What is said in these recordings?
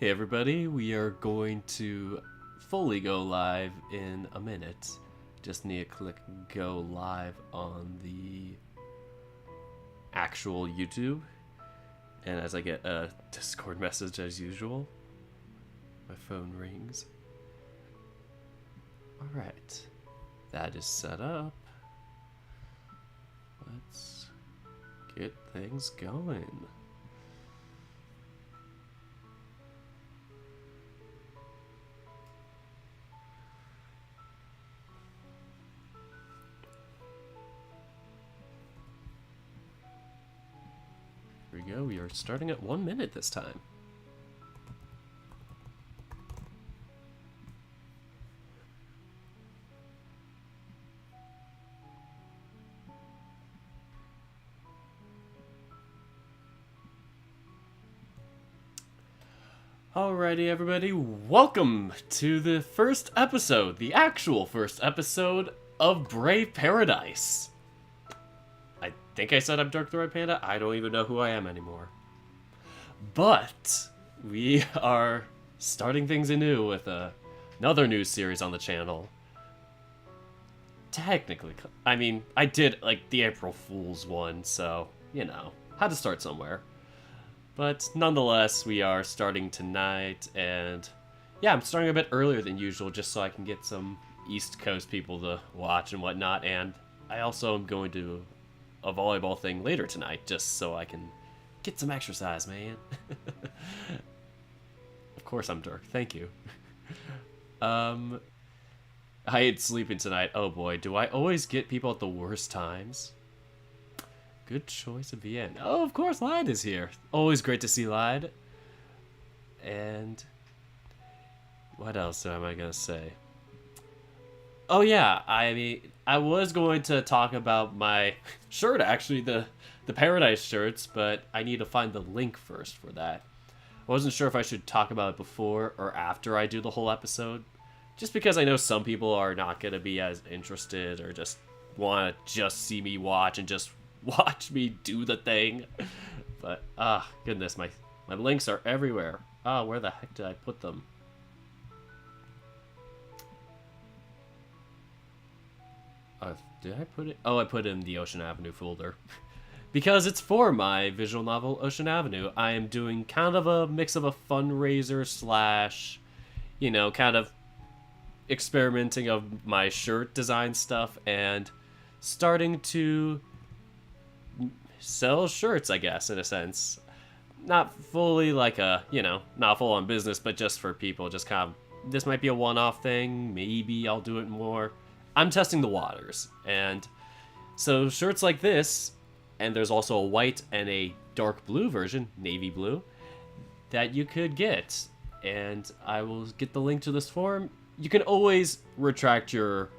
Hey everybody, we are going to fully go live in a minute. Just need to click go live on the actual YouTube. And as I get a Discord message as usual, my phone rings. Alright, that is set up. Let's get things going. Here we go, we are starting at 1 minute this time. Alrighty everybody, welcome to the first episode, the actual first episode of Brave Paradise. I think I said I'm Dark the Red Panda. I don't even know who I am anymore. But we are starting things anew with another new series on the channel. Technically, I mean, I did like the April Fool's one, so, you know, had to start somewhere. But nonetheless, we are starting tonight, and yeah, I'm starting a bit earlier than usual just so I can get some East Coast people to watch and whatnot, and I also am going to a volleyball thing later tonight just so I can get some exercise, man. Of course I'm Dirk, thank you. I hate sleeping tonight. Oh boy, do I always get people at the worst times? Good choice of the end. Oh, of course, Lyde is here. Always great to see Lyde. And what else am I gonna say? Oh yeah, I mean, I was going to talk about my shirt, actually, the Paradise shirts, but I need to find the link first for that. I wasn't sure if I should talk about it before or after I do the whole episode, just because I know some people are not going to be as interested or just want to just see me watch and just watch me do the thing. But, goodness, my links are everywhere. Where the heck did I put them? Did I put it? Oh, I put it in the Ocean Avenue folder. Because it's for my visual novel, Ocean Avenue. I am doing kind of a mix of a fundraiser slash, you know, kind of experimenting of my shirt design stuff and starting to sell shirts, I guess, in a sense. Not fully like a, you know, not full on business, but just for people, just kind of, this might be a one-off thing, maybe I'll do it more. I'm testing the waters, and so shirts like this, and there's also a white and a dark blue version, navy blue, that you could get, and I will get the link to this form. You can always retract your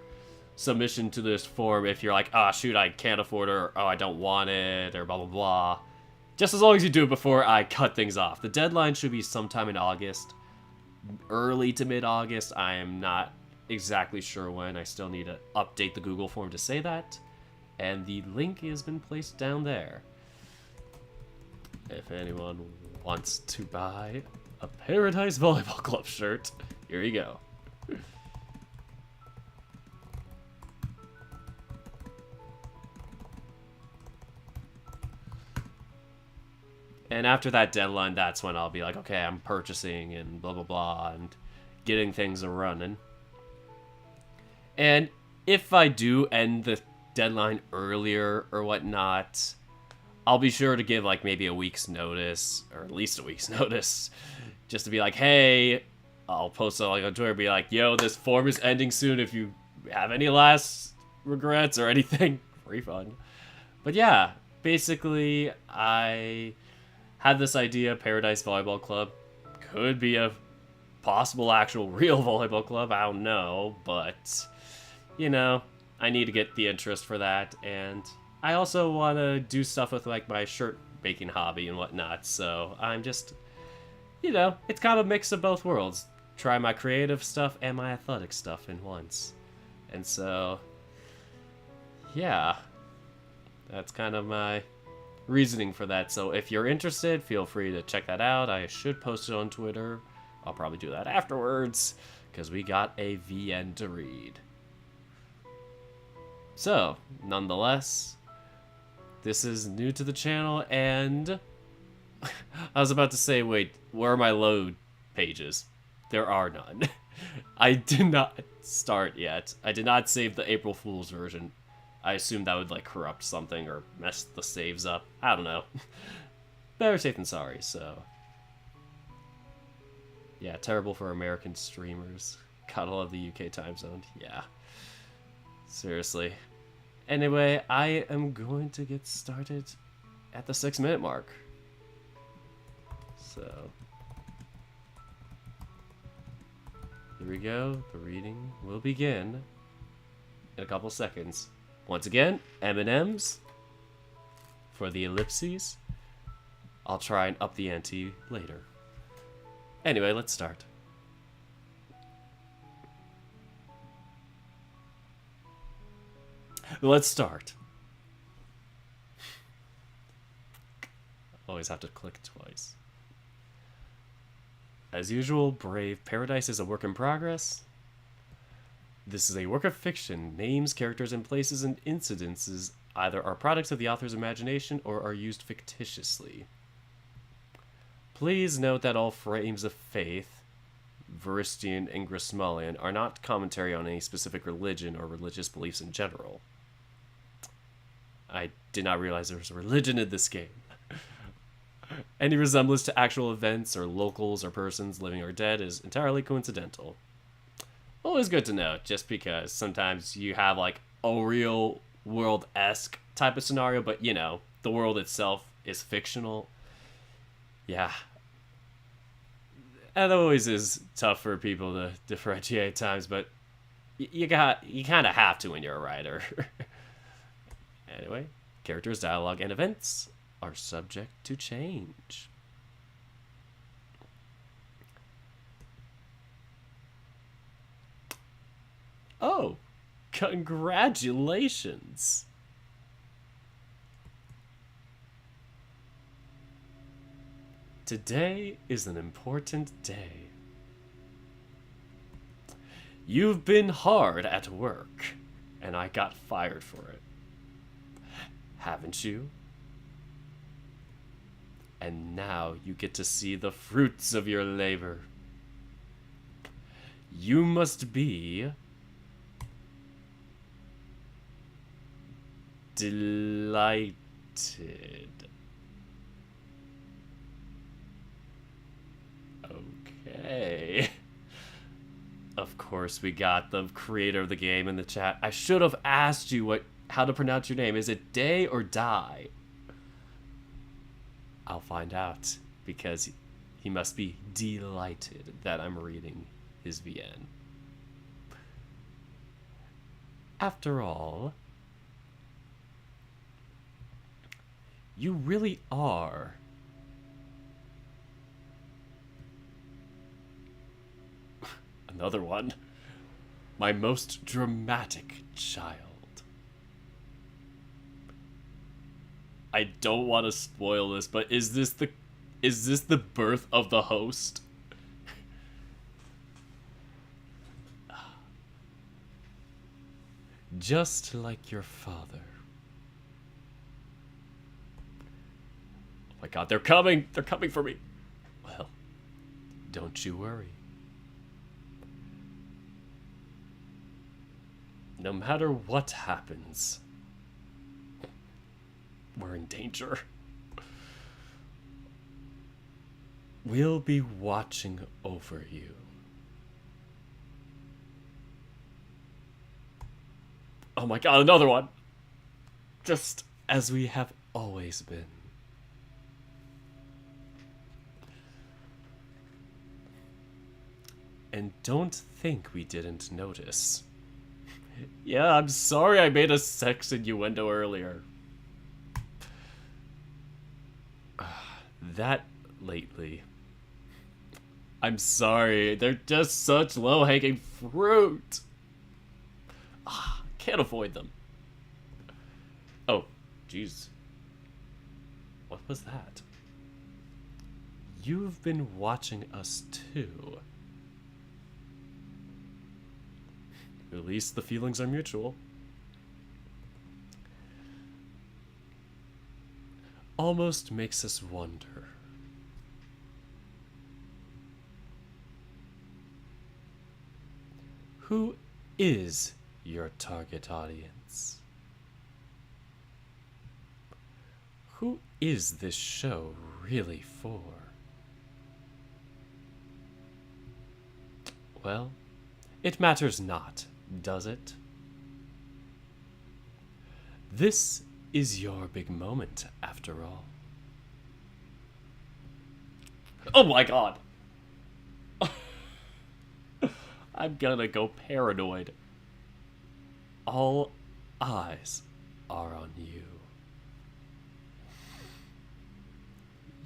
submission to this form if you're like, shoot, I can't afford it, or I don't want it, or blah blah blah. Just as long as you do it before I cut things off. The deadline should be sometime in August, early to mid-August. I am not exactly sure when. I still need to update the Google form to say that, and the link has been placed down there if anyone wants to buy a Paradise Volleyball Club shirt. Here you go. And after that deadline, that's when I'll be like, okay, I'm purchasing and blah blah blah and getting things running. And if I do end the deadline earlier or whatnot, I'll be sure to give like maybe a week's notice, or at least a week's notice, just to be like, hey, I'll post it like on Twitter, be like, yo, this form is ending soon. If you have any last regrets or anything, refund. But yeah, basically, I had this idea, Paradise Volleyball Club could be a possible actual real volleyball club. I don't know, but you know, I need to get the interest for that, and I also want to do stuff with like my shirt making hobby and whatnot, so I'm just, you know, it's kind of a mix of both worlds. Try my creative stuff and my athletic stuff in once. And so, yeah, that's kind of my reasoning for that. So if you're interested, feel free to check that out. I should post it on Twitter I'll probably do that afterwards, because we got a VN to read. So, nonetheless, this is new to the channel, and I was about to say, wait, where are my load pages? There are none. I did not start yet. I did not save the April Fool's version. I assumed that would, like, corrupt something or mess the saves up. I don't know. Better safe than sorry, so... Yeah, terrible for American streamers. Gotta love the UK time zone. Yeah. Seriously. Anyway, I am going to get started at the 6-minute mark. So... Here we go. The reading will begin in a couple seconds. Once again, M&M's for the ellipses. I'll try and up the ante later. Anyway, let's start. Let's start. Always have to click twice. As usual, Brave Paradise is a work in progress. This is a work of fiction. Names, characters, and places and incidences either are products of the author's imagination or are used fictitiously. Please note that all frames of faith, Veristian and Grismalian, are not commentary on any specific religion or religious beliefs in general. I did not realize there was a religion in this game. Any resemblance to actual events or locals or persons, living or dead, is entirely coincidental. Always good to know, just because sometimes you have like a real world-esque type of scenario, but you know, the world itself is fictional. Yeah. That always is tough for people to differentiate at times, but you kind of have to when you're a writer. Anyway, characters, dialogue, and events are subject to change. Oh, congratulations. Today is an important day. You've been hard at work, and I got fired for it. Haven't you? And now you get to see the fruits of your labor. You must be delighted. Okay. Of course, we got the creator of the game in the chat. I should have asked you how to pronounce your name. Is it Day or Die? I'll find out, because he must be delighted that I'm reading his VN. After all, you really are another one. My most dramatic child. I don't want to spoil this, but is this the birth of the host? Just like your father. Oh my god, they're coming! They're coming for me! Well, don't you worry. No matter what happens, we're in danger. We'll be watching over you. Oh my god, another one! Just as we have always been. And don't think we didn't notice. Yeah, I'm sorry I made a sex innuendo earlier. That lately. I'm sorry, they're just such low-hanging fruit. Can't avoid them. Oh, jeez. What was that? You've been watching us too. At least the feelings are mutual. Almost makes us wonder. Who is your target audience? Who is this show really for? Well, it matters not, does it? This is your big moment, after all. Oh my god! I'm gonna go paranoid. All eyes are on you.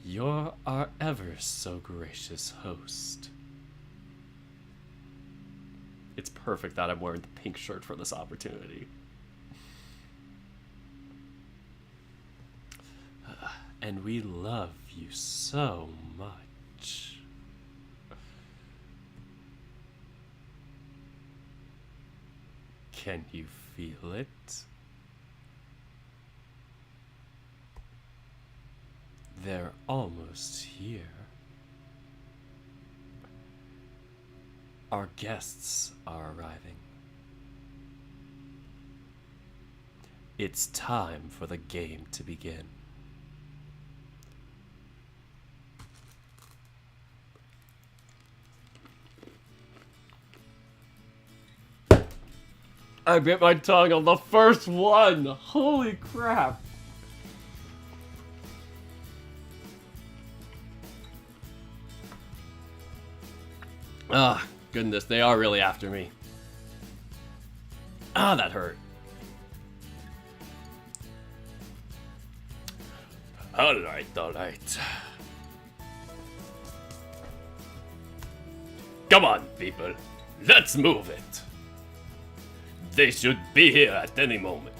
You're our ever so gracious host. It's perfect that I'm wearing the pink shirt for this opportunity. And we love you so much. Can you feel it? They're almost here. Our guests are arriving. It's time for the game to begin. I bit my tongue on the first one! Holy crap! Ah, goodness, they are really after me. Ah, that hurt. Alright, alright. Come on, people. Let's move it. They should be here at any moment.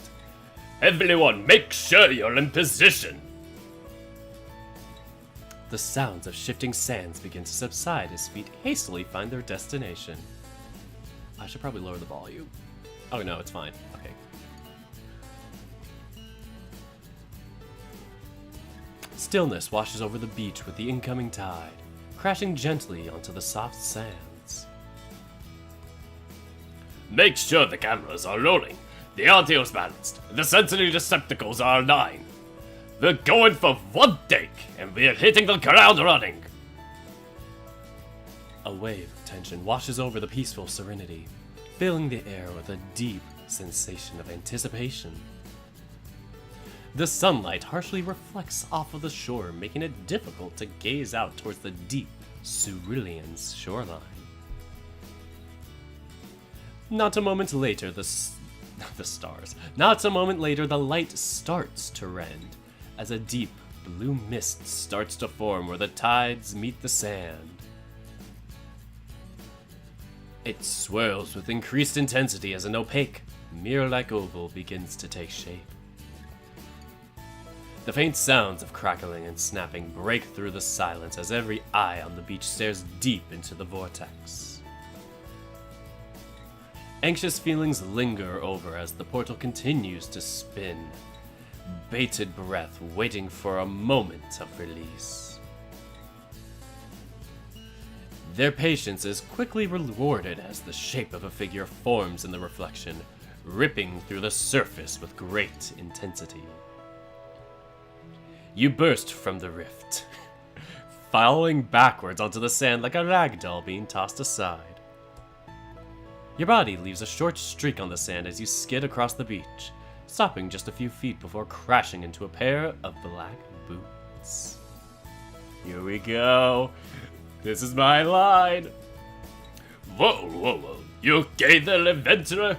Everyone, make sure you're in position. The sounds of shifting sands begin to subside as feet hastily find their destination. I should probably lower the volume. Oh no, it's fine. Okay. Stillness washes over the beach with the incoming tide, crashing gently onto the soft sands. Make sure the cameras are rolling, the audio's balanced, the sensory receptacles are aligned. We're going for one take, and we're hitting the ground running. A wave of tension washes over the peaceful serenity, filling the air with a deep sensation of anticipation. The sunlight harshly reflects off of the shore, making it difficult to gaze out towards the deep cerulean shoreline. Not a moment later, the light starts to rend, as a deep blue mist starts to form where the tides meet the sand. It swirls with increased intensity as an opaque, mirror-like oval begins to take shape. The faint sounds of crackling and snapping break through the silence as every eye on the beach stares deep into the vortex. Anxious feelings linger over as the portal continues to spin, bated breath waiting for a moment of release. Their patience is quickly rewarded as the shape of a figure forms in the reflection, ripping through the surface with great intensity. You burst from the rift, falling backwards onto the sand like a ragdoll being tossed aside. Your body leaves a short streak on the sand as you skid across the beach, stopping just a few feet before crashing into a pair of black boots. Here we go. This is my line. Whoa, whoa, whoa. You okay there, adventurer?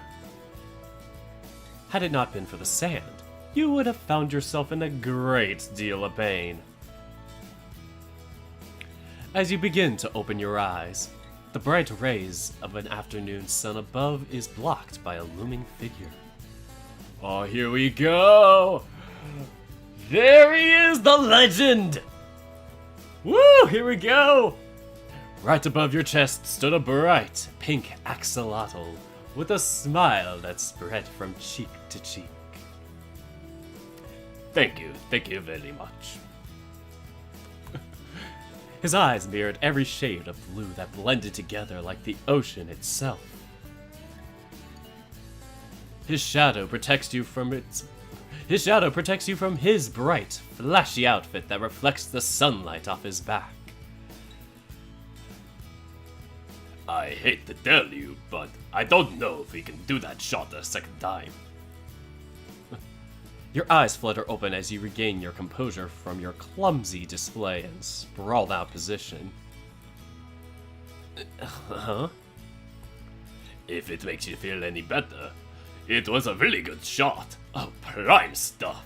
Had it not been for the sand, you would have found yourself in a great deal of pain. As you begin to open your eyes, the bright rays of an afternoon sun above is blocked by a looming figure. Oh, here we go! There he is, the legend! Woo! Here we go! Right above your chest stood a bright pink axolotl with a smile that spread from cheek to cheek. Thank you very much. His eyes mirrored every shade of blue that blended together like the ocean itself. His shadow protects you from his bright, flashy outfit that reflects the sunlight off his back. I hate to tell you, but I don't know if he can do that shot a second time. Your eyes flutter open as you regain your composure from your clumsy display and sprawled out position. Huh? If it makes you feel any better, it was a really good shot. Oh, prime stuff.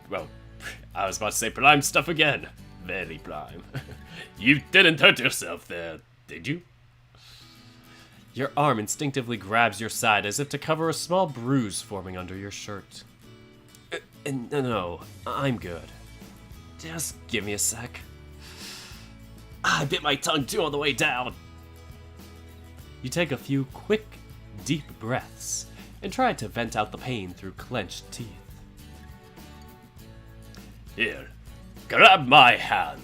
Well, I was about to say prime stuff again. Very prime. You didn't hurt yourself there, did you? Your arm instinctively grabs your side as if to cover a small bruise forming under your shirt. No, I'm good. Just give me a sec. I bit my tongue too on the way down. You take a few quick, deep breaths and try to vent out the pain through clenched teeth. Here, grab my hand.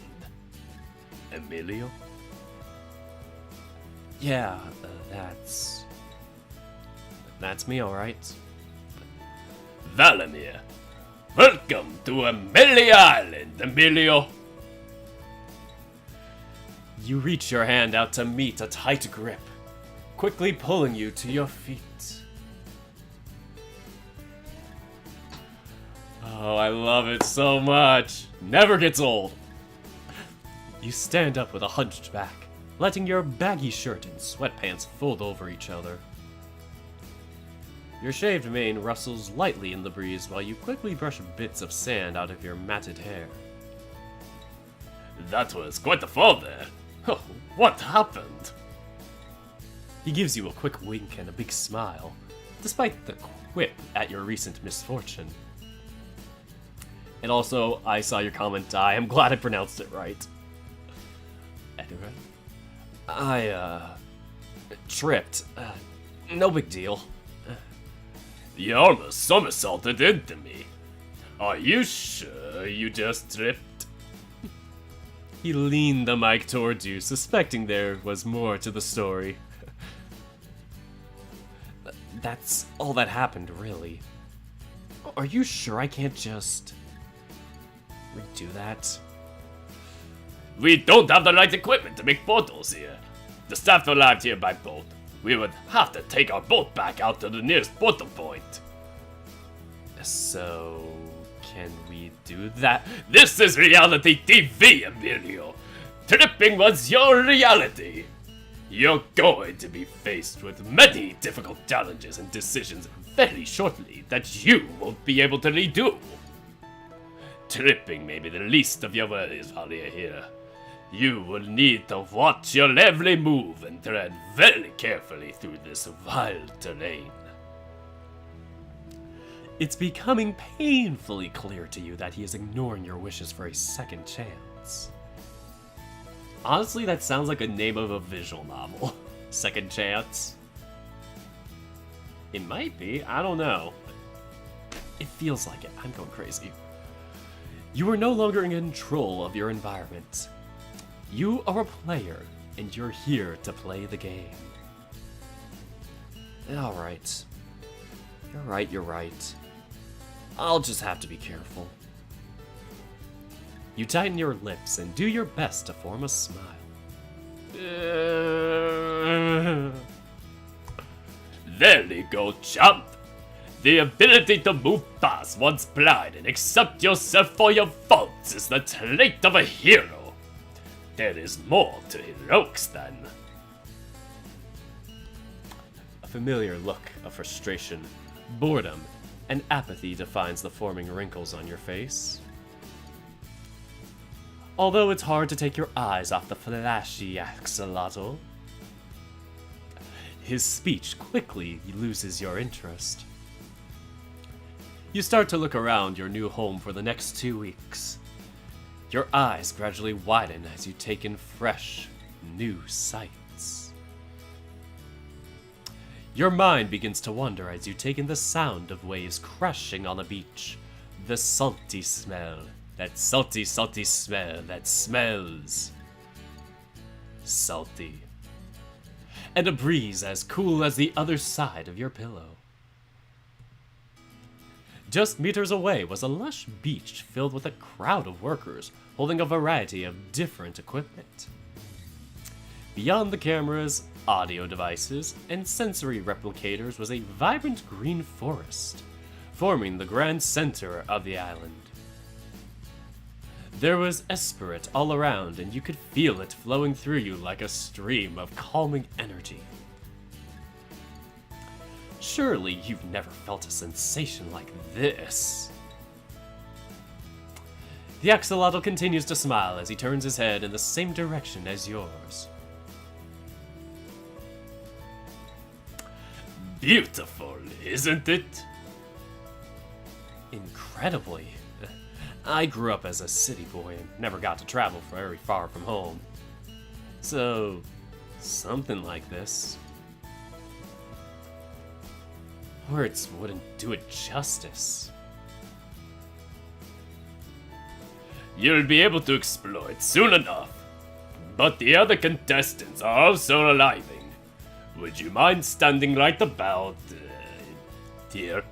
Emilio? Yeah, that's me, alright. Valimir, welcome to Amelia Island, Emilio. You reach your hand out to meet a tight grip, quickly pulling you to your feet. Oh, I love it so much. Never gets old. You stand up with a hunched back, letting your baggy shirt and sweatpants fold over each other. Your shaved mane rustles lightly in the breeze while you quickly brush bits of sand out of your matted hair. That was quite the fall there. Oh, what happened? He gives you a quick wink and a big smile, despite the quip at your recent misfortune. And also, I saw your comment, I am glad I pronounced it right. Anyway. I tripped. No big deal. You almost somersaulted into me. Are you sure you just tripped? He leaned the mic towards you, suspecting there was more to the story. That's all that happened, really. Are you sure I can't just redo that? We don't have the right equipment to make portals here. The staff arrived here by boat. We would have to take our boat back out to the nearest portal point. So, can we do that? This is reality TV, Emilio. Tripping was your reality. You're going to be faced with many difficult challenges and decisions very shortly that you won't be able to redo. Tripping may be the least of your worries while you're here. You will need to watch your every move and tread very carefully through this wild terrain. It's becoming painfully clear to you that he is ignoring your wishes for a second chance. Honestly, that sounds like a name of a visual novel. Second Chance. It might be, I don't know. It feels like it. I'm going crazy. You are no longer in control of your environment. You are a player, and you're here to play the game. Alright. You're right. I'll just have to be careful. You tighten your lips and do your best to form a smile. There you go, chump. The ability to move past one's pride and accept yourself for your faults is the trait of a hero. There is more to heroics than... A familiar look of frustration, boredom, and apathy defines the forming wrinkles on your face. Although it's hard to take your eyes off the flashy axolotl, his speech quickly loses your interest. You start to look around your new home for the next 2 weeks. Your eyes gradually widen as you take in fresh, new sights. Your mind begins to wander as you take in the sound of waves crashing on the beach. The salty smell. That salty, salty smell that smells salty. And a breeze as cool as the other side of your pillow. Just meters away was a lush beach filled with a crowd of workers holding a variety of different equipment. Beyond the cameras, audio devices, and sensory replicators was a vibrant green forest, forming the grand center of the island. There was Esperit all around, and you could feel it flowing through you like a stream of calming energy. Surely you've never felt a sensation like this. The axolotl continues to smile as he turns his head in the same direction as yours. Beautiful, isn't it? Incredibly. I grew up as a city boy and never got to travel very far from home. So, something like this. Words wouldn't do it justice. You'll be able to explore it soon enough. But the other contestants are also arriving. Would you mind standing right about here?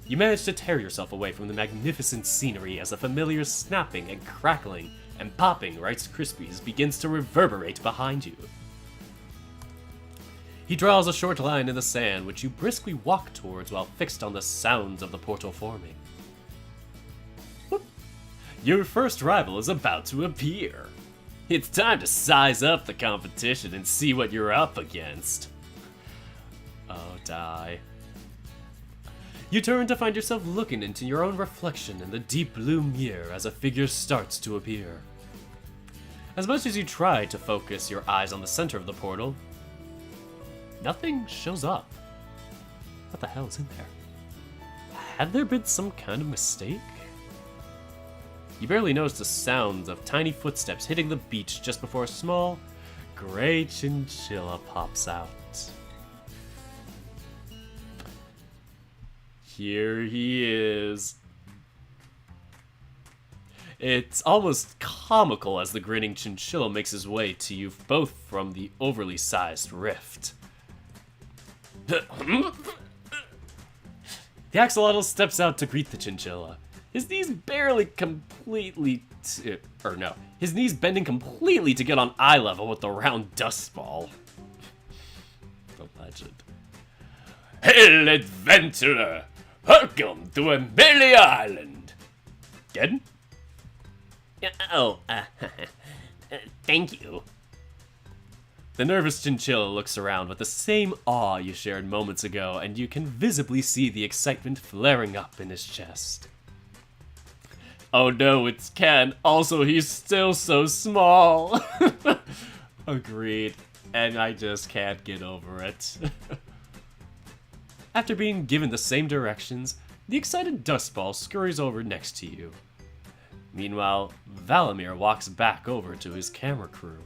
You manage to tear yourself away from the magnificent scenery as the familiar snapping and crackling and popping Rice Krispies begins to reverberate behind you. He draws a short line in the sand which you briskly walk towards while fixed on the sounds of the portal forming. Whoop. Your first rival is about to appear. It's time to size up the competition and see what you're up against. Oh, die. You turn to find yourself looking into your own reflection in the deep blue mirror as a figure starts to appear. As much as you try to focus your eyes on the center of the portal, nothing shows up. What the hell is in there? Had there been some kind of mistake? You barely notice the sounds of tiny footsteps hitting the beach just before a small, gray chinchilla pops out. Here he is. It's almost comical as the grinning chinchilla makes his way to you both from the overly sized rift. The axolotl steps out to greet the chinchilla. His knees barely completely his knees bending completely to get on eye level with the round dust ball. The legend. Hail, adventurer! Welcome to Amelia Island! Good? Thank you. The nervous chinchilla looks around with the same awe you shared moments ago, and you can visibly see the excitement flaring up in his chest. Oh no, it's Ken. Also, he's still so small. Agreed. And I just can't get over it. After being given the same directions, the excited dustball scurries over next to you. Meanwhile, Valamir walks back over to his camera crew.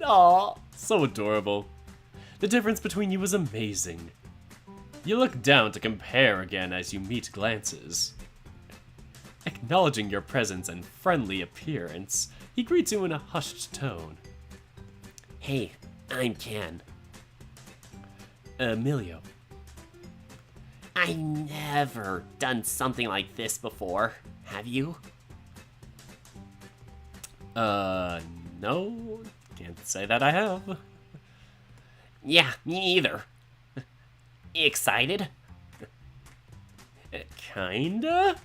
Aw, so adorable. The difference between you is amazing. You look down to compare again as you meet glances. Acknowledging your presence and friendly appearance, he greets you in a hushed tone. Hey, I'm Ken. Emilio. I never done something like this before. Have you? No. Can't say that I have. Yeah, me either. Excited? Kinda?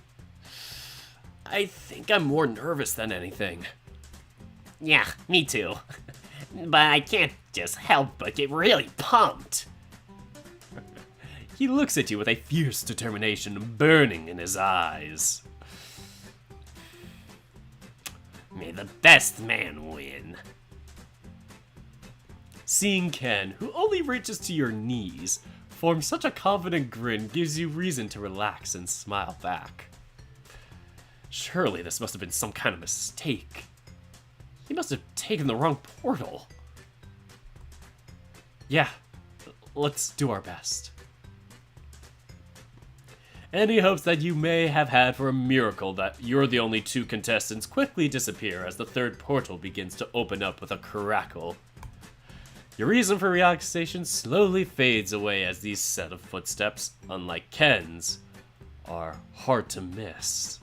I think I'm more nervous than anything. Yeah, me too. But I can't just help but get really pumped. He looks at you with a fierce determination burning in his eyes. May the best man win. Seeing Ken, who only reaches to your knees, form such a confident grin gives you reason to relax and smile back. Surely this must have been some kind of mistake. He must have taken the wrong portal. Yeah, let's do our best. Any hopes that you may have had for a miracle that you're the only two contestants quickly disappear as the third portal begins to open up with a crackle. Your reason for relaxation slowly fades away as these set of footsteps, unlike Ken's, are hard to miss.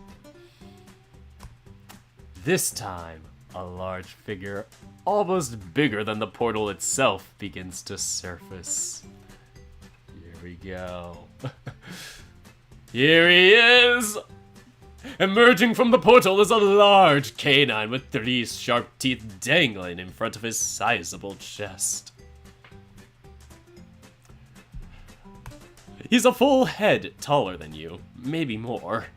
This time, a large figure, almost bigger than the portal itself, begins to surface. Here we go. Here he is! Emerging from the portal is a large canine with 3 sharp teeth dangling in front of his sizable chest. He's a full head taller than you, maybe more.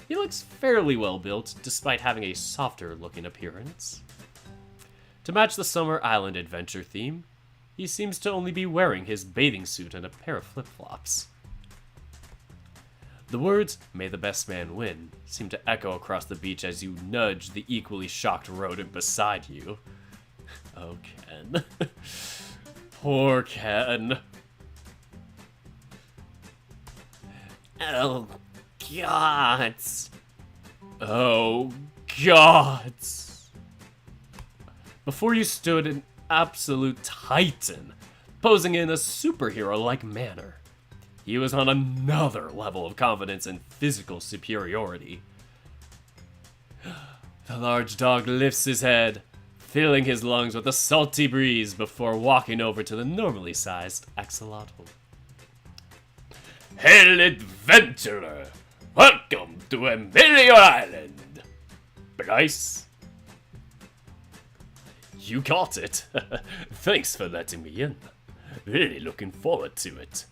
He looks fairly well built, despite having a softer looking appearance. To match the Summer Island adventure theme, he seems to only be wearing his bathing suit and a pair of flip-flops. The words, "May the best man win," seem to echo across the beach as you nudge the equally shocked rodent beside you. Oh, Ken. Poor Ken. Oh, gods. Oh, gods. Before you stood an absolute titan, posing in a superhero-like manner. He was on another level of confidence and physical superiority. The large dog lifts his head, filling his lungs with a salty breeze before walking over to the normally sized axolotl. Hail, adventurer! Welcome to Emilio Island! Bryce? You got it. Thanks for letting me in. Really looking forward to it.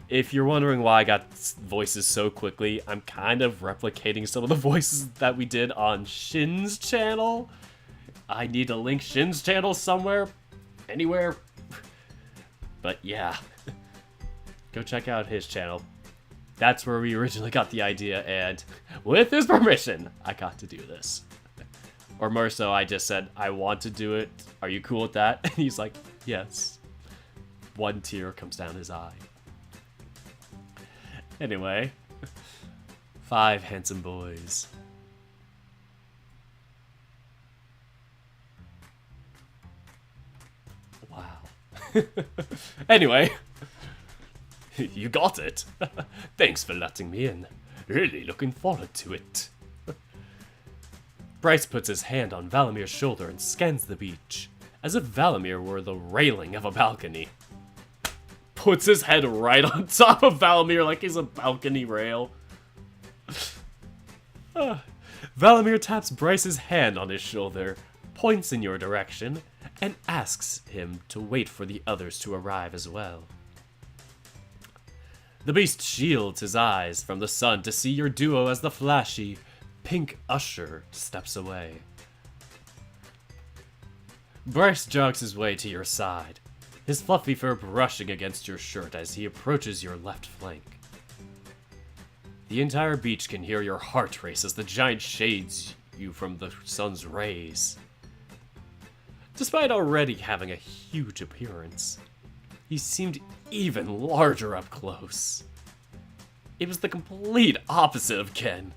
If you're wondering why I got voices so quickly, I'm kind of replicating some of the voices that we did on Shin's channel. I need to link Shin's channel somewhere, anywhere. But yeah, go check out his channel. That's where we originally got the idea, and with his permission, I got to do this. Or more so, I just said, I want to do it. Are you cool with that? And he's like, yes. One tear comes down his eye. Anyway, 5 handsome boys. Wow. Anyway, You got it. Thanks for letting me in. Really looking forward to it. Bryce puts his hand on Valamir's shoulder and scans the beach, as if Valamir were the railing of a balcony. Puts his head right on top of Valamir like he's a balcony rail. Valamir taps Bryce's hand on his shoulder, points in your direction, and asks him to wait for the others to arrive as well. The beast shields his eyes from the sun to see your duo as the flashy, pink usher steps away. Bryce jogs his way to your side, his fluffy fur brushing against your shirt as he approaches your left flank. The entire beach can hear your heart race as the giant shades you from the sun's rays. Despite already having a huge appearance, he seemed even larger up close. It was the complete opposite of Ken.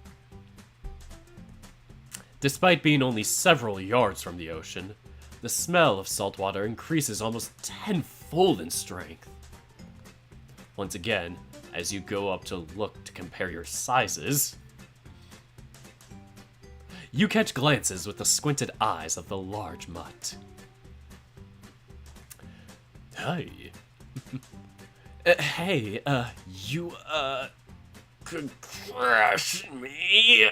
Despite being only several yards from the ocean, the smell of salt water increases almost tenfold in strength. Once again, as you go up to look to compare your sizes, you catch glances with the squinted eyes of the large mutt. Hey. You Could crush me.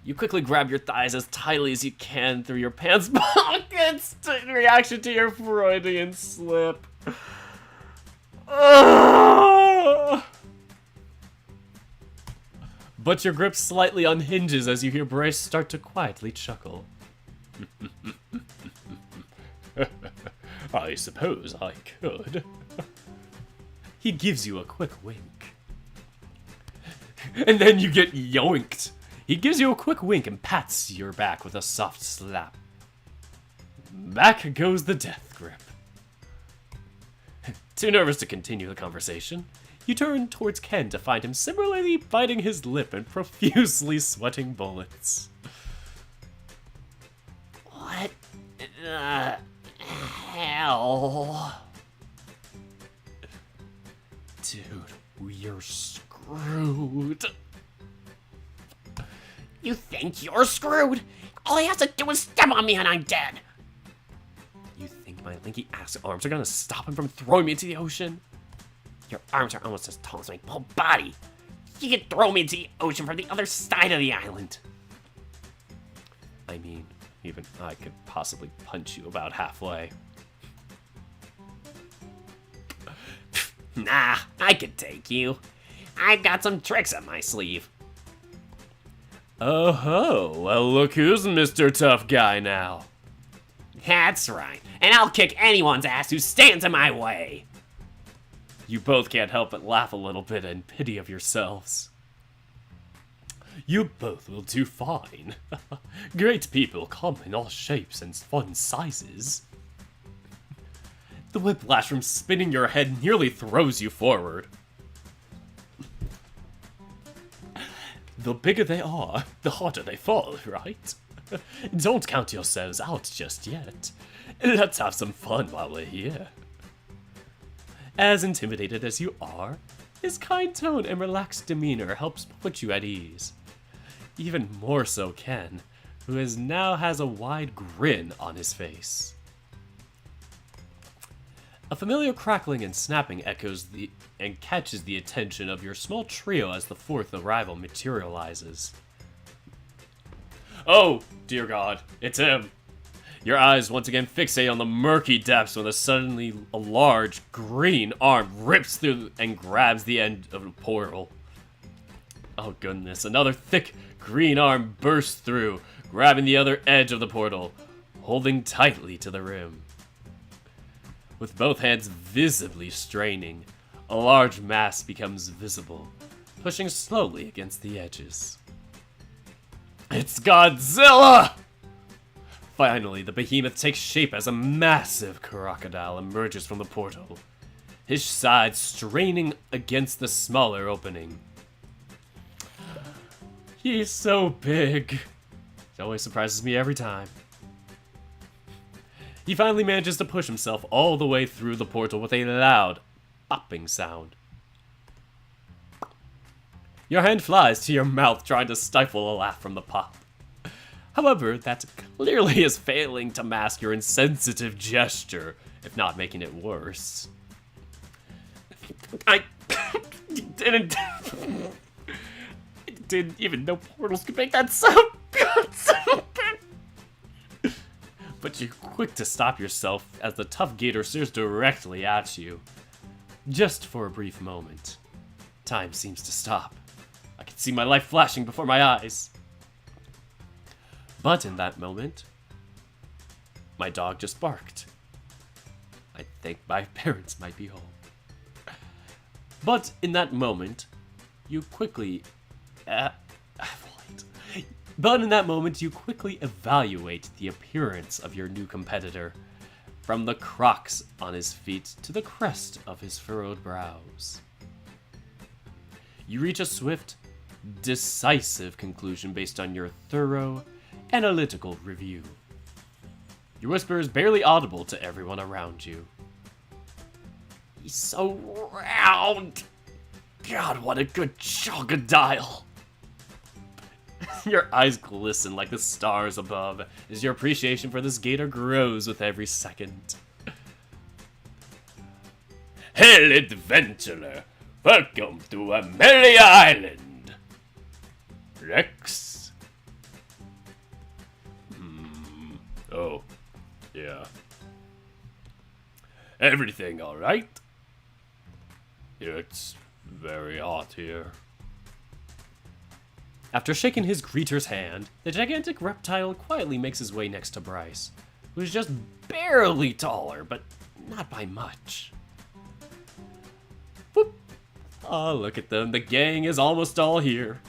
You quickly grab your thighs as tightly as you can through your pants pockets in reaction to your Freudian slip. But your grip slightly unhinges as you hear Bryce start to quietly chuckle. I suppose I could. He gives you a quick wink. And then you get yoinked. He gives you a quick wink and pats your back with a soft slap. Back goes the death grip. Too nervous to continue the conversation, you turn towards Ken to find him similarly biting his lip and profusely sweating bullets. What the hell? Dude, we're screwed. You think you're screwed? All he has to do is step on me and I'm dead. You think my lanky ass arms are gonna stop him from throwing me into the ocean? Your arms are almost as tall as my whole body. You could throw me into the ocean from the other side of the island. I mean, even I could possibly punch you about halfway. Nah, I could take you. I've got some tricks up my sleeve. Oh ho, well look who's Mr. Tough Guy now. That's right. And I'll kick anyone's ass who stands in my way. You both can't help but laugh a little bit in pity of yourselves. You both will do fine. Great people come in all shapes and fun sizes. The whiplash from spinning your head nearly throws you forward. The bigger they are, the harder they fall, right? Don't count yourselves out just yet. Let's have some fun while we're here. As intimidated as you are, his kind tone and relaxed demeanor helps put you at ease. Even more so Ken, who now has a wide grin on his face. A familiar crackling and snapping echoes and catches the attention of your small trio as the fourth arrival materializes. Oh, dear God, it's him. Your eyes once again fixate on the murky depths when suddenly a large green arm rips through and grabs the end of the portal. Oh goodness, another thick green arm bursts through, grabbing the other edge of the portal, holding tightly to the rim. With both hands visibly straining, a large mass becomes visible, pushing slowly against the edges. It's Godzilla! Finally, the behemoth takes shape as a massive crocodile emerges from the portal, his sides straining against the smaller opening. He's so big. It always surprises me every time. He finally manages to push himself all the way through the portal with a loud, popping sound. Your hand flies to your mouth, trying to stifle a laugh from the pop. However, that clearly is failing to mask your insensitive gesture, if not making it worse. I didn't even know portals could make that sound. But you're quick to stop yourself as the tough gator stares directly at you. Just for a brief moment. Time seems to stop. I can see my life flashing before my eyes. But in that moment, my dog just barked. I think my parents might be home. But in that moment, you quickly... evaluate the appearance of your new competitor, from the crocs on his feet to the crest of his furrowed brows. You reach a swift, decisive conclusion based on your thorough, analytical review. Your whisper is barely audible to everyone around you. He's so round! God, what a good crocodile! Your eyes glisten like the stars above as your appreciation for this gator grows with every second. Hail, adventurer! Welcome to Amelia Island! Rex? Oh, yeah. Everything alright? It's very hot here. After shaking his greeter's hand, the gigantic reptile quietly makes his way next to Bryce, who is just barely taller, but not by much. Whoop. Oh, look at them. The gang is almost all here.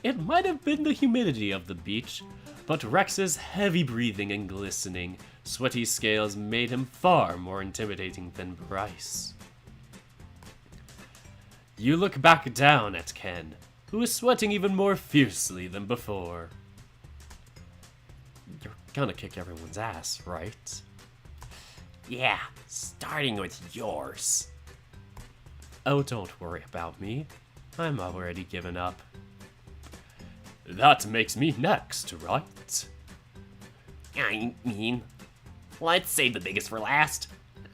It might have been the humidity of the beach, but Rex's heavy breathing and glistening, sweaty scales made him far more intimidating than Bryce. You look back down at Ken, who is sweating even more fiercely than before. You're gonna kick everyone's ass, right? Yeah, starting with yours. Oh, don't worry about me. I'm already given up. That makes me next, right? I mean, let's save the biggest for last.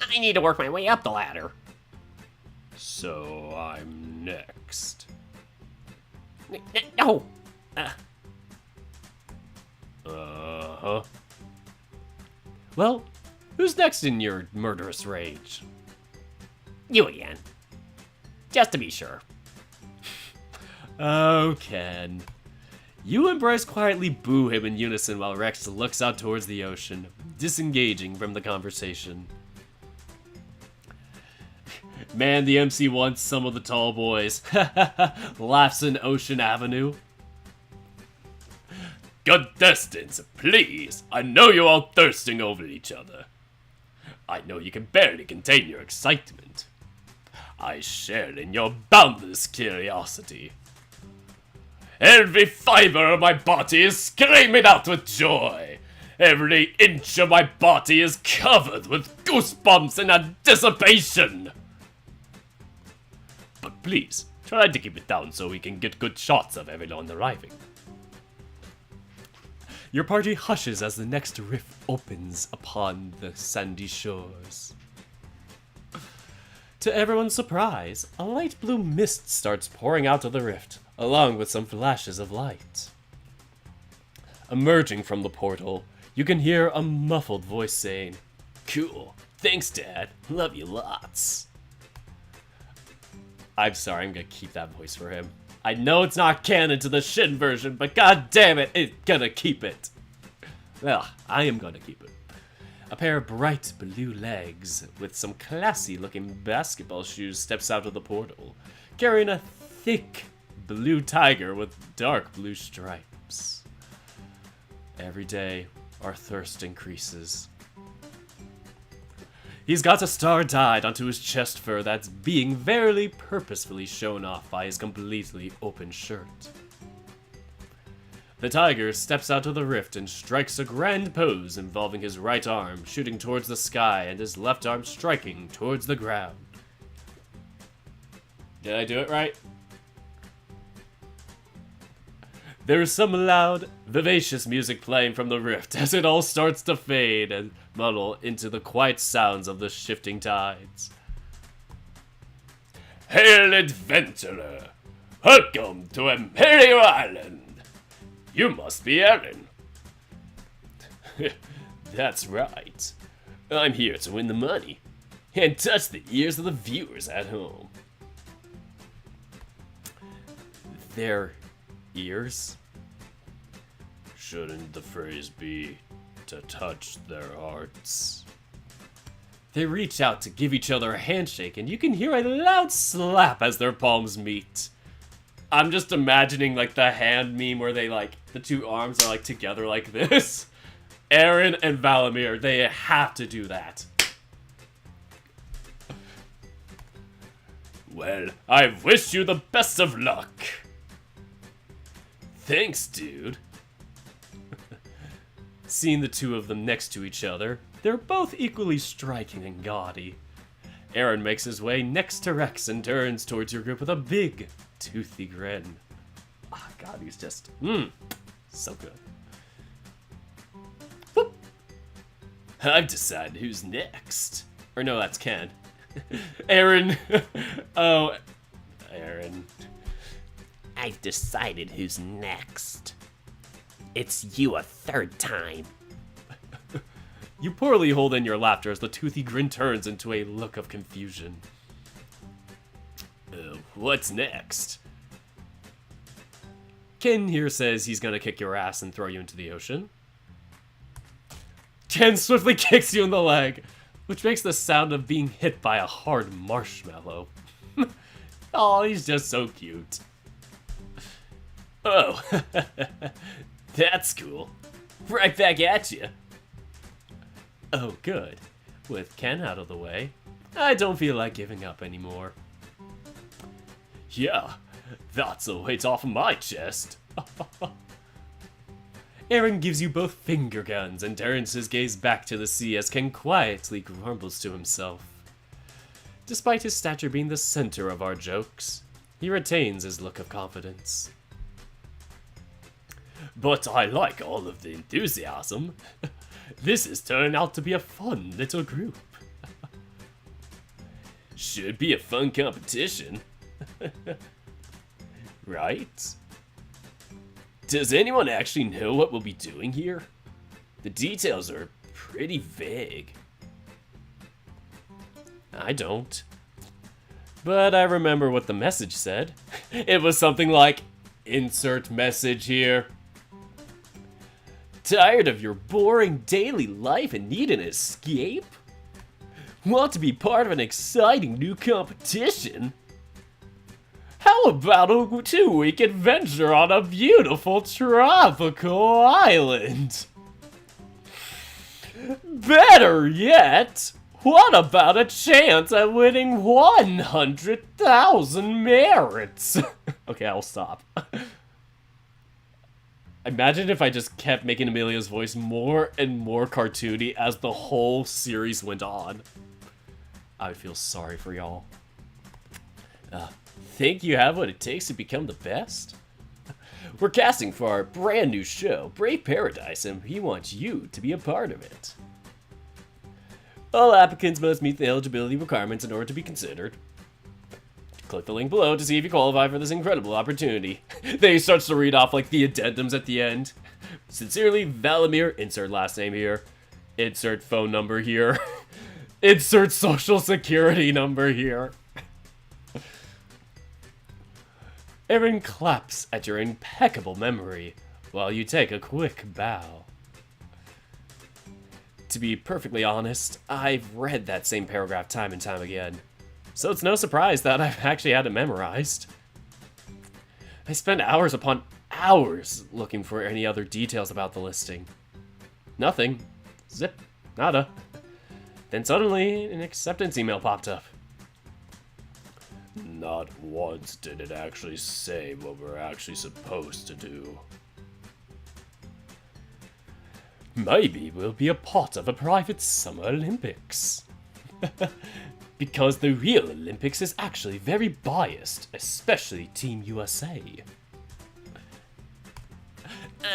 I need to work my way up the ladder. So I'm next. No! Uh-huh. Well, who's next in your murderous rage? You again. Just to be sure. Oh, Ken. You and Bryce quietly boo him in unison while Rex looks out towards the ocean, disengaging from the conversation. Man, the MC wants some of the tall boys. Laughs in Ocean Avenue. Contestants, please. I know you're all thirsting over each other. I know you can barely contain your excitement. I share in your boundless curiosity. Every fiber of my body is screaming out with joy. Every inch of my body is covered with goosebumps and anticipation. But please, try to keep it down so we can get good shots of everyone arriving. Your party hushes as the next rift opens upon the sandy shores. To everyone's surprise, a light blue mist starts pouring out of the rift, along with some flashes of light. Emerging from the portal, you can hear a muffled voice saying, Cool. Thanks, Dad. Love you lots. I'm sorry, I'm gonna keep that voice for him. I know it's not canon to the Shin version, but god damn it, it's gonna keep it. Well, I am gonna keep it. A pair of bright blue legs with some classy looking basketball shoes steps out of the portal, carrying a thick blue tiger with dark blue stripes. Every day, our thirst increases. He's got a star dyed onto his chest fur that's being very purposefully shown off by his completely open shirt. The tiger steps out of the rift and strikes a grand pose involving his right arm shooting towards the sky and his left arm striking towards the ground. Did I do it right? There is some loud, vivacious music playing from the rift as it all starts to fade and muddle into the quiet sounds of the shifting tides. Hail, adventurer! Welcome to Imperial Island! You must be Aaron. That's right. I'm here to win the money and touch the ears of the viewers at home. Their ears? Shouldn't the phrase be to touch their hearts? They reach out to give each other a handshake, and you can hear a loud slap as their palms meet. I'm just imagining like the hand meme where they like the two arms are like together like this. Aaron and Valamir, they have to do that. Well, I wish you the best of luck. Thanks, dude. Seeing the two of them next to each other, they're both equally striking and gaudy. Aaron makes his way next to Rex and turns towards your group with a big, toothy grin. Ah, God, he's just, so good. Whoop. I've decided who's next. Or no, that's Ken. Aaron. Oh, Aaron. I've decided who's next. It's you a third time. You poorly hold in your laughter as the toothy grin turns into a look of confusion. What's next? Ken here says he's gonna kick your ass and throw you into the ocean. Ken swiftly kicks you in the leg. which makes the sound of being hit by a hard marshmallow. Oh, he's just so cute. Oh, that's cool. Right back at you. Oh, good. With Ken out of the way, I don't feel like giving up anymore. Yeah, that's a weight off of my chest. Aaron gives you both finger guns and turns his gaze back to the sea as Ken quietly grumbles to himself. Despite his stature being the center of our jokes, he retains his look of confidence. But I like all of the enthusiasm. This is turning out to be a fun little group. Should be a fun competition. Right? Does anyone actually know what we'll be doing here? The details are pretty vague. I don't. But I remember what the message said. It was something like, "Insert message here. Tired of your boring daily life and need an escape? Want to be part of an exciting new competition? How about a 2-week adventure on a beautiful tropical island? Better yet, what about a chance at winning 100,000 merits?" Okay, I'll stop. Imagine if I just kept making Amelia's voice more and more cartoony as the whole series went on. I would feel sorry for y'all. Think you have what it takes to become the best? We're casting for our brand new show, Brave Paradise, and we want you to be a part of it. All applicants must meet the eligibility requirements in order to be considered. Click the link below to see if you qualify for this incredible opportunity. Then he starts to read off like the addendums at the end. Sincerely, Valimir, insert last name here. Insert phone number here. Insert social security number here. Aaron claps at your impeccable memory while you take a quick bow. To be perfectly honest, I've read that same paragraph time and time again, so it's no surprise that I've actually had it memorized. I spent hours upon hours looking for any other details about the listing. Nothing. Zip. Nada. Then suddenly, an acceptance email popped up. Not once did it actually say what we're actually supposed to do. Maybe we'll be a part of a private Summer Olympics. Because the real Olympics is actually very biased, especially Team USA.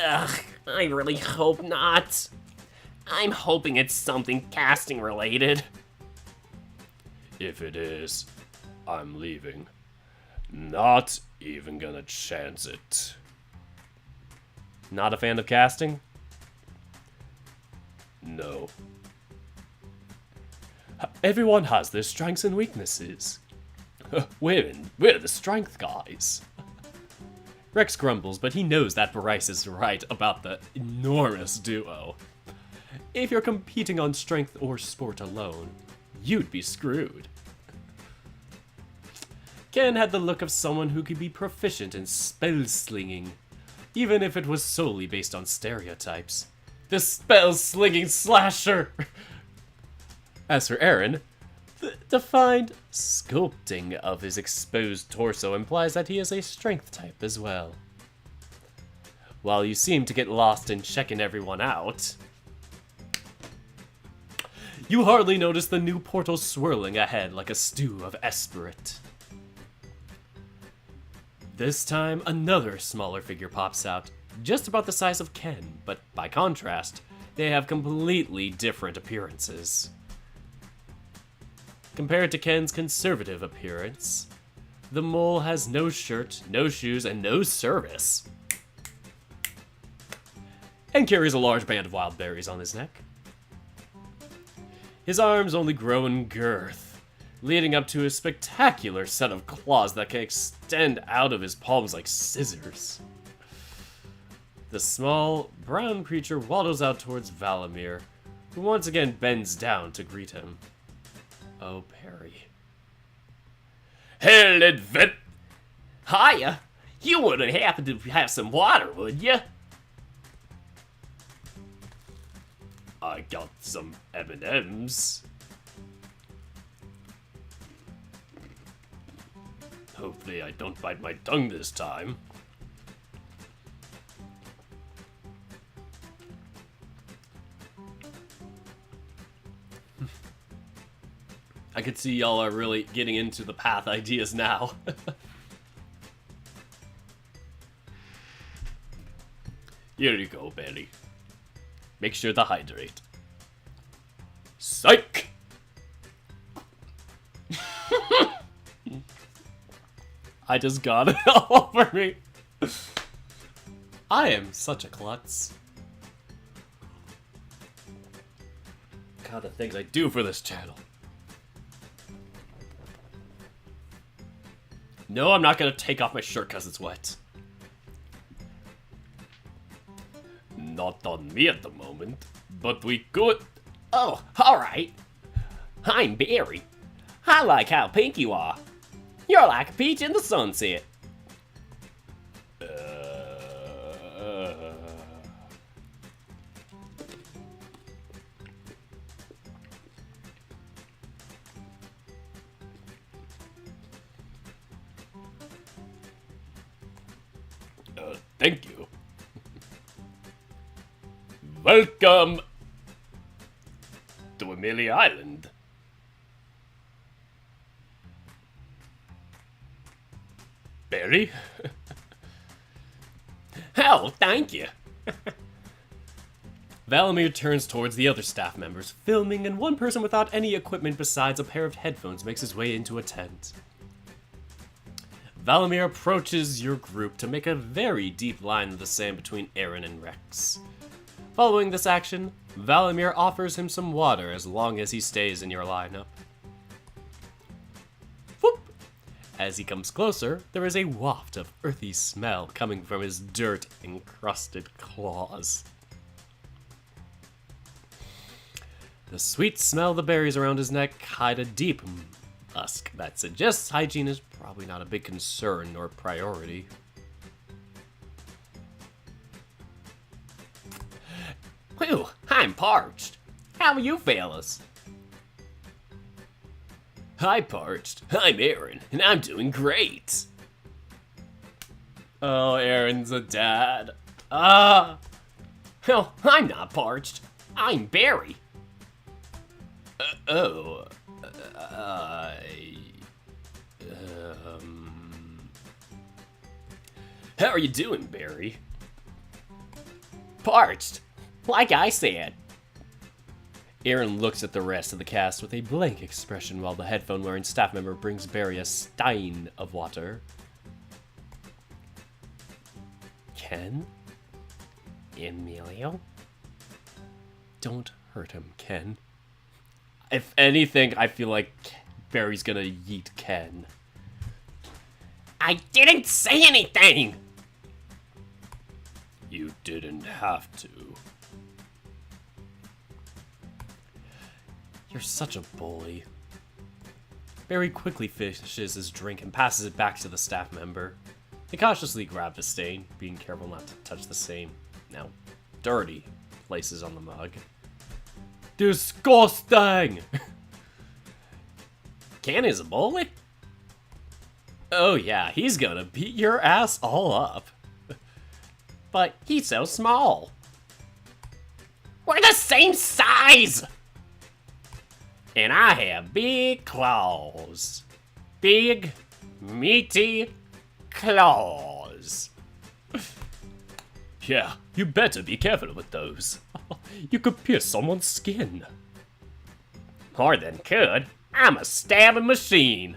Ugh, I really hope not. I'm hoping it's something casting related. If it is, I'm leaving. Not even gonna chance it. Not a fan of casting? No. Everyone has their strengths and weaknesses. We're the strength guys. Rex grumbles, but he knows that Bryce is right about the enormous duo. If you're competing on strength or sport alone, you'd be screwed. Ken had the look of someone who could be proficient in spell slinging, even if it was solely based on stereotypes. The spell slinging slasher! As for Aaron, the defined sculpting of his exposed torso implies that he is a strength type as well. While you seem to get lost in checking everyone out, you hardly notice the new portal swirling ahead like a stew of Esperit. This time, another smaller figure pops out, just about the size of Ken, but by contrast, they have completely different appearances. Compared to Ken's conservative appearance, the mole has no shirt, no shoes, and no service, and carries a large band of wild berries on his neck. His arms only grow in girth, leading up to a spectacular set of claws that can extend out of his palms like scissors. The small, brown creature waddles out towards Valimir, who once again bends down to greet him. Oh, Barry. Hell, advent. Hiya! You wouldn't happen to have some water, would you? I got some M&Ms. Hopefully I don't bite my tongue this time. I could see y'all are really getting into the path ideas now. Here you go, Barry. Make sure to hydrate. Psych! I just got it all over me. I am such a klutz. God, the things I do for this channel. No, I'm not gonna take off my shirt because it's wet. Not on me at the moment, but we could. Oh, alright. I'm Barry. I like how pink you are. You're like a peach in the sunset. Thank you. Welcome to Amelia Island. Barry? Oh, thank you. Valimir turns towards the other staff members, filming, and one person without any equipment besides a pair of headphones makes his way into a tent. Valimir approaches your group to make a very deep line in the sand between Aaron and Rex. Following this action, Valimir offers him some water as long as he stays in your lineup. Whoop! As he comes closer, there is a waft of earthy smell coming from his dirt-encrusted claws. The sweet smell of the berries around his neck hide a deep musk that suggests hygiene is probably not a big concern or priority. Whew, I'm parched. How are you fellas? Hi, Parched. I'm Aaron, and I'm doing great. Oh, Aaron's a dad. Ah! Well, I'm not parched. I'm Barry. Oh. How are you doing, Barry? Parched. Like I said. Aaron looks at the rest of the cast with a blank expression while the headphone-wearing staff member brings Barry a stein of water. Ken? Emilio? Don't hurt him, Ken. If anything, I feel like Barry's gonna yeet Ken. I didn't say anything! You didn't have to. You're such a bully. Barry quickly finishes his drink and passes it back to the staff member. They cautiously grab the stain, being careful not to touch the same, now dirty, places on the mug. Disgusting! Ken is a bully? Oh yeah, he's gonna beat your ass all up. But he's so small. We're the same size! And I have big claws. Big, meaty claws. Yeah, you better be careful with those. You could pierce someone's skin. More than could. I'm a stabbing machine.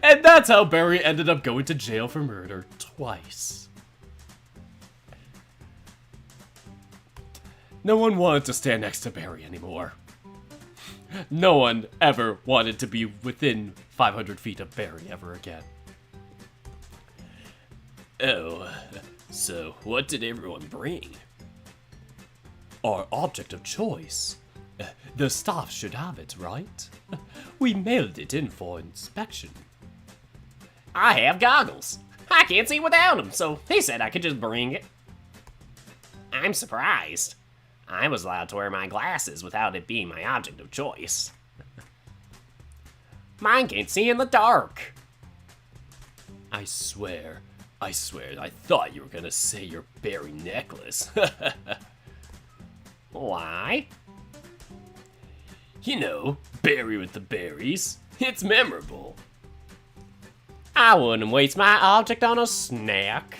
And that's how Barry ended up going to jail for murder twice. No one wanted to stand next to Barry anymore. No one ever wanted to be within 500 feet of Barry ever again. Oh, so what did everyone bring? Our object of choice, The staff should have it, right? We mailed it in for inspection. I have goggles. I can't see without them, so he said I could just bring it. I'm surprised. I was allowed to wear my glasses without it being my object of choice. Mine can't see in the dark. I swear, I thought you were gonna say your berry necklace. Why? You know, berry with the berries. It's memorable. I wouldn't waste my object on a snack.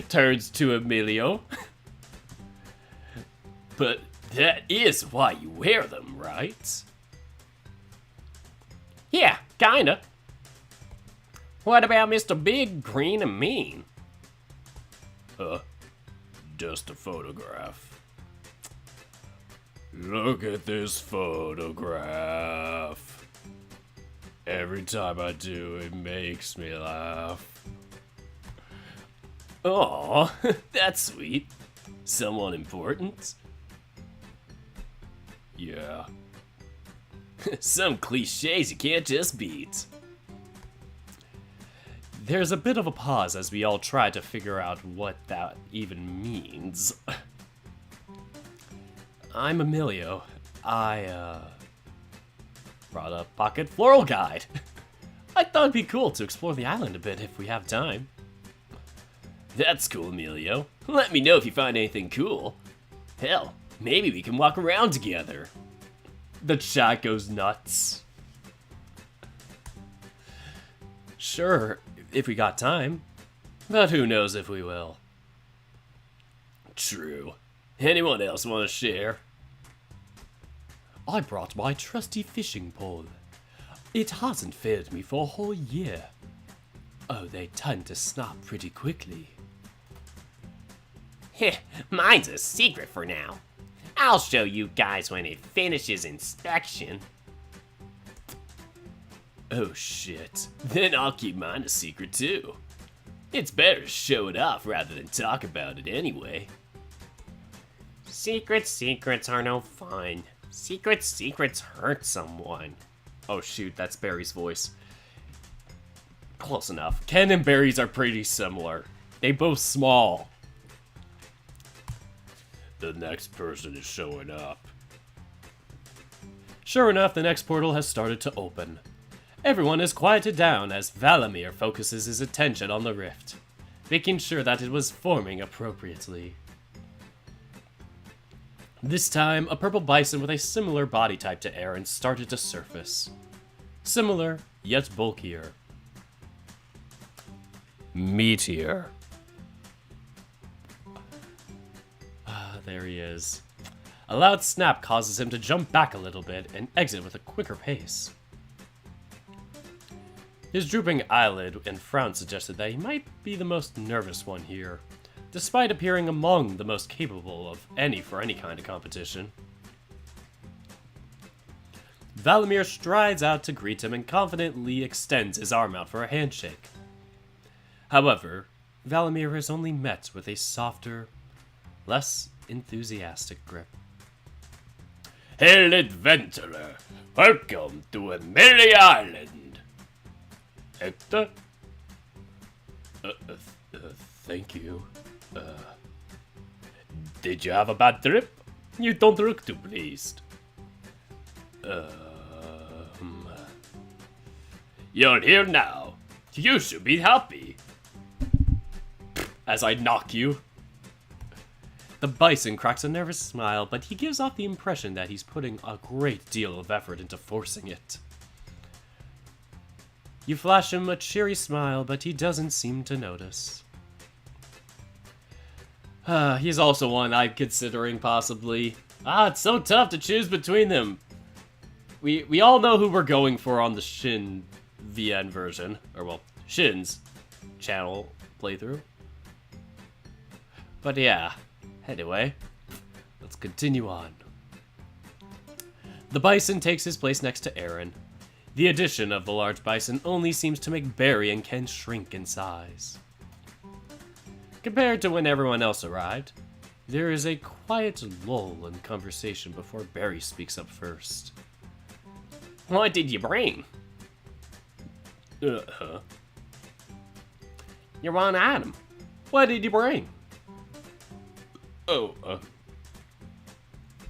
Turns to Emilio. But that is why you wear them, right? Yeah, kinda. What about Mr. Big, Green, and Mean? Just a photograph. Look at this photograph. Every time I do, it makes me laugh. Aw, that's sweet. Someone important? Yeah. Some cliches you can't just beat. There's a bit of a pause as we all try to figure out what that even means. I'm Emilio. I brought a pocket floral guide. I thought it'd be cool to explore the island a bit if we have time. That's cool, Emilio. Let me know if you find anything cool. Hell, maybe we can walk around together. The chat goes nuts. Sure, if we got time. But who knows if we will. True. Anyone else want to share? I brought my trusty fishing pole. It hasn't failed me for a whole year. Oh, they tend to snap pretty quickly. Heh, mine's a secret for now. I'll show you guys when it finishes inspection. Oh shit. Then I'll keep mine a secret too. It's better to show it off rather than talk about it anyway. Secrets are no fun. Secrets hurt someone. Oh shoot, that's Barry's voice. Close enough. Ken and Barry's are pretty similar. They both small. The next person is showing up. Sure enough, the next portal has started to open. Everyone is quieted down as Valamir focuses his attention on the rift, making sure that it was forming appropriately. This time, a purple bison with a similar body type to Aaron started to surface. Similar, yet bulkier. Meteor. There he is. A loud snap causes him to jump back a little bit and exit with a quicker pace. His drooping eyelid and frown suggested that he might be the most nervous one here, despite appearing among the most capable of any kind of competition. Valamir strides out to greet him and confidently extends his arm out for a handshake. However, Valamir is only met with a softer, less enthusiastic grip. Hail adventurer, welcome to Amelia Island. Hector? Thank you. Did you have a bad trip? You don't look too pleased. You're here now. You should be happy. As I knock you. The bison cracks a nervous smile, but he gives off the impression that he's putting a great deal of effort into forcing it. You flash him a cheery smile, but he doesn't seem to notice. He's also one I'm considering, possibly. It's so tough to choose between them. We all know who we're going for on the Shin VN version. Or, well, Shin's channel playthrough. But yeah, anyway, let's continue on. The bison takes his place next to Aaron. The addition of the large bison only seems to make Barry and Ken shrink in size. Compared to when everyone else arrived, There is a quiet lull in conversation before Barry speaks up first. What did you bring? Uh-huh. You're one item. What did you bring? Oh,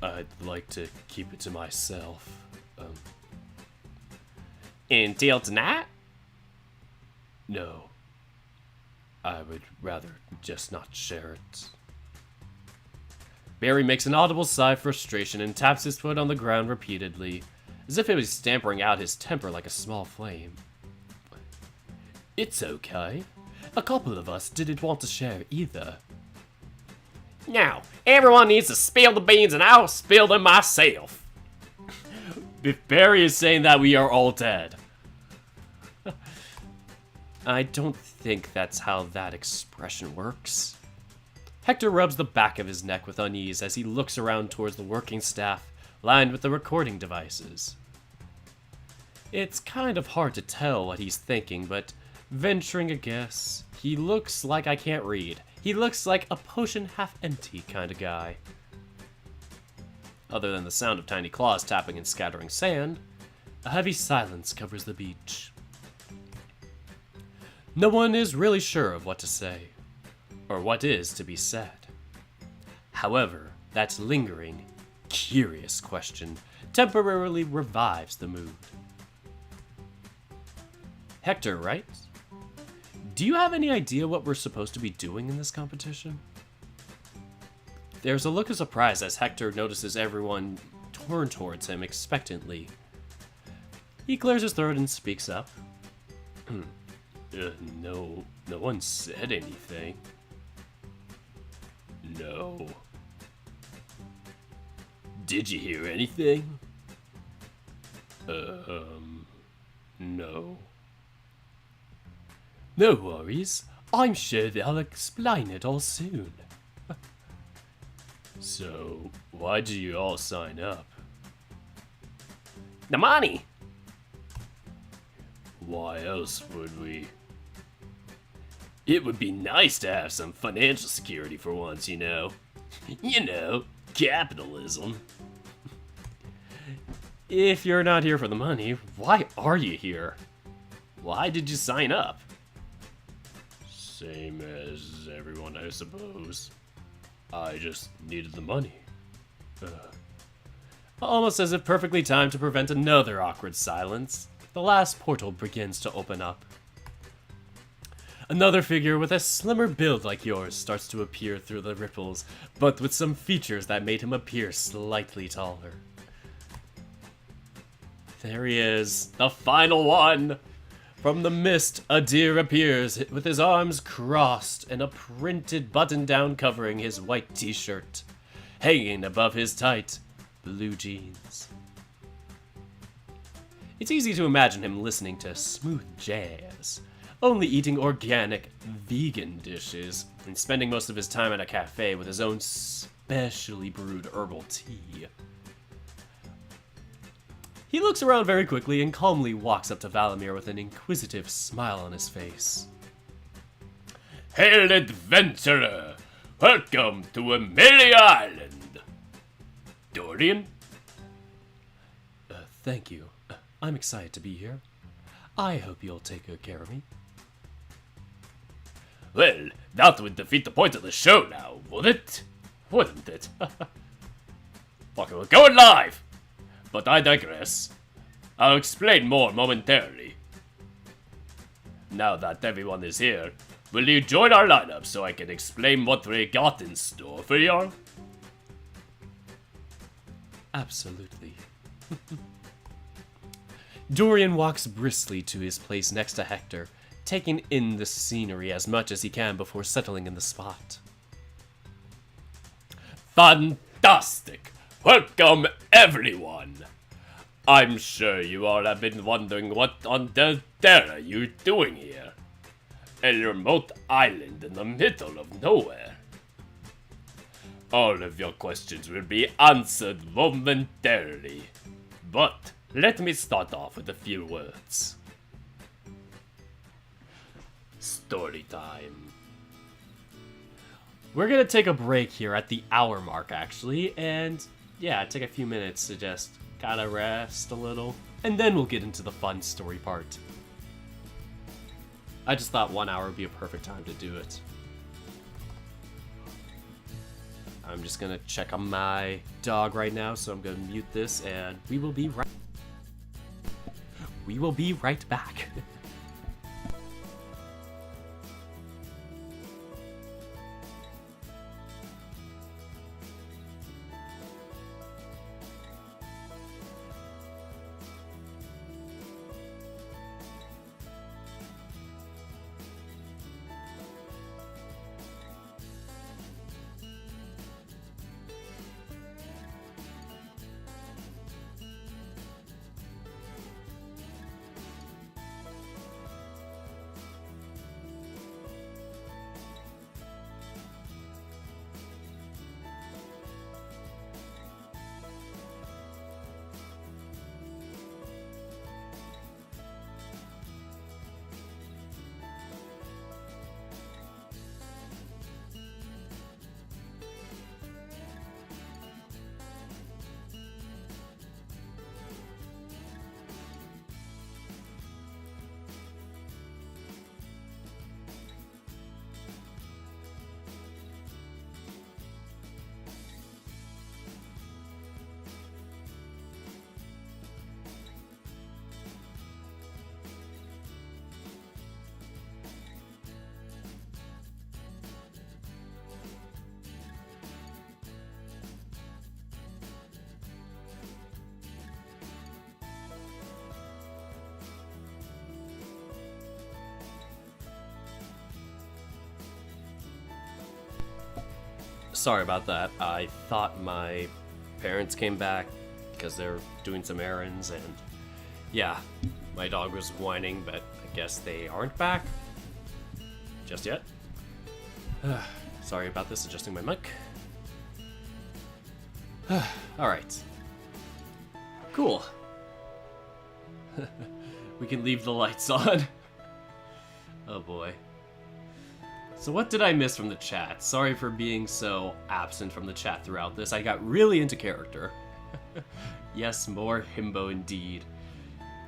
I'd like to keep it to myself. Until tonight? No. I would rather just not share it. Barry makes an audible sigh of frustration and taps his foot on the ground repeatedly, as if it was stamping out his temper like a small flame. It's okay. A couple of us didn't want to share either. Now, everyone needs to spill the beans and I'll spill them myself. If Barry is saying that, we are all dead. I don't think that's how that expression works. Hector rubs the back of his neck with unease as he looks around towards the working staff lined with the recording devices. It's kind of hard to tell what he's thinking, but venturing a guess, he looks like I can't read. He looks like a potion half empty kind of guy. Other than the sound of tiny claws tapping and scattering sand, a heavy silence covers the beach. No one is really sure of what to say, or what is to be said. However, that lingering, curious question temporarily revives the mood. Hector, right? Do you have any idea what we're supposed to be doing in this competition? There's a look of surprise as Hector notices everyone turn towards him expectantly. He clears his throat and speaks up. No one said anything. No. Did you hear anything? No. No worries. I'm sure they'll explain it all soon. So, why did you all sign up? The money. Why else would we? It would be nice to have some financial security for once, you know. You know, capitalism. If you're not here for the money, why are you here? Why did you sign up? Same as everyone, I suppose. I just needed the money. Almost as if perfectly timed to prevent another awkward silence, the last portal begins to open up. Another figure with a slimmer build like yours starts to appear through the ripples, but with some features that made him appear slightly taller. There he is, the final one! From the mist, a deer appears with his arms crossed and a printed button-down covering his white t-shirt, hanging above his tight blue jeans. It's easy to imagine him listening to smooth jazz, only eating organic, vegan dishes, and spending most of his time at a cafe with his own specially brewed herbal tea. He looks around very quickly and calmly walks up to Valamir with an inquisitive smile on his face. Hail, adventurer! Welcome to Amelia Island! Dorian? Thank you. I'm excited to be here. I hope you'll take good care of me. Well, that would defeat the point of the show now, would it? Wouldn't it? Okay, we're going live! But I digress. I'll explain more momentarily. Now that everyone is here, will you join our lineup so I can explain what we got in store for y'all? Absolutely. Dorian walks briskly to his place next to Hector, taking in the scenery as much as he can before settling in the spot. Fantastic! Welcome, everyone! I'm sure you all have been wondering what on the terra you're doing here. A remote island in the middle of nowhere. All of your questions will be answered momentarily. But let me start off with a few words. Story time. we're gonna take a break here at the hour mark, actually, and yeah, take a few minutes to just kind of rest a little, and then we'll get into the fun story part. I just thought 1 hour would be a perfect time to do it. I'm just gonna check on my dog right now, so I'm gonna mute this, and we will be right back. Sorry about that. I thought my parents came back because they're doing some errands, and yeah, my dog was whining, but I guess they aren't back just yet. Sorry about this, adjusting my mic. Alright. Cool. We can leave the lights on. Oh boy. So what did I miss from the chat? Sorry for being so absent from the chat throughout this. I got really into character. Yes, more himbo indeed.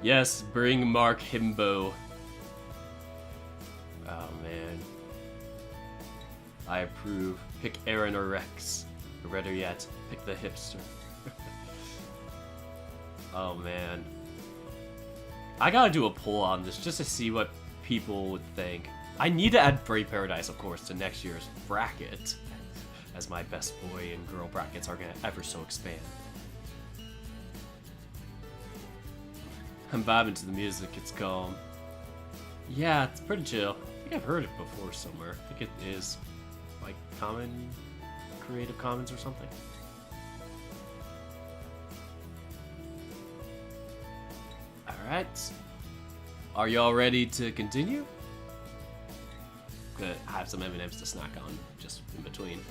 Yes, bring Mark himbo. Oh man. I approve. Pick Aaron or Rex. Or better yet, pick the hipster. Oh man. I gotta do a poll on this just to see what people would think. I need to add Brave Paradise, of course, to next year's bracket, as my best boy and girl brackets are gonna ever so expand. I'm vibing to the music, it's calm. Yeah, it's pretty chill. I think I've heard it before somewhere. I think it is, like, Creative Commons or something. Alright. Are y'all ready to continue? Gonna have some M&Ms to snack on just in between.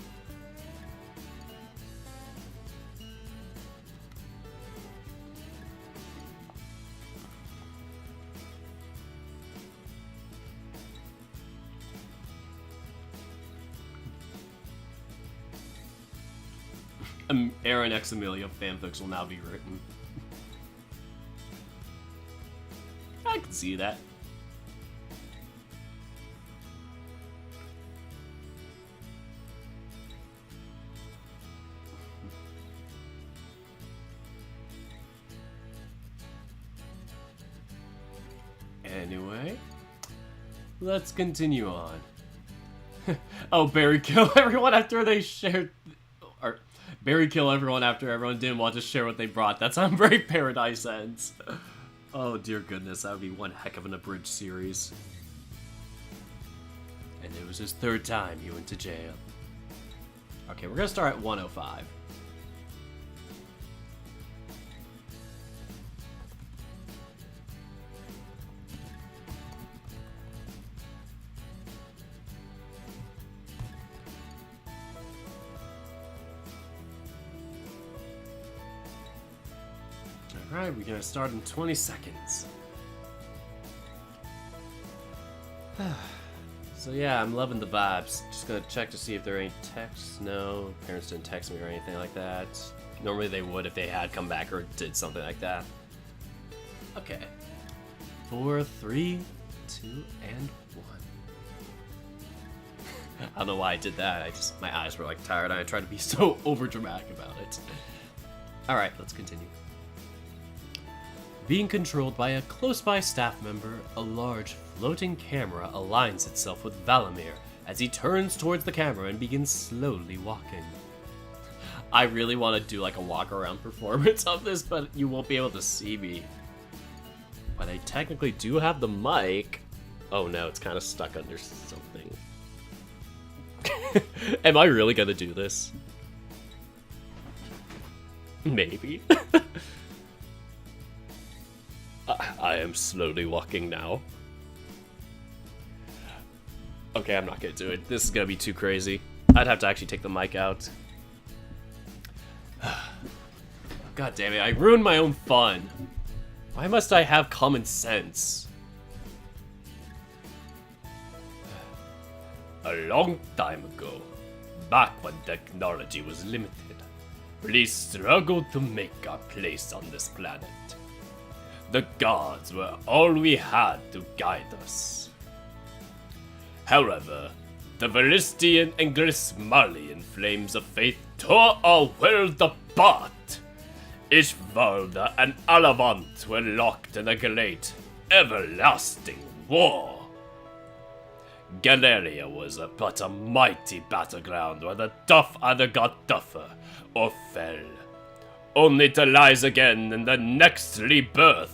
Aaron X Amelia fanfics will now be written. I can see that. Anyway, let's continue on. Oh, Barry kill everyone after they shared... Or, Barry kill everyone after everyone didn't want to share what they brought. That's how Brave Paradise ends. Oh, dear goodness, that would be one heck of an abridged series. And it was his third time he went to jail. Okay, we're gonna start at 105. Alright, we're gonna start in 20 seconds. So yeah, I'm loving the vibes. Just gonna check to see if there are any texts. No, parents didn't text me or anything like that. Normally they would if they had come back or did something like that. Okay. 4, 3, 2, and 1. I don't know why I did that. My eyes were like tired and I tried to be so over dramatic about it. Alright, let's continue. Being controlled by a close-by staff member, a large floating camera aligns itself with Valamir as he turns towards the camera and begins slowly walking. I really want to do like a walk-around performance of this, but you won't be able to see me. But I technically do have the mic. Oh no, it's kind of stuck under something. Am I really gonna do this? Maybe. I am slowly walking now. Okay, I'm not gonna do it. This is gonna be too crazy. I'd have to actually take the mic out. God damn it, I ruined my own fun. Why must I have common sense? A long time ago, back when technology was limited, we struggled to make our place on this planet. The gods were all we had to guide us. However, the Velistian and Grismalian flames of faith tore our world apart. Ishvalda and Alavant were locked in a great, everlasting war. Galeria was but a mighty battleground where the tough either got tougher or fell, only to rise again in the next rebirth.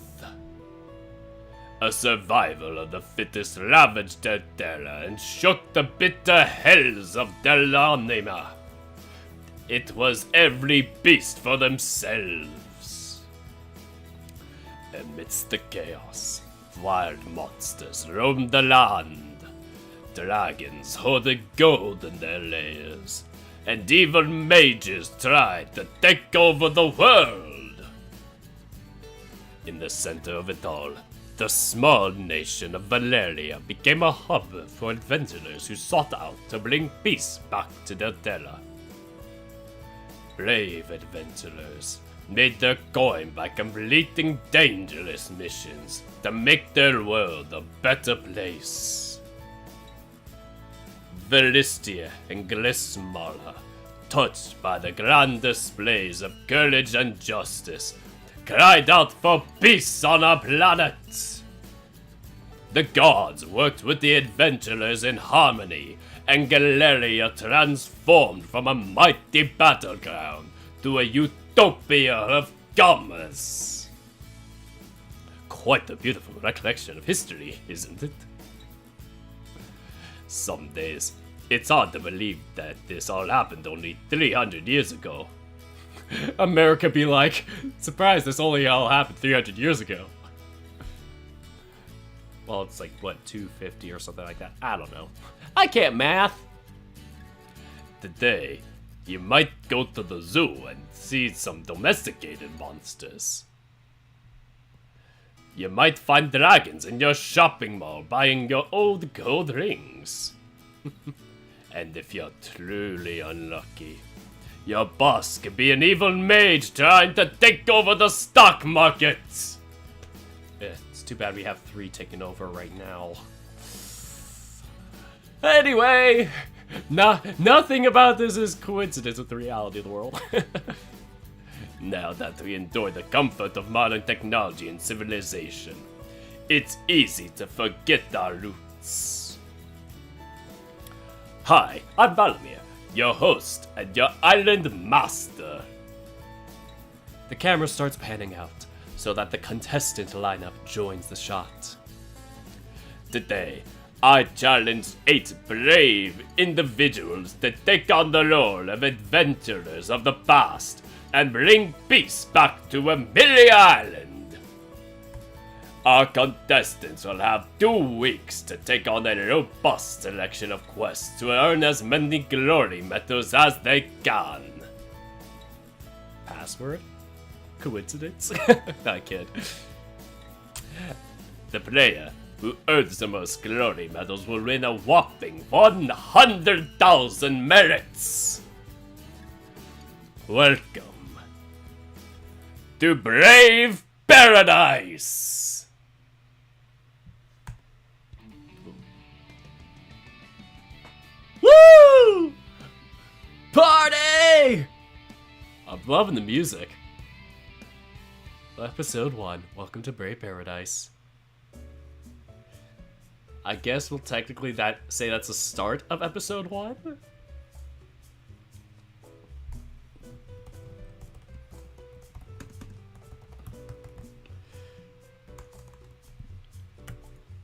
A survival of the fittest ravaged Dela and shook the bitter hells of Delanima. It was every beast for themselves. Amidst the chaos, wild monsters roamed the land. Dragons hoarded gold in their lairs, and evil mages tried to take over the world. In the center of it all, the small nation of Valeria became a hub for adventurers who sought out to bring peace back to their Dela. Brave adventurers made their coin by completing dangerous missions to make their world a better place. Velistia and Glismala, touched by the grand displays of courage and justice, cried out for peace on our planet. The gods worked with the adventurers in harmony, and Galeria transformed from a mighty battleground to a utopia of commerce. Quite a beautiful recollection of history, isn't it? Some days, it's hard to believe that this all happened only 300 years ago. America be like, surprise, this only all happened 300 years ago. Well, it's like, what, 250 or something like that? I don't know. I can't math. Today, you might go to the zoo and see some domesticated monsters. You might find dragons in your shopping mall buying your old gold rings. And if you're truly unlucky, your boss could be an evil mage trying to take over the stock market. It's too bad we have 3 taking over right now. Anyway, nothing about this is coincidence with the reality of the world. Now that we enjoy the comfort of modern technology and civilization, it's easy to forget our roots. Hi, I'm Valamir, your host and your island master. The camera starts panning out so that the contestant lineup joins the shot. Today, I challenge 8 brave individuals to take on the role of adventurers of the past and bring peace back to Amelia Island. Our contestants will have 2 weeks to take on a robust selection of quests to earn as many glory medals as they can. Password? Coincidence? Not a kid. The player who earns the most glory medals will win a whopping 100,000 merits. Welcome to Brave Paradise! Woo! Party! I'm loving the music. Episode 1. Welcome to Brave Paradise. I guess we'll technically say that's the start of episode 1.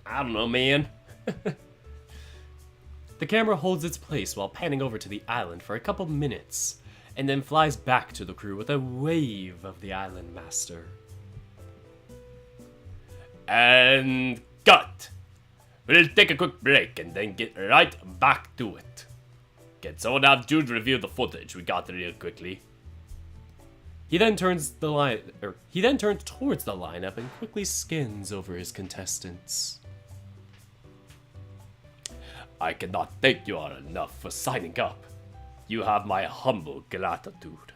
I don't know, man. The camera holds its place while panning over to the island for a couple minutes, and then flies back to the crew with a wave of the island master. And cut! We'll take a quick break and then get right back to it. Can someone have Jude review the footage we got real quickly? He then turns towards the lineup and quickly skins over his contestants. I cannot thank you all enough for signing up. You have my humble gratitude.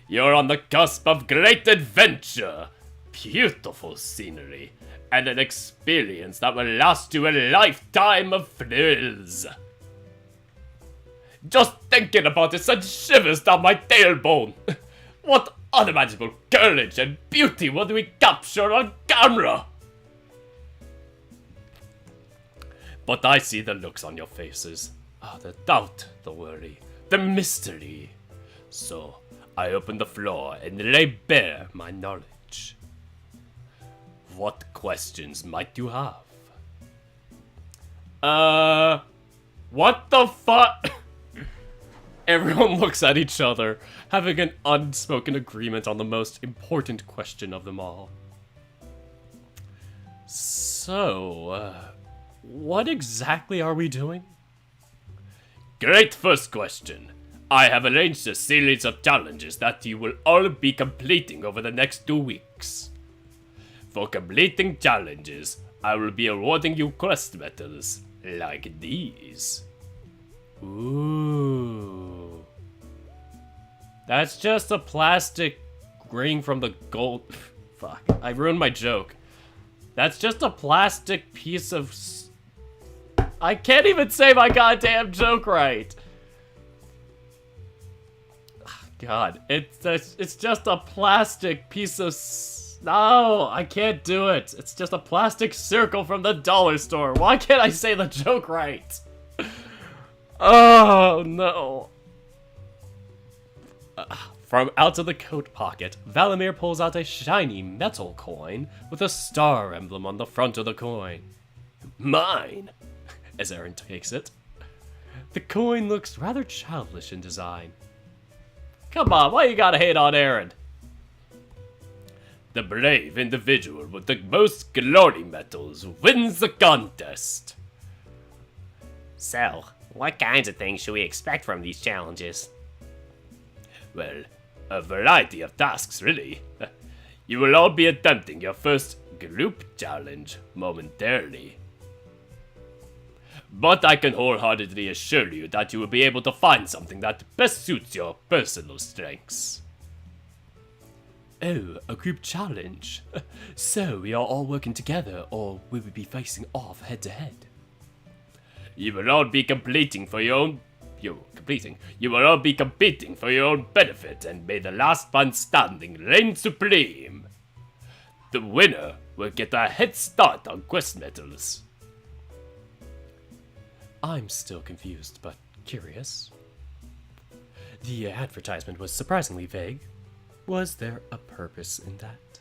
You're on the cusp of great adventure, beautiful scenery, and an experience that will last you a lifetime of thrills. Just thinking about it sends shivers down my tailbone. What unimaginable courage and beauty will we capture on camera? But I see the looks on your faces. The doubt, the worry, the mystery. So, I open the floor and lay bare my knowledge. What questions might you have? What the fuck? Everyone looks at each other, having an unspoken agreement on the most important question of them all. So, what exactly are we doing? Great first question. I have arranged a series of challenges that you will all be completing over the next 2 weeks. For completing challenges, I will be awarding you quest medals like these. Ooh. That's just a plastic ring from the gold. Fuck, I ruined my joke. That's just a plastic piece of. I can't even say my goddamn joke right. God, it's just a plastic piece of. No, I can't do it. It's just a plastic circle from the dollar store. Why can't I say the joke right? Oh, no. From out of the coat pocket, Valimir pulls out a shiny metal coin with a star emblem on the front of the coin. Mine, as Aaron takes it. The coin looks rather childish in design. Come on, why you gotta hate on Aaron? The brave individual with the most glory medals wins the contest. So, what kinds of things should we expect from these challenges? Well, a variety of tasks, really. You will all be attempting your first group challenge momentarily. But I can wholeheartedly assure you that you will be able to find something that best suits your personal strengths. Oh, a group challenge. So we are all working together, or will we be facing off head to head? You will all be completing for your own. You will all be competing for your own benefit, and may the last one standing reign supreme. The winner will get a head start on quest medals. I'm still confused, but curious. The advertisement was surprisingly vague. Was there a purpose in that?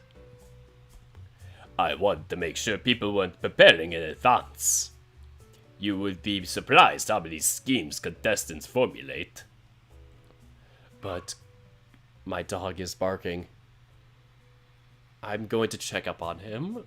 I wanted to make sure people weren't preparing in advance. You would be surprised how many schemes contestants formulate. But my dog is barking. I'm going to check up on him.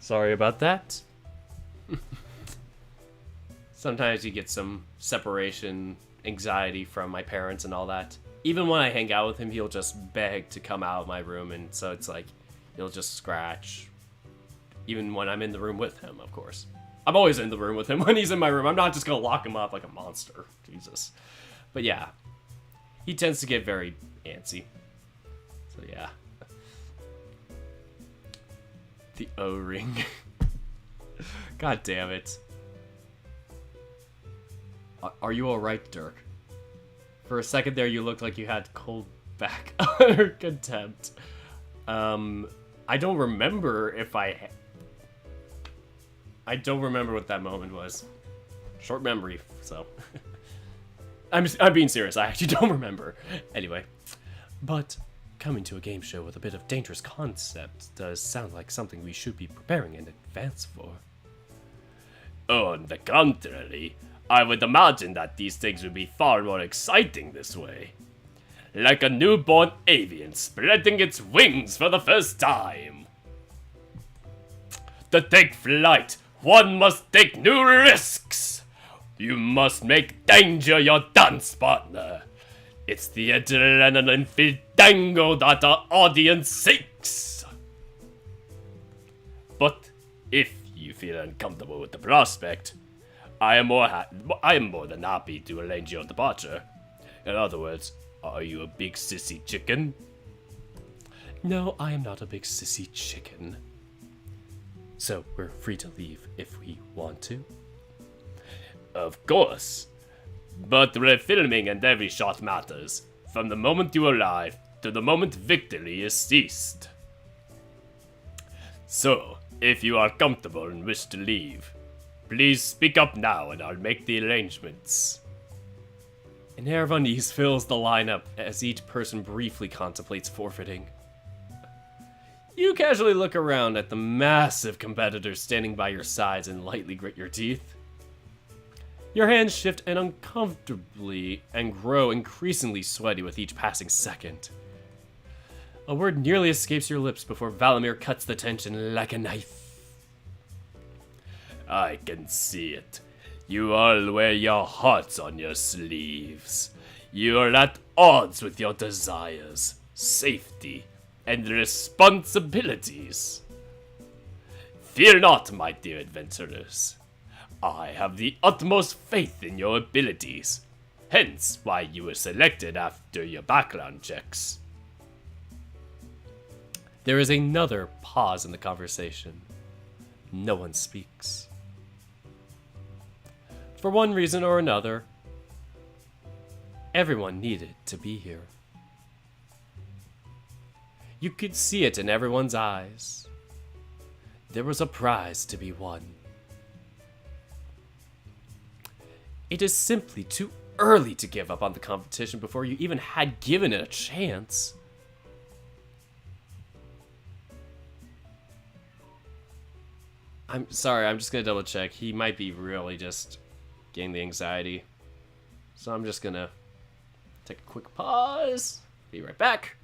Sorry about that. Sometimes you get some separation anxiety from my parents and all that. Even when I hang out with him, he'll just beg to come out of my room, and so it's like, he'll just scratch. Even when I'm in the room with him, of course. I'm always in the room with him when he's in my room. I'm not just gonna lock him up like a monster. Jesus. But yeah. He tends to get very antsy. So yeah. The O-ring. God damn it. Are you alright, Dirk? For a second there, you looked like you had cold back or contempt. I don't remember if I don't remember what that moment was. Short memory, so. I'm being serious, I actually don't remember. Anyway. But coming to a game show with a bit of dangerous concept does sound like something we should be preparing in advance for. On the contrary, I would imagine that these things would be far more exciting this way. Like a newborn avian spreading its wings for the first time. To take flight, one must take new risks. You must make danger your dance partner. It's the adrenaline-filled tango that our audience seeks. But if you feel uncomfortable with the prospect, I am more than happy to arrange your departure. In other words, are you a big sissy chicken? No, I am not a big sissy chicken. So we're free to leave if we want to. Of course. But refilming and every shot matters, from the moment you arrive to the moment victory is ceased. So, if you are comfortable and wish to leave, please speak up now and I'll make the arrangements. An air of unease fills the lineup as each person briefly contemplates forfeiting. You casually look around at the massive competitors standing by your sides and lightly grit your teeth. Your hands shift and uncomfortably and grow increasingly sweaty with each passing second. A word nearly escapes your lips before Valimir cuts the tension like a knife. I can see it. You all wear your hearts on your sleeves. You are at odds with your desires, safety, and responsibilities. Fear not, my dear adventurers. I have the utmost faith in your abilities, hence why you were selected after your background checks. There is another pause in the conversation. No one speaks. For one reason or another, everyone needed to be here. You could see it in everyone's eyes. There was a prize to be won. It is simply too early to give up on the competition before you even had given it a chance. I'm sorry, I'm just gonna double check. He might be really just getting the anxiety. So I'm just gonna take a quick pause. Be right back.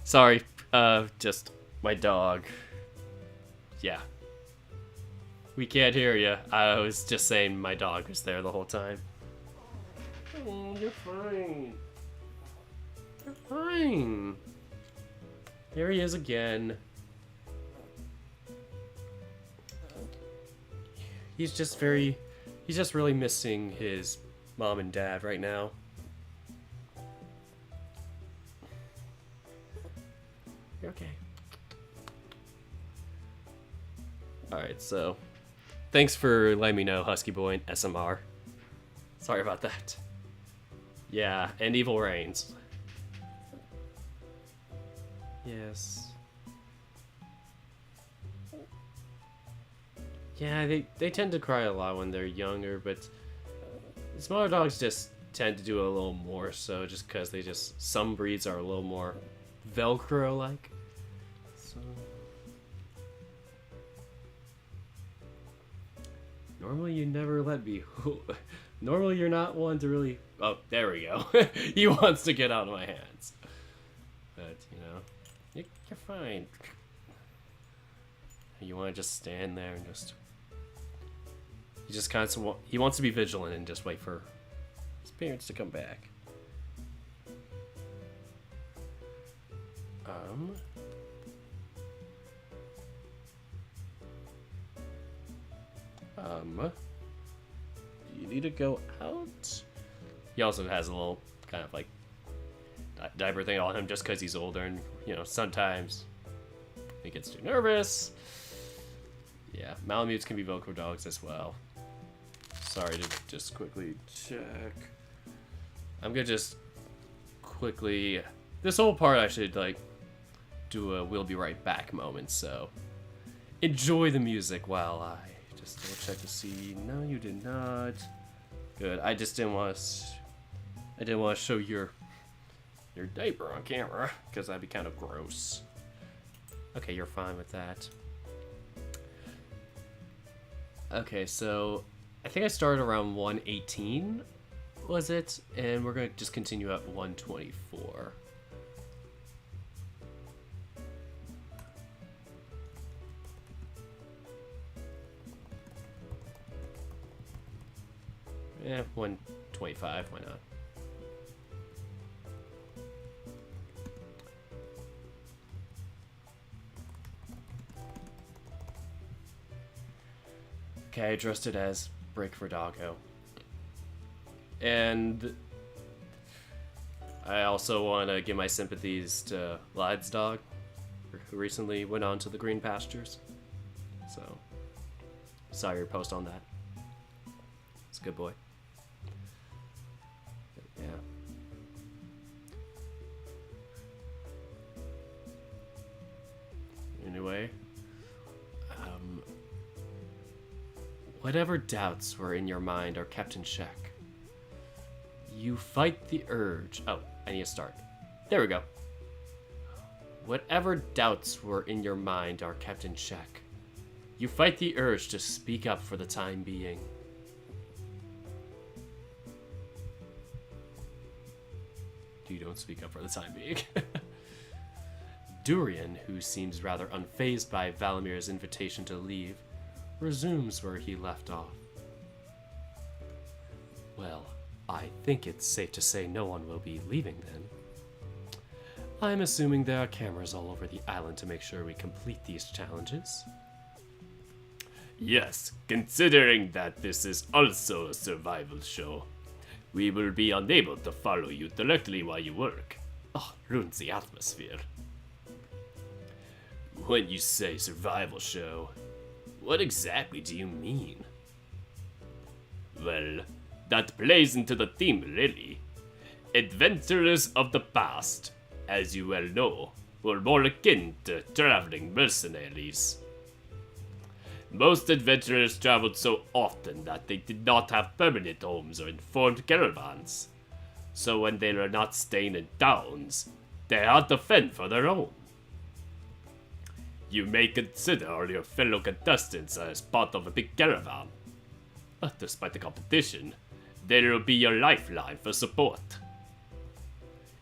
Sorry, just my dog. Yeah. We can't hear you. I was just saying my dog was there the whole time. Oh, you're fine. You're fine. Here he is again. He's just really missing his mom and dad right now. You're okay. Alright, so thanks for letting me know, Husky Boy and SMR. Sorry about that. Yeah, and Evil Reigns. Yes. Yeah, they tend to cry a lot when they're younger, but smaller dogs just tend to do a little more so, just because some breeds are a little more Velcro-like. So normally you never let me. Normally you're not one to really. Oh, there we go. He wants to get out of my hands, but you're fine. You want to just stand there and just. He just kind of he wants to be vigilant and just wait for his parents to come back. Do you need to go out? He also has a little kind of like diaper thing on him just because he's older, and sometimes he gets too nervous. Yeah, Malamutes can be Velcro dogs as well. Sorry to just quickly check. I'm gonna just quickly. This whole part I should do a "we'll be right back" moment. So enjoy the music while I just double check to see. No, you did not. Good. I just didn't want to show your diaper on camera because that'd be kind of gross. Okay, you're fine with that. Okay, so I think I started around 118, was it? And we're going to just continue at 124. Yeah, 125, why not? Okay, I addressed it as break for Doggo. And I also want to give my sympathies to Lide's dog, who recently went on to the green pastures. So, saw your post on that. It's a good boy. Yeah. Anyway, whatever doubts were in your mind are kept in check. You fight the urge. Oh, I need to start. There we go. Whatever doubts were in your mind are kept in check. You fight the urge to speak up for the time being. You don't speak up for the time being. Durian, who seems rather unfazed by Valamir's invitation to leave, resumes where he left off. Well, I think it's safe to say no one will be leaving then. I'm assuming there are cameras all over the island to make sure we complete these challenges. Yes, considering that this is also a survival show, we will be unable to follow you directly while you work. Oh, ruins the atmosphere. When you say survival show, what exactly do you mean? Well, that plays into the theme, really. Adventurers of the past, as you well know, were more akin to traveling mercenaries. Most adventurers traveled so often that they did not have permanent homes or informed caravans. So when they were not staying in towns, they had to fend for their own. You may consider all your fellow contestants as part of a big caravan. But despite the competition, they will be your lifeline for support.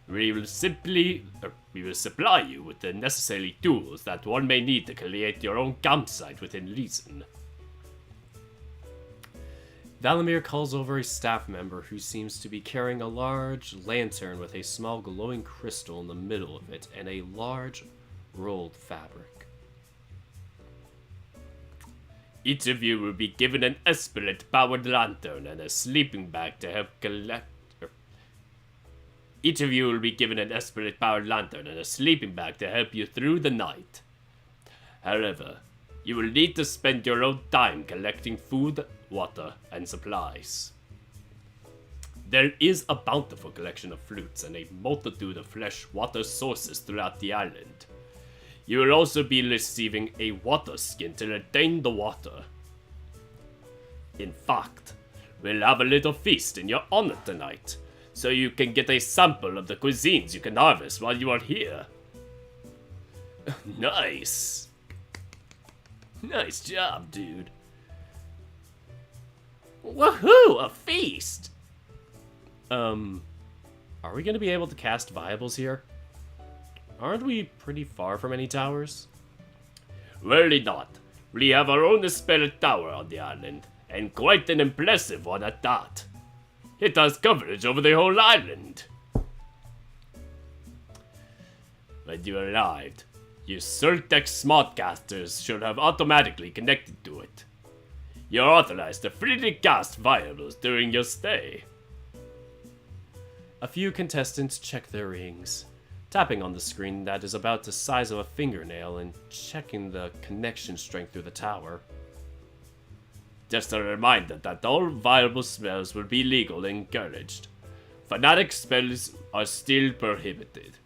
We will supply you with the necessary tools that one may need to create your own campsite within reason. Valimir calls over a staff member who seems to be carrying a large lantern with a small glowing crystal in the middle of it and a large rolled fabric. Each of you will be given an Esprit-powered lantern and a sleeping bag to help collect... Each of you will be given an Esprit-powered lantern and a sleeping bag to help you through the night. However, you will need to spend your own time collecting food, water, and supplies. There is a bountiful collection of fruits and a multitude of fresh water sources throughout the island. You will also be receiving a water skin to retain the water. In fact, we'll have a little feast in your honor tonight, so you can get a sample of the cuisines you can harvest while you are here. Nice. Nice job, dude. Woohoo! A feast! Are we gonna be able to cast Viables here? Aren't we pretty far from any towers? Really not. We have our own spirit tower on the island, and quite an impressive one at that. It has coverage over the whole island. When you arrived, your Surtex Smartcasters should have automatically connected to it. You're authorized to freely cast Viables during your stay. A few contestants check their rings, tapping on the screen that is about the size of a fingernail and checking the connection strength through the tower. Just a reminder that all viable spells will be legal and encouraged. Fanatic spells are still prohibited.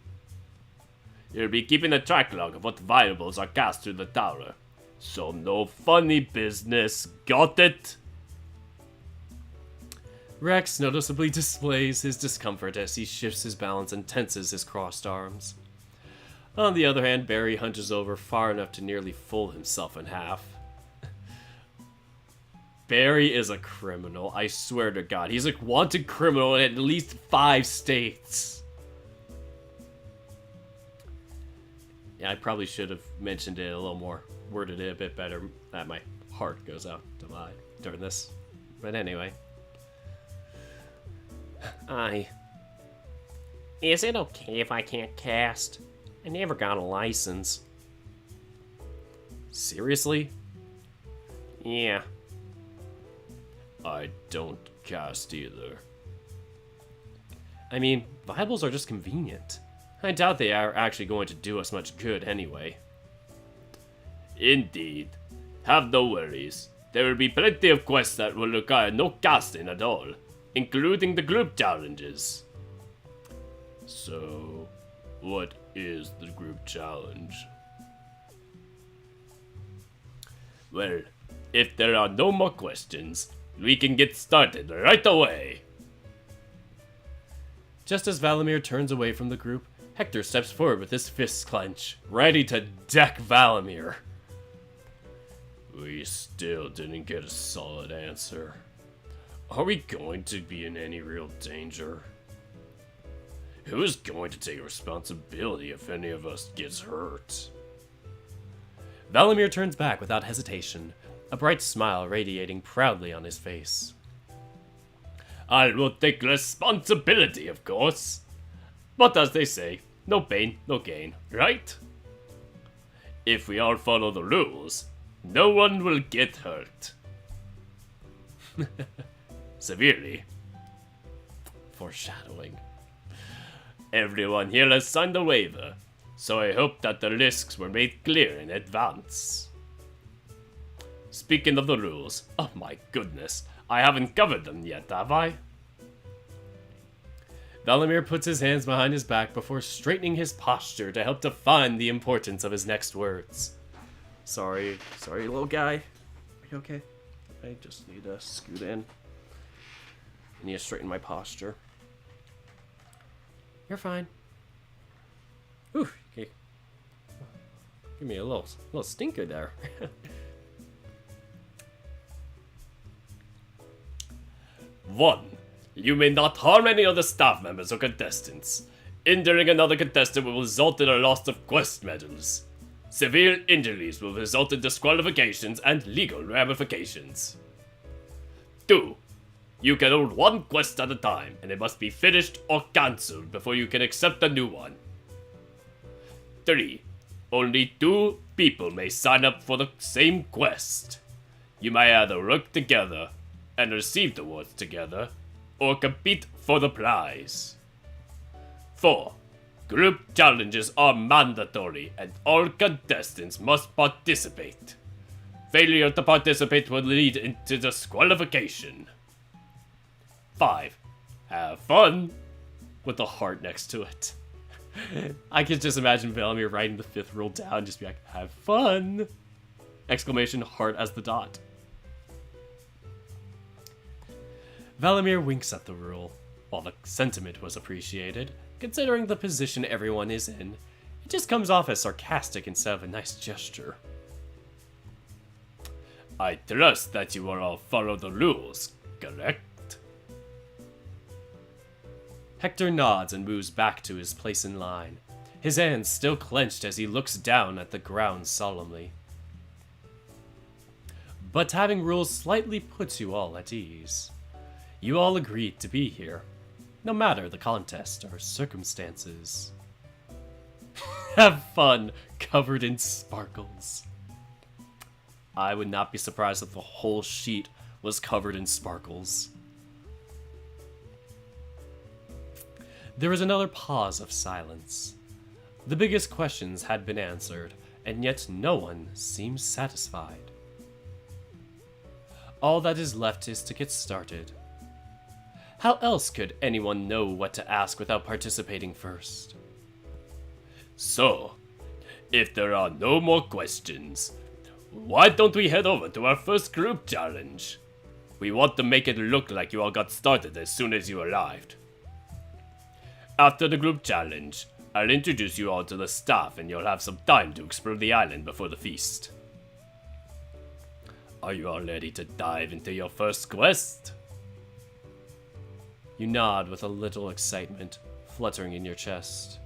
You'll be keeping a track log of what viables are cast through the tower. So no funny business, got it? Rex noticeably displays his discomfort as he shifts his balance and tenses his crossed arms. On the other hand, Barry hunches over far enough to nearly fold himself in half. Barry is a criminal, I swear to God. He's a wanted criminal in at least 5 states. Yeah, I probably should have mentioned it a little more, worded it a bit better. That my heart goes out to my during this. But anyway. Is it okay if I can't cast? I never got a license. Seriously? Yeah. I don't cast either. I mean, Viables are just convenient. I doubt they are actually going to do us much good anyway. Indeed. Have no worries. There will be plenty of quests that will require no casting at all, including the group challenges. So, what is the group challenge? Well, if there are no more questions, we can get started right away. Just as Valimir turns away from the group, Hector steps forward with his fists clenched, ready to deck Valimir. We still didn't get a solid answer. Are we going to be in any real danger? Who's going to take responsibility if any of us gets hurt? Valimir turns back without hesitation, a bright smile radiating proudly on his face. I will take responsibility, of course. But as they say, no pain, no gain, right? If we all follow the rules, no one will get hurt. Severely. Foreshadowing. Everyone here has signed a waiver, so I hope that the risks were made clear in advance. Speaking of the rules, oh my goodness, I haven't covered them yet, have I? Valimir puts his hands behind his back before straightening his posture to help define the importance of his next words. Sorry, little guy. Are you okay? I just need to scoot in. I need to straighten my posture. You're fine. Ooh, okay. Give me a little stinker there. 1. You may not harm any of the staff members or contestants. Injuring another contestant will result in a loss of quest medals. Severe injuries will result in disqualifications and legal ramifications. 2. You can hold one quest at a time, and it must be finished or cancelled before you can accept a new one. 3. Only 2 people may sign up for the same quest. You may either work together and receive the rewards together, or compete for the prize. 4. Group challenges are mandatory and all contestants must participate. Failure to participate will lead into disqualification. 5. Have fun! With a heart next to it. I could just imagine Valimir writing the 5th rule down and just be like, have fun! Exclamation heart as the dot. Valimir winks at the rule. While the sentiment was appreciated, considering the position everyone is in, it just comes off as sarcastic instead of a nice gesture. I trust that you will all follow the rules, correct? Hector nods and moves back to his place in line, his hands still clenched as he looks down at the ground solemnly. But having rules slightly puts you all at ease. You all agreed to be here, no matter the contest or circumstances. Have fun, covered in sparkles. I would not be surprised if the whole sheet was covered in sparkles. There was another pause of silence. The biggest questions had been answered, and yet no one seems satisfied. All that is left is to get started. How else could anyone know what to ask without participating first? So, if there are no more questions, why don't we head over to our first group challenge? We want to make it look like you all got started as soon as you arrived. After the group challenge, I'll introduce you all to the staff and you'll have some time to explore the island before the feast. Are you all ready to dive into your first quest? You nod with a little excitement fluttering in your chest,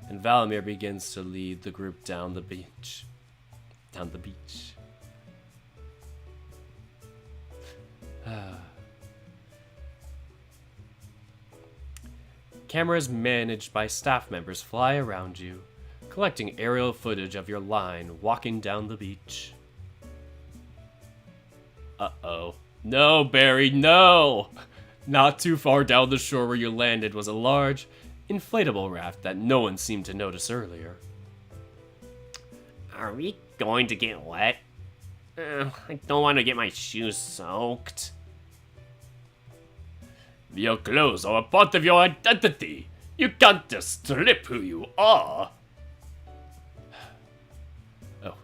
and Valimir begins to lead the group down the beach. Down the beach. Cameras managed by staff members fly around you, collecting aerial footage of your line walking down the beach. Uh-oh. No, Barry, no! Not too far down the shore where you landed was a large, inflatable raft that no one seemed to notice earlier. Are we going to get wet? I don't want to get my shoes soaked. Your clothes are a part of your identity. You can't just strip who you are. Oh,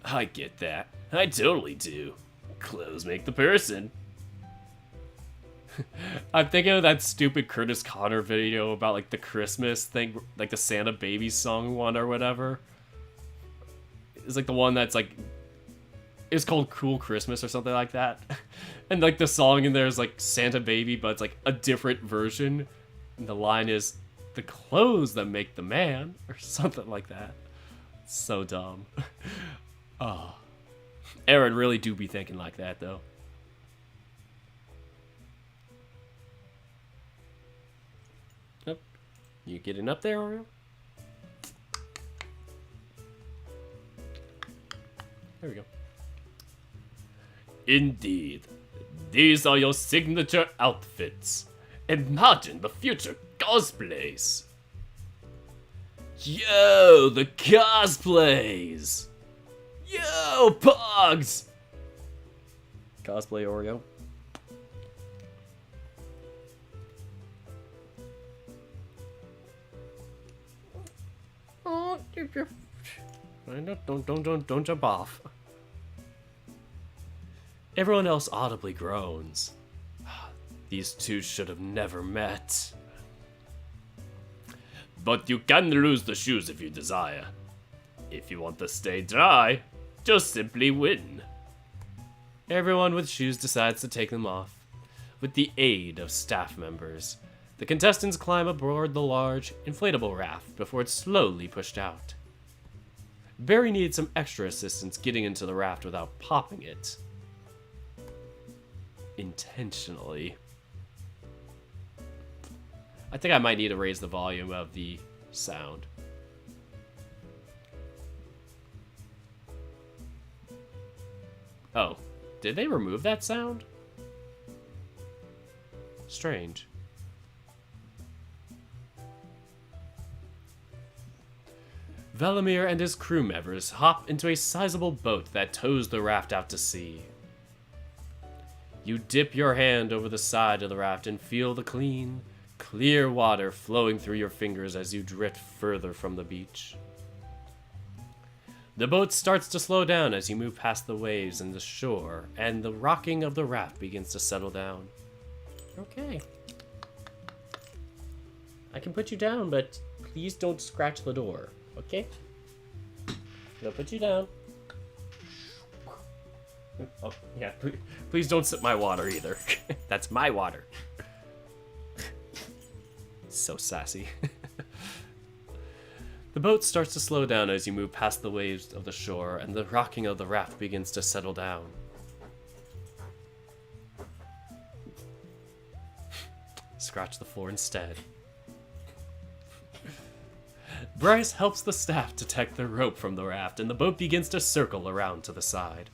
I get that. I totally do. Clothes make the person. I'm thinking of that stupid Curtis Connor video about like the Christmas thing, like the Santa Baby song one or whatever. It's like the one that's like, it's called Cool Christmas or something like that. And like the song in there is like Santa Baby, but it's like a different version. And the line is, the clothes that make the man, or something like that. So dumb. Oh. Aaron really do be thinking like that though. Yep. You getting up there, Oreo? There we go. Indeed. These are your signature outfits. Imagine the future cosplays. Yo, the cosplays! Yo, Pogs! Cosplay Oreo. Oh, don't jump off. Everyone else audibly groans. These two should have never met. But you can lose the shoes if you desire. If you want to stay dry, just simply win. Everyone with shoes decides to take them off, with the aid of staff members. The contestants climb aboard the large, inflatable raft before it's slowly pushed out. Barry needs some extra assistance getting into the raft without popping it. Intentionally. I think I might need to raise the volume of the sound. Oh, did they remove that sound? Strange. Velimir and his crew members hop into a sizable boat that tows the raft out to sea. You dip your hand over the side of the raft and feel the clean, clear water flowing through your fingers as you drift further from the beach. The boat starts to slow down as you move past the waves and the shore, and the rocking of the raft begins to settle down. Okay. I can put you down, but please don't scratch the door, okay? I'll put you down. Oh, yeah, please don't sip my water either. That's my water. So sassy. The boat starts to slow down as you move past the waves of the shore, and the rocking of the raft begins to settle down. Scratch the floor instead. Bryce helps the staff detect the rope from the raft, and the boat begins to circle around to the side.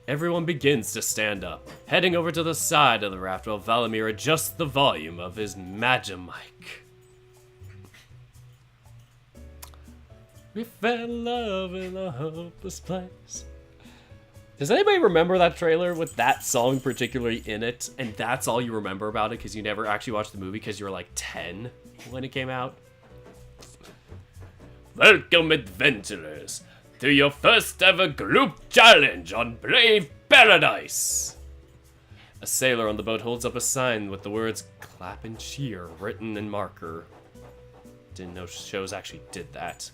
Everyone begins to stand up, heading over to the side of the raft while Velimir adjusts the volume of his Magimic. We fell in love in a hopeless place. Does anybody remember that trailer with that song particularly in it, and that's all you remember about it because you never actually watched the movie because you were like 10 when it came out? Welcome, adventurers, to your first ever group challenge on Brave Paradise. A sailor on the boat holds up a sign with the words "clap and cheer" written in marker. Didn't know shows actually did that.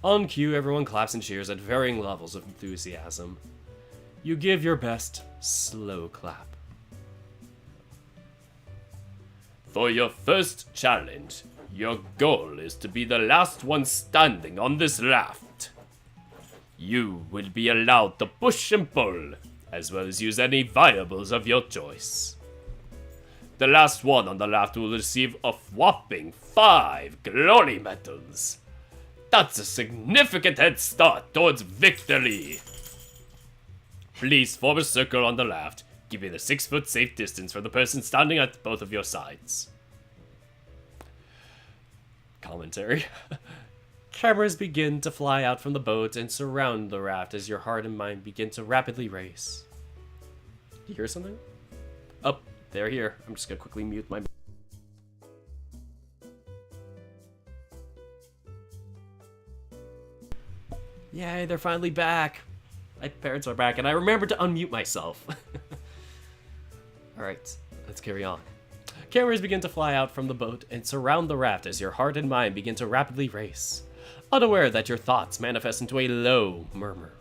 On cue, everyone claps and cheers at varying levels of enthusiasm. You give your best slow clap. For your first challenge, your goal is to be the last one standing on this raft. You will be allowed to push and pull, as well as use any variables of your choice. The last one on the raft will receive a whopping 5 glory medals. That's a significant head start towards victory. Please form a circle on the raft, keeping a 6-foot safe distance from the person standing at both of your sides. Commentary. Cameras begin to fly out from the boat and surround the raft as your heart and mind begin to rapidly race. You hear something? Oh, they're here. I'm just gonna quickly mute my... Yay, they're finally back. My parents are back, and I remembered to unmute myself. Alright, let's carry on. Cameras begin to fly out from the boat and surround the raft as your heart and mind begin to rapidly race, unaware that your thoughts manifest into a low murmur.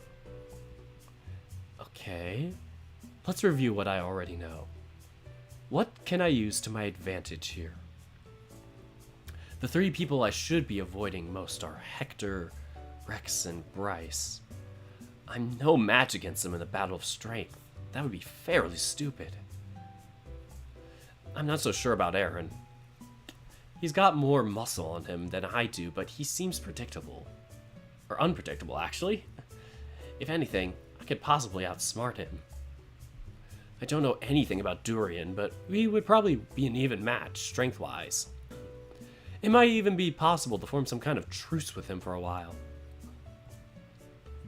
Okay, let's review what I already know. What can I use to my advantage here? The 3 people I should be avoiding most are Hector, Rex, and Bryce. I'm no match against them in a battle of strength. That would be fairly stupid. I'm not so sure about Aaron. He's got more muscle on him than I do, but he seems predictable. Or unpredictable, actually. If anything, I could possibly outsmart him. I don't know anything about Durian, but we would probably be an even match, strength-wise. It might even be possible to form some kind of truce with him for a while.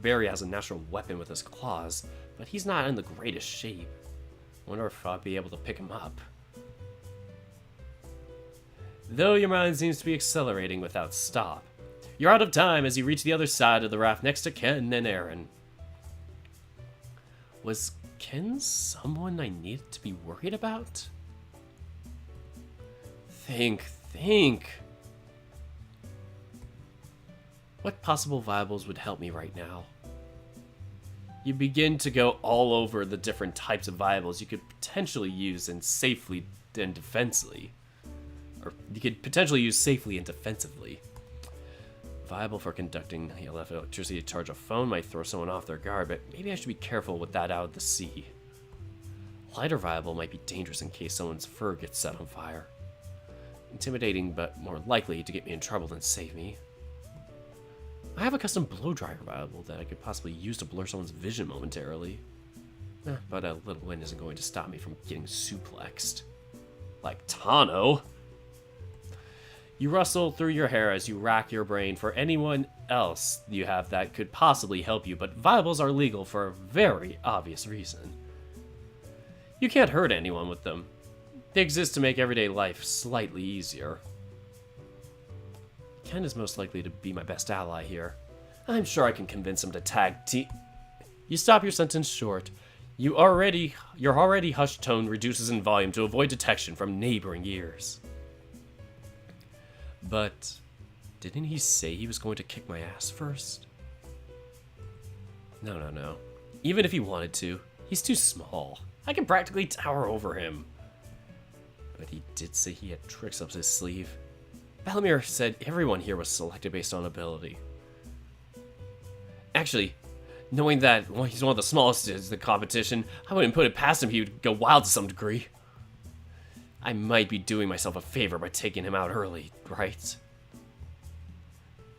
Barry has a natural weapon with his claws, but he's not in the greatest shape. Wonder if I'd be able to pick him up. Though your mind seems to be accelerating without stop, you're out of time as you reach the other side of the raft next to Ken and Aaron. Was Ken someone I needed to be worried about? Think. What possible viables would help me right now? You begin to go all over the different types of viables you could potentially use and safely and defensively. Or you could potentially use safely and defensively. Viable for conducting electricity to charge a phone might throw someone off their guard, but maybe I should be careful with that out of the sea. Lighter viable might be dangerous in case someone's fur gets set on fire. Intimidating, but more likely to get me in trouble than save me. I have a custom blow dryer viable that I could possibly use to blur someone's vision momentarily. But a little wind isn't going to stop me from getting suplexed. Like Tano. You rustle through your hair as you rack your brain for anyone else you have that could possibly help you, but viables are legal for a very obvious reason. You can't hurt anyone with them. They exist to make everyday life slightly easier. Ken is most likely to be my best ally here. I'm sure I can convince him to tag team. You stop your sentence short. Your already hushed tone reduces in volume to avoid detection from neighboring ears. But didn't he say he was going to kick my ass first? No. Even if he wanted to, he's too small. I can practically tower over him. But he did say he had tricks up his sleeve. Balamir said everyone here was selected based on ability. Actually, knowing that he's one of the smallest in the competition, I wouldn't put it past him he would go wild to some degree. I might be doing myself a favor by taking him out early, right?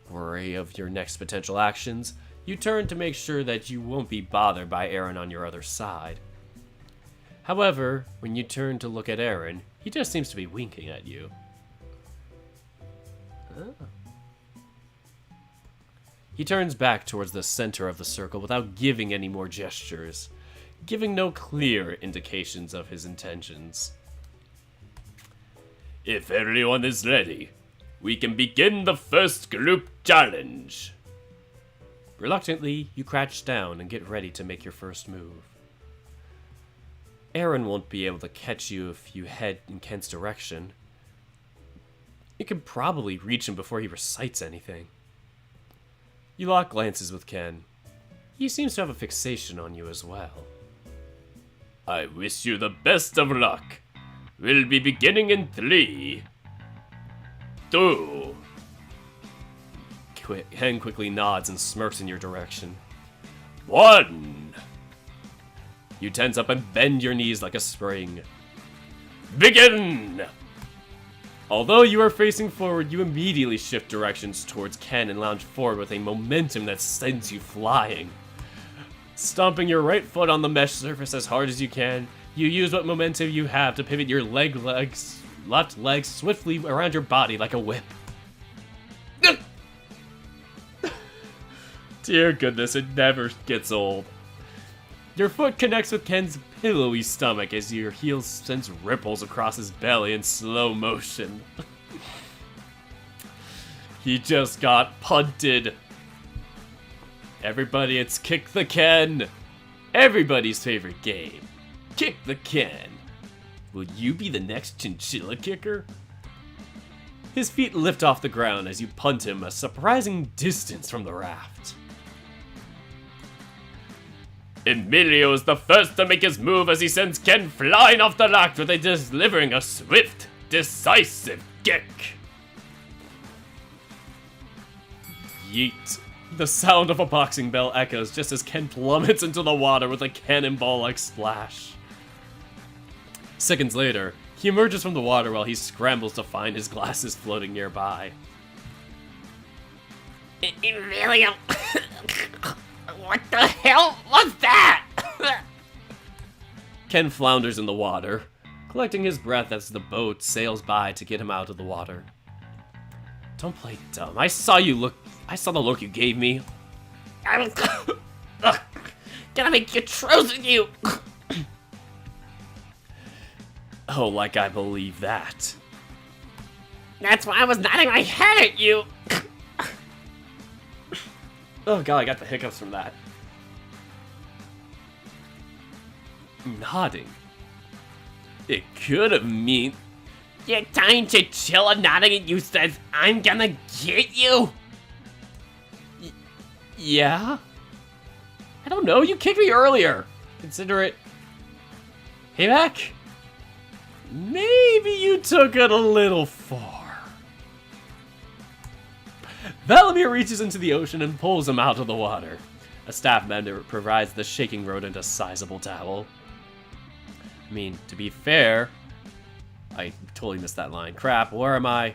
Worry of your next potential actions, you turn to make sure that you won't be bothered by Aaron on your other side. However, when you turn to look at Aaron, he just seems to be winking at you. He turns back towards the center of the circle without giving any more gestures, giving no clear indications of his intentions. If everyone is ready, we can begin the first group challenge. Reluctantly, you crouch down and get ready to make your first move. Aaron won't be able to catch you if you head in Ken's direction. You can probably reach him before he recites anything. You lock glances with Ken. He seems to have a fixation on you as well. I wish you the best of luck. We'll be beginning in 3, 2. Ken quickly nods and smirks in your direction. 1. You tense up and bend your knees like a spring. Begin! Although you are facing forward, you immediately shift directions towards Ken and lounge forward with a momentum that sends you flying. Stomping your right foot on the mesh surface as hard as you can, you use what momentum you have to pivot your left leg swiftly around your body like a whip. Dear goodness, it never gets old. Your foot connects with Ken's pillowy stomach as your heel sends ripples across his belly in slow motion. He just got punted. Everybody, it's Kick the Ken. Everybody's favorite game. Kick the Ken. Will you be the next chinchilla kicker? His feet lift off the ground as you punt him a surprising distance from the raft. Emilio is the first to make his move as he sends Ken flying off the raft with delivering a swift, decisive kick. Yeet. The sound of a boxing bell echoes just as Ken plummets into the water with a cannonball-like splash. Seconds later, he emerges from the water while he scrambles to find his glasses floating nearby. Emilio, what the hell was that? Ken flounders in the water, collecting his breath as the boat sails by to get him out of the water. Don't play dumb. I saw the look you gave me. I'm gonna make you trozen you. Oh, like I believe that. That's why I was nodding my head at you. Oh god, I got the hiccups from that. Nodding. It could have mean... Your tiny chinchilla nodding at you says, I'm gonna get you? Yeah? I don't know, you kicked me earlier. Consider it payback? Maybe you took it a little far. Valamir reaches into the ocean and pulls him out of the water. A staff member provides the shaking rodent a sizable towel. I mean, to be fair, I totally missed that line. Crap, where am I?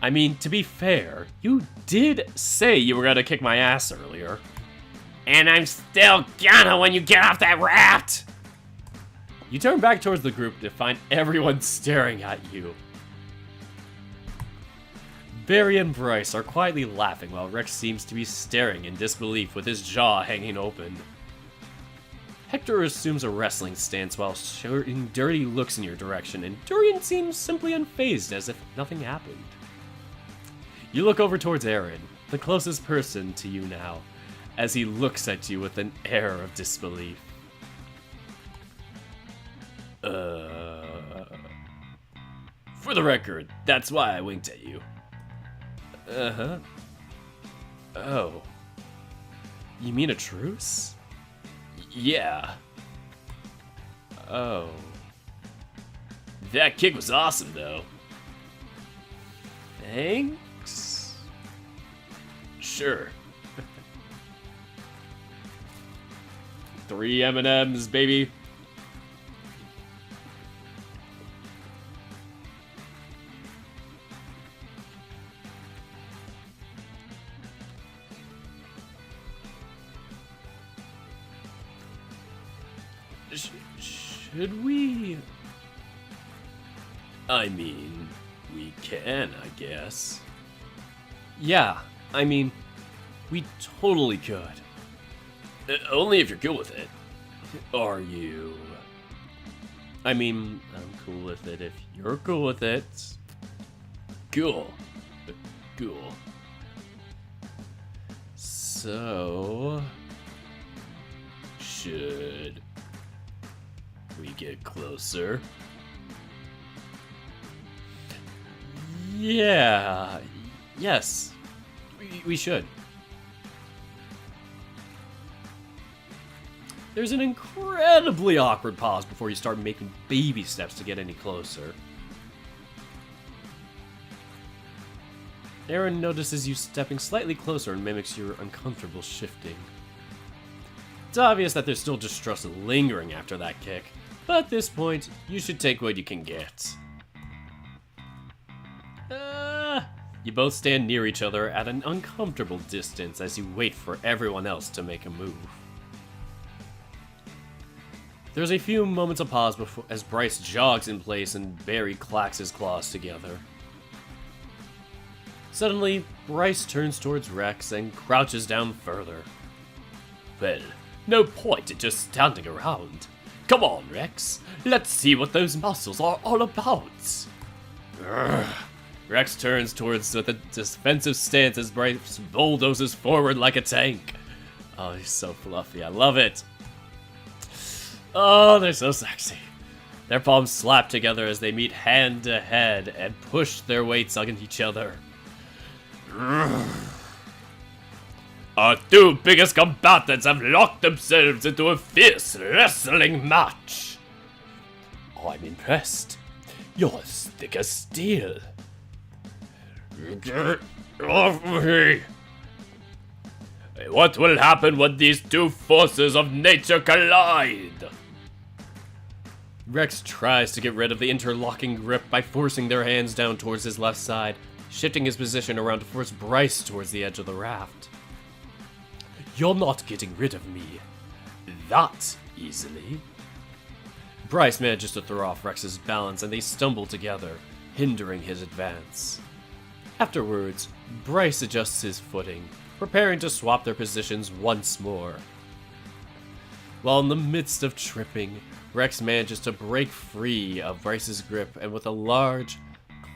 I mean, to be fair, you did say you were gonna kick my ass earlier. And I'm still gonna when you get off that raft! You turn back towards the group to find everyone staring at you. Barry and Bryce are quietly laughing while Rex seems to be staring in disbelief with his jaw hanging open. Hector assumes a wrestling stance while shooting dirty looks in your direction, and Dorian seems simply unfazed as if nothing happened. You look over towards Aaron, the closest person to you now, as he looks at you with an air of disbelief. For the record, that's why I winked at you. Uh-huh. Oh. You mean a truce? Yeah. Oh. That kick was awesome, though. Thanks? Sure. 3 M&Ms, baby. Should we? I mean, we can, I guess. Yeah, I mean, we totally could. Only if you're cool with it. Are you? I mean, I'm cool with it if you're cool with it. Cool. Cool. So, should we get closer? Yeah. Yes. We should. There's an incredibly awkward pause before you start making baby steps to get any closer. Aaron notices you stepping slightly closer and mimics your uncomfortable shifting. It's obvious that there's still distrust lingering after that kick, but at this point, you should take what you can get. You both stand near each other at an uncomfortable distance as you wait for everyone else to make a move. There's a few moments of pause before, as Bryce jogs in place and Barry clacks his claws together. Suddenly, Bryce turns towards Rex and crouches down further. Well, no point in just standing around. Come on, Rex. Let's see what those muscles are all about. Rex turns towards with a defensive stance as Bryce bulldozes forward like a tank. Oh, he's so fluffy. I love it. Oh, they're so sexy. Their palms slap together as they meet hand to head and push their weights against each other. Our two biggest combatants have locked themselves into a fierce wrestling match. I'm impressed. You're as thick as steel. Get off me! What will happen when these two forces of nature collide? Rex tries to get rid of the interlocking grip by forcing their hands down towards his left side, shifting his position around to force Bryce towards the edge of the raft. You're not getting rid of me that easily. Bryce manages to throw off Rex's balance and they stumble together, hindering his advance. Afterwards, Bryce adjusts his footing, preparing to swap their positions once more. While in the midst of tripping, Rex manages to break free of Bryce's grip and with a large,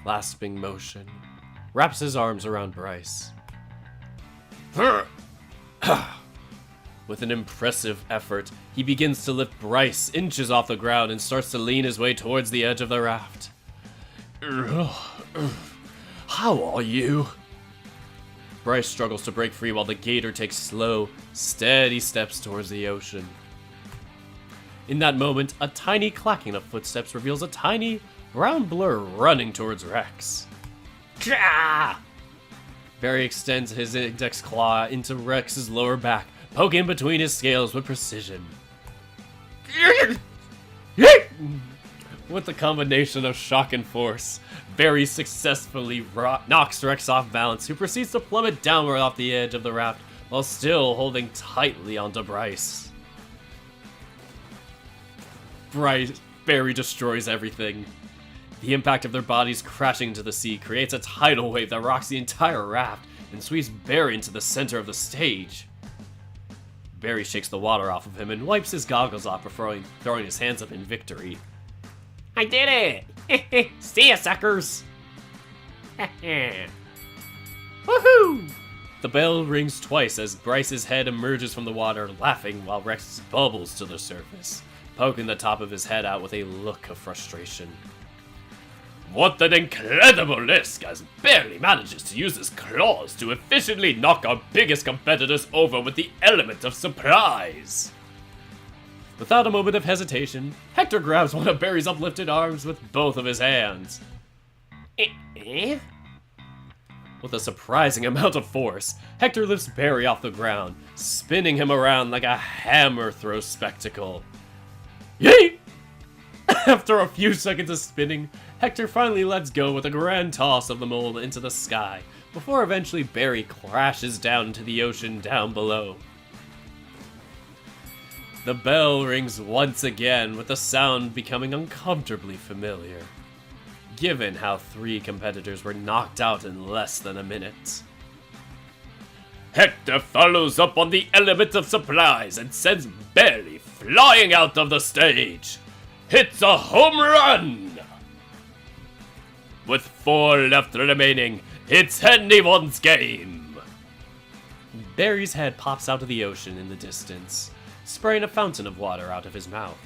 clasping motion, wraps his arms around Bryce. With an impressive effort, he begins to lift Bryce inches off the ground and starts to lean his way towards the edge of the raft. How are you? Bryce struggles to break free while the gator takes slow, steady steps towards the ocean. In that moment, a tiny clacking of footsteps reveals a tiny, brown blur running towards Rex. Gah! Barry extends his index claw into Rex's lower back, poking between his scales with precision. With a combination of shock and force, Barry successfully knocks Rex off balance, who proceeds to plummet downward off the edge of the raft while still holding tightly onto Bryce. Barry destroys everything. The impact of their bodies crashing into the sea creates a tidal wave that rocks the entire raft and sweeps Barry into the center of the stage. Barry shakes the water off of him and wipes his goggles off before throwing his hands up in victory. I did it! See ya, suckers! Woohoo! The bell rings twice as Bryce's head emerges from the water, laughing while Rex bubbles to the surface, poking the top of his head out with a look of frustration. What an incredible risk, as Barry manages to use his claws to efficiently knock our biggest competitors over with the element of surprise. Without a moment of hesitation, Hector grabs one of Barry's uplifted arms with both of his hands. With a surprising amount of force, Hector lifts Barry off the ground, spinning him around like a hammer throw spectacle. Yeet! After a few seconds of spinning, Hector finally lets go with a grand toss of the mold into the sky, before eventually Barry crashes down into the ocean down below. The bell rings once again, with the sound becoming uncomfortably familiar, given how 3 competitors were knocked out in less than a minute. Hector follows up on the element of surprise and sends Barry flying out of the stage. It's a home run! With 4 left remaining, it's anyone's game. Barry's head pops out of the ocean in the distance, spraying a fountain of water out of his mouth.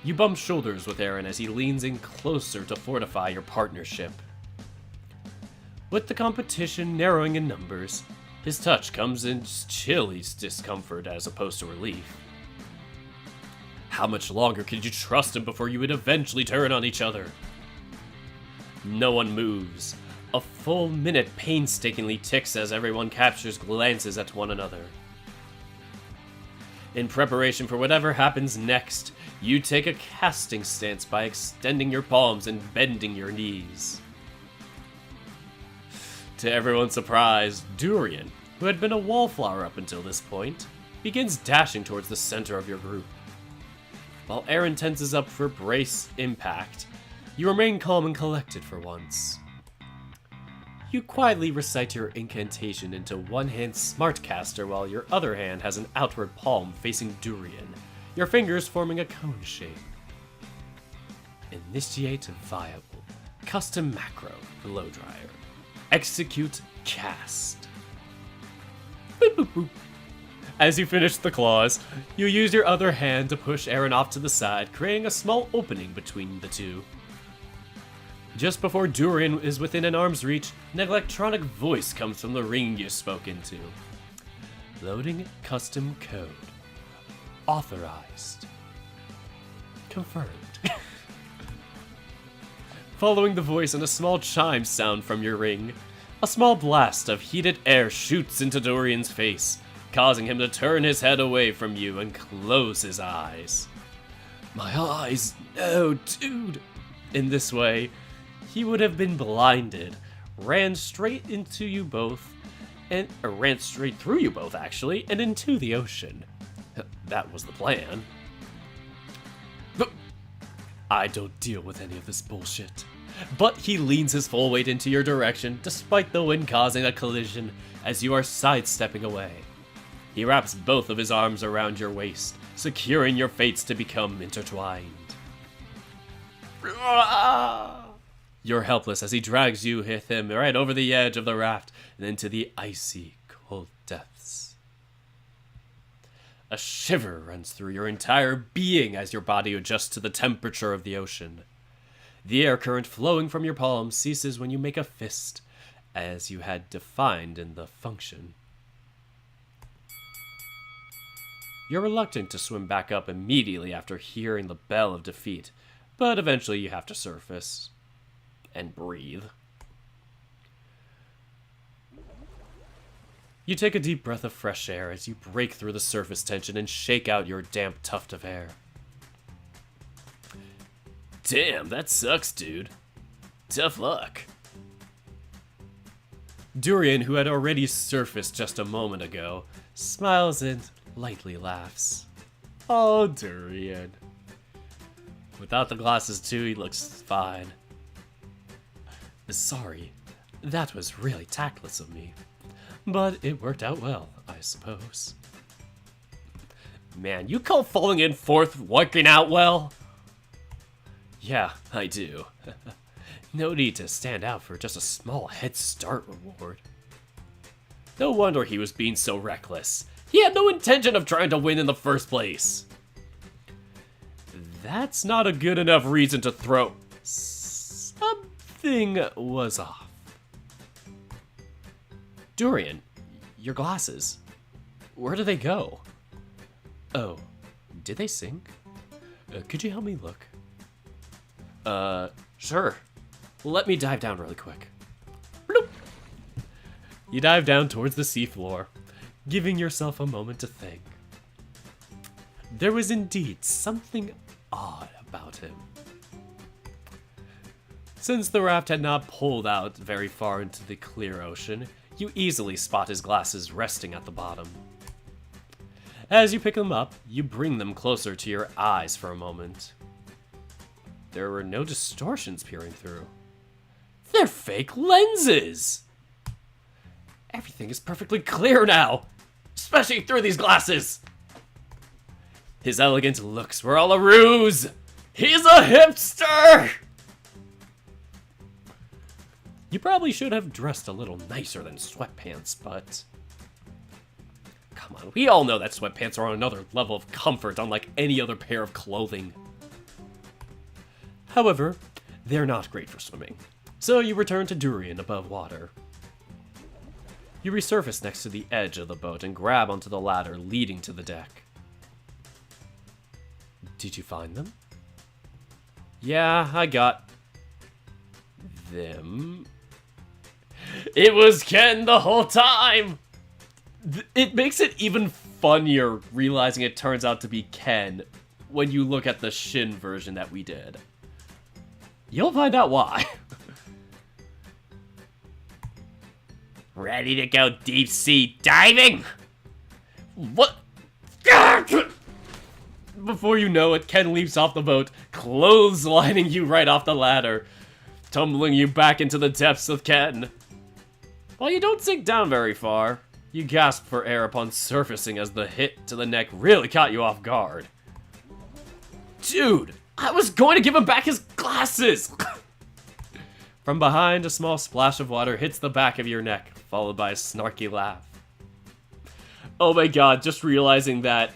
You bump shoulders with Aaron as he leans in closer to fortify your partnership. With the competition narrowing in numbers, his touch comes in chilly discomfort as opposed to relief. How much longer could you trust him before you would eventually turn on each other? No one moves. A full minute painstakingly ticks as everyone captures glances at one another. In preparation for whatever happens next, you take a casting stance by extending your palms and bending your knees. To everyone's surprise, Durian, who had been a wallflower up until this point, begins dashing towards the center of your group. While Aaron tenses up for brace impact, you remain calm and collected for once. You quietly recite your incantation into one hand Smartcaster while your other hand has an outward palm facing Durian, your fingers forming a cone shape. Initiate viable. Custom macro. Blow dryer. Execute cast. Boop boop boop. As you finish the clause, you use your other hand to push Aaron off to the side, creating a small opening between the two. Just before Durian is within an arm's reach, an electronic voice comes from the ring you spoke into. Loading custom code. Authorized. Confirmed. Following the voice and a small chime sound from your ring, a small blast of heated air shoots into Durian's face, causing him to turn his head away from you and close his eyes. My eyes, no, dude. In this way, he would have been blinded, ran straight into you both, and ran straight through you both, actually, and into the ocean. That was the plan. But I don't deal with any of this bullshit. But he leans his full weight into your direction, despite the wind causing a collision, as you are sidestepping away. He wraps both of his arms around your waist, securing your fates to become intertwined. You're helpless as he drags you with him right over the edge of the raft and into the icy, cold depths. A shiver runs through your entire being as your body adjusts to the temperature of the ocean. The air current flowing from your palms ceases when you make a fist, as you had defined in the function. You're reluctant to swim back up immediately after hearing the bell of defeat, but eventually you have to surface and breathe. You take a deep breath of fresh air as you break through the surface tension and shake out your damp tuft of hair. Damn, that sucks, dude. Tough luck. Durian, who had already surfaced just a moment ago, smiles and lightly laughs. Oh, Durian. Without the glasses too, he looks fine. Sorry, that was really tactless of me. But it worked out well, I suppose. Man, you call falling in fourth working out well? Yeah, I do. No need to stand out for just a small head start reward. No wonder he was being so reckless. He had no intention of trying to win in the first place. That's not a good enough reason to throw. Something was off. Durian, your glasses. Where do they go? Oh, did they sink? Could you help me look? Sure. Let me dive down really quick. Bloop. You dive down towards the seafloor, giving yourself a moment to think. There was indeed something odd about him. Since the raft had not pulled out very far into the clear ocean, you easily spot his glasses resting at the bottom. As you pick them up, you bring them closer to your eyes for a moment. There were no distortions peering through. They're fake lenses! Everything is perfectly clear now, especially through these glasses. His elegant looks were all a ruse. He's a hipster! You probably should have dressed a little nicer than sweatpants, but... Come on, we all know that sweatpants are on another level of comfort unlike any other pair of clothing. However, they're not great for swimming, so you return to Durian above water. You resurface next to the edge of the boat and grab onto the ladder leading to the deck. Did you find them? Yeah, I got... them. It was Ken the whole time! It makes it even funnier realizing it turns out to be Ken when you look at the Shin version that we did. You'll find out why. Ready to go deep sea diving? What? Before you know it, Ken leaps off the boat, clotheslining you right off the ladder, tumbling you back into the depths of Ken. While you don't sink down very far, you gasp for air upon surfacing as the hit to the neck really caught you off guard. Dude, I was going to give him back his glasses! From behind, a small splash of water hits the back of your neck, followed by a snarky laugh. Oh my god, just realizing that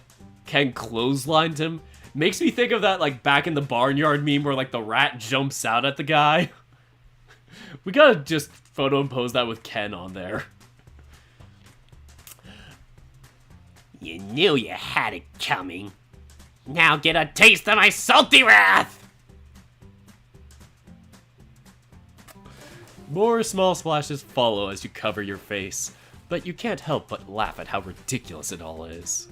Ken clotheslined him makes me think of that like back in the barnyard meme where like the rat jumps out at the guy. We gotta just photo impose that with Ken on there. You knew you had it coming. Now get a taste of my salty wrath! More small splashes follow as you cover your face, but you can't help but laugh at how ridiculous it all is.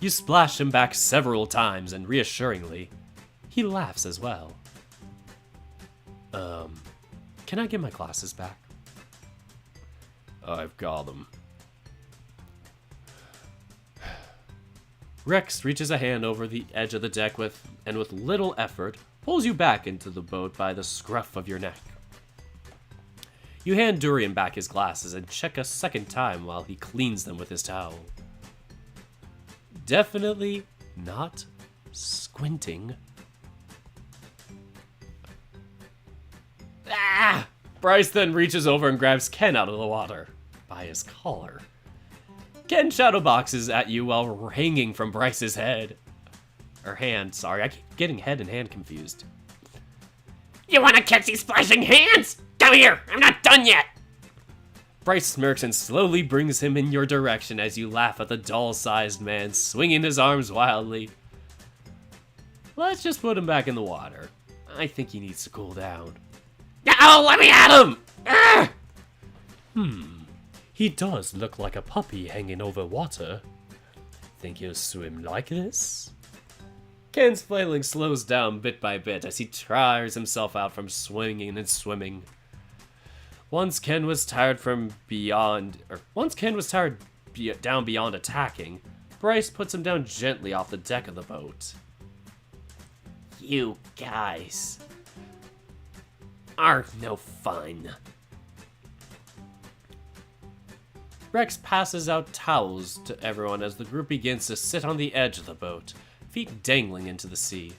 You splash him back several times, and reassuringly, he laughs as well. Can I get my glasses back? I've got them. Rex reaches a hand over the edge of the deck with little effort, pulls you back into the boat by the scruff of your neck. You hand Durian back his glasses and check a second time while he cleans them with his towel. Definitely not squinting. Ah! Bryce then reaches over and grabs Ken out of the water by his collar. Ken shadowboxes at you while hanging from Bryce's head. Or hand, sorry, I keep getting head and hand confused. You wanna catch these splashing hands? Come here! I'm not done yet! Bryce smirks and slowly brings him in your direction as you laugh at the doll-sized man swinging his arms wildly. Let's just put him back in the water. I think he needs to cool down. No, let me at him! He does look like a puppy hanging over water. Think he'll swim like this? Ken's flailing slows down bit by bit as he tires himself out from swinging and swimming. Once Ken was tired down beyond attacking, Bryce puts him down gently off the deck of the boat. You guys are no fun. Rex passes out towels to everyone as the group begins to sit on the edge of the boat, feet dangling into the sea.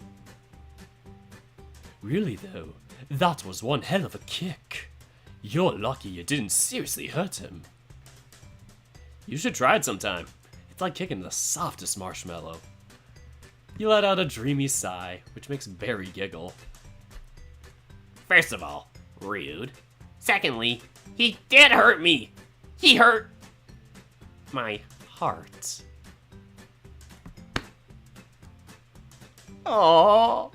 Really though, that was one hell of a kick. You're lucky you didn't seriously hurt him. You should try it sometime. It's like kicking the softest marshmallow. You let out a dreamy sigh, which makes Barry giggle. First of all, rude. Secondly, he did hurt me. He hurt my heart. Aww.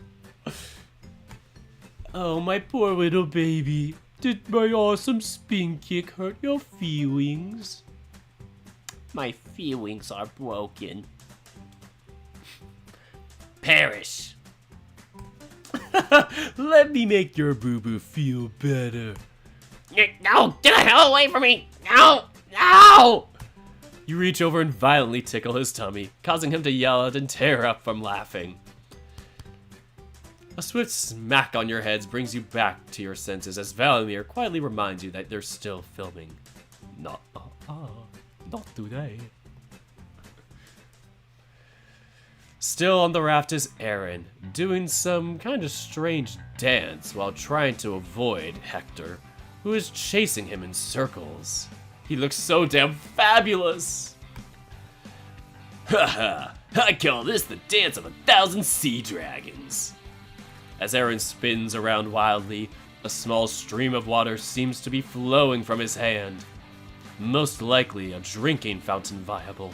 Oh, my poor little baby. Did my awesome spin kick hurt your feelings? My feelings are broken. Perish. Let me make your boo-boo feel better. No, get the hell away from me. No, no. You reach over and violently tickle his tummy, causing him to yell out and tear up from laughing. A swift smack on your heads brings you back to your senses as Valimir quietly reminds you that they're still filming. Not today. Still on the raft is Aaron, doing some kind of strange dance while trying to avoid Hector, who is chasing him in circles. He looks so damn fabulous! Haha, I call this the dance of 1,000 sea dragons. As Aaron spins around wildly, a small stream of water seems to be flowing from his hand. Most likely a drinking fountain viable.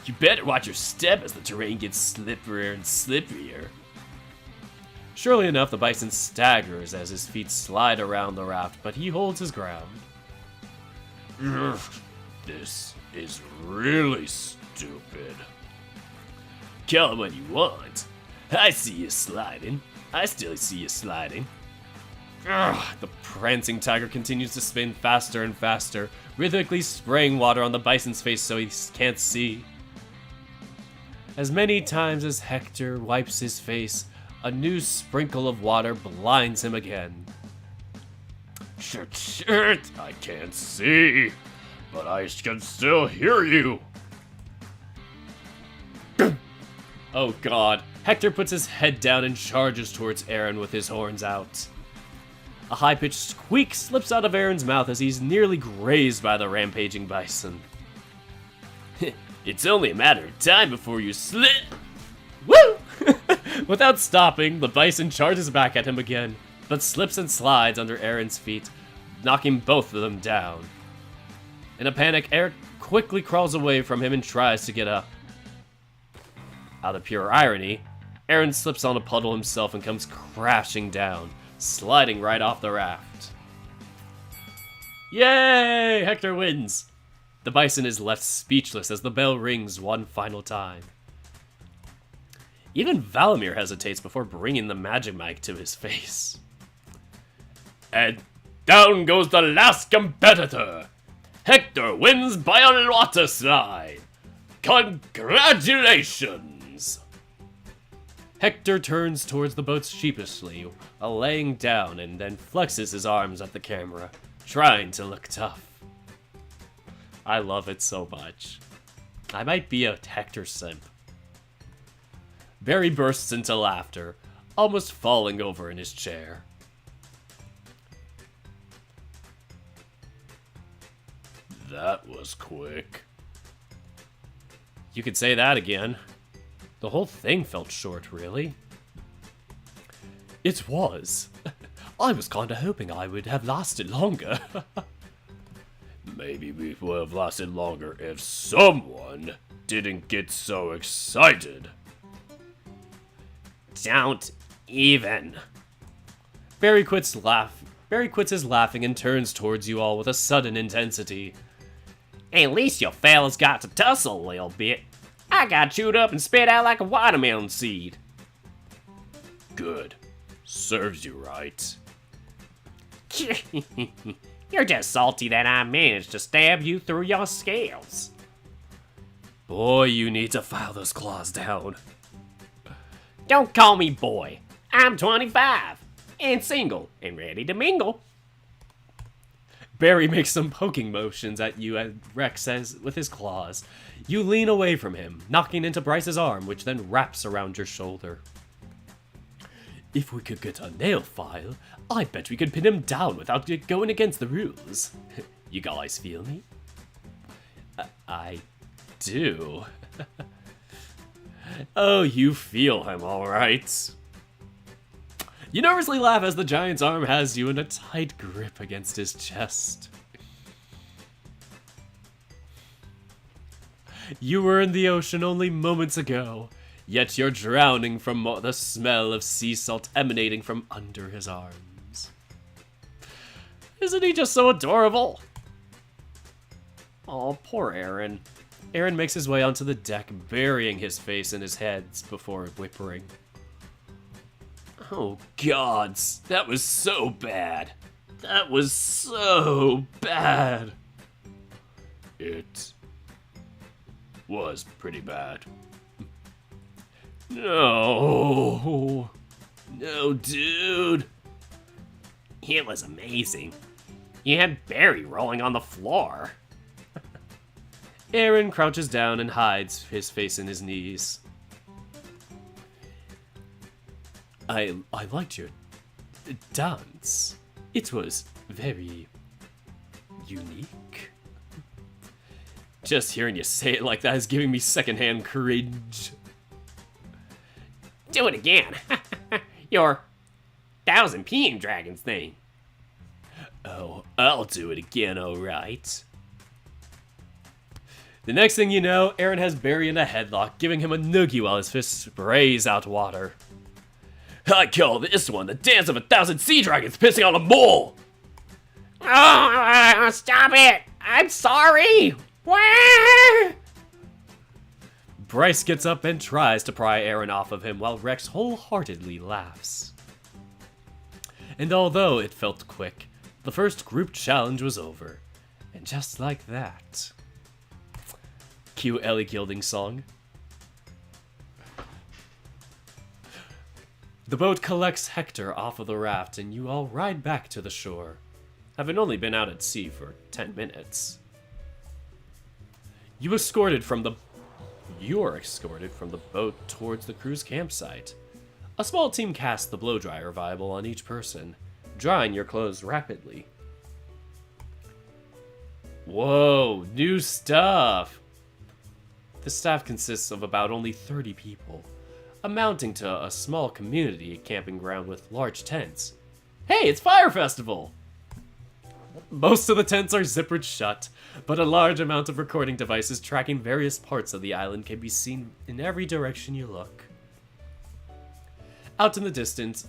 You better watch your step as the terrain gets slipperier and slipperier. Surely enough, the bison staggers as his feet slide around the raft, but he holds his ground. This is really stupid. Call it what you want. I see you sliding. I still see you sliding. The prancing tiger continues to spin faster and faster, rhythmically spraying water on the bison's face so he can't see. As many times as Hector wipes his face, a new sprinkle of water blinds him again. Shit, I can't see, but I can still hear you. Oh god, Hector puts his head down and charges towards Aaron with his horns out. A high-pitched squeak slips out of Aaron's mouth as he's nearly grazed by the rampaging bison. It's only a matter of time before you slip. Woo! Without stopping, the bison charges back at him again, but slips and slides under Aaron's feet, knocking both of them down. In a panic, Aaron quickly crawls away from him and tries to get up. Out of pure irony, Aaron slips on a puddle himself and comes crashing down, sliding right off the raft. Yay! Hector wins! The bison is left speechless as the bell rings one final time. Even Valimir hesitates before bringing the magic mic to his face. And down goes the last competitor. Hector wins by a water slide. Congratulations! Hector turns towards the boat sheepishly, laying down and then flexes his arms at the camera, trying to look tough. I love it so much. I might be a Hector simp. Barry bursts into laughter, almost falling over in his chair. That was quick. You could say that again. The whole thing felt short, really. It was. I was kinda hoping I would have lasted longer. Maybe we would have lasted longer if someone didn't get so excited. Don't even. Barry quits his laughing and turns towards you all with a sudden intensity. At least your fellas got to tussle a little bit. I got chewed up and spit out like a watermelon seed. Good. Serves you right. You're just salty that I managed to stab you through your scales. Boy, you need to file those claws down. Don't call me boy. I'm 25 and single and ready to mingle. Barry makes some poking motions at you as Rex says with his claws. You lean away from him, knocking into Bryce's arm, which then wraps around your shoulder. If we could get a nail file, I bet we could pin him down without going against the rules. You guys feel me? I do. Oh, you feel him, alright. You nervously laugh as the giant's arm has you in a tight grip against his chest. You were in the ocean only moments ago, yet you're drowning from the smell of sea salt emanating from under his arms. Isn't he just so adorable? Oh, poor Aaron. Aaron makes his way onto the deck, burying his face in his hands before whimpering. Oh, gods, that was so bad. That was so bad. It was pretty bad. No. No, dude. It was amazing. You had Barry rolling on the floor. Aaron crouches down and hides his face in his knees. I liked your dance. It was very unique. Just hearing you say it like that is giving me secondhand cringe. Do it again. Your 1,000 PM Dragons thing. Oh, I'll do it again, alright. The next thing you know, Aaron has Barry in a headlock, giving him a noogie while his fist sprays out water. I call this one the dance of 1,000 sea dragons pissing on a mole! Oh, stop it! I'm sorry! Wah! Bryce gets up and tries to pry Aaron off of him while Rex wholeheartedly laughs. And although it felt quick, the first group challenge was over. And just like that... Cue Ellie Goulding's song. The boat collects Hector off of the raft and you all ride back to the shore, having only been out at sea for 10 minutes. You're escorted from the boat towards the cruise campsite. A small team casts the blow dryer viable on each person, drying your clothes rapidly. Whoa, new stuff! The staff consists of about only 30 people, amounting to a small community camping ground with large tents. Hey, it's Fire Festival! Most of the tents are zippered shut, but a large amount of recording devices tracking various parts of the island can be seen in every direction you look. Out in the distance,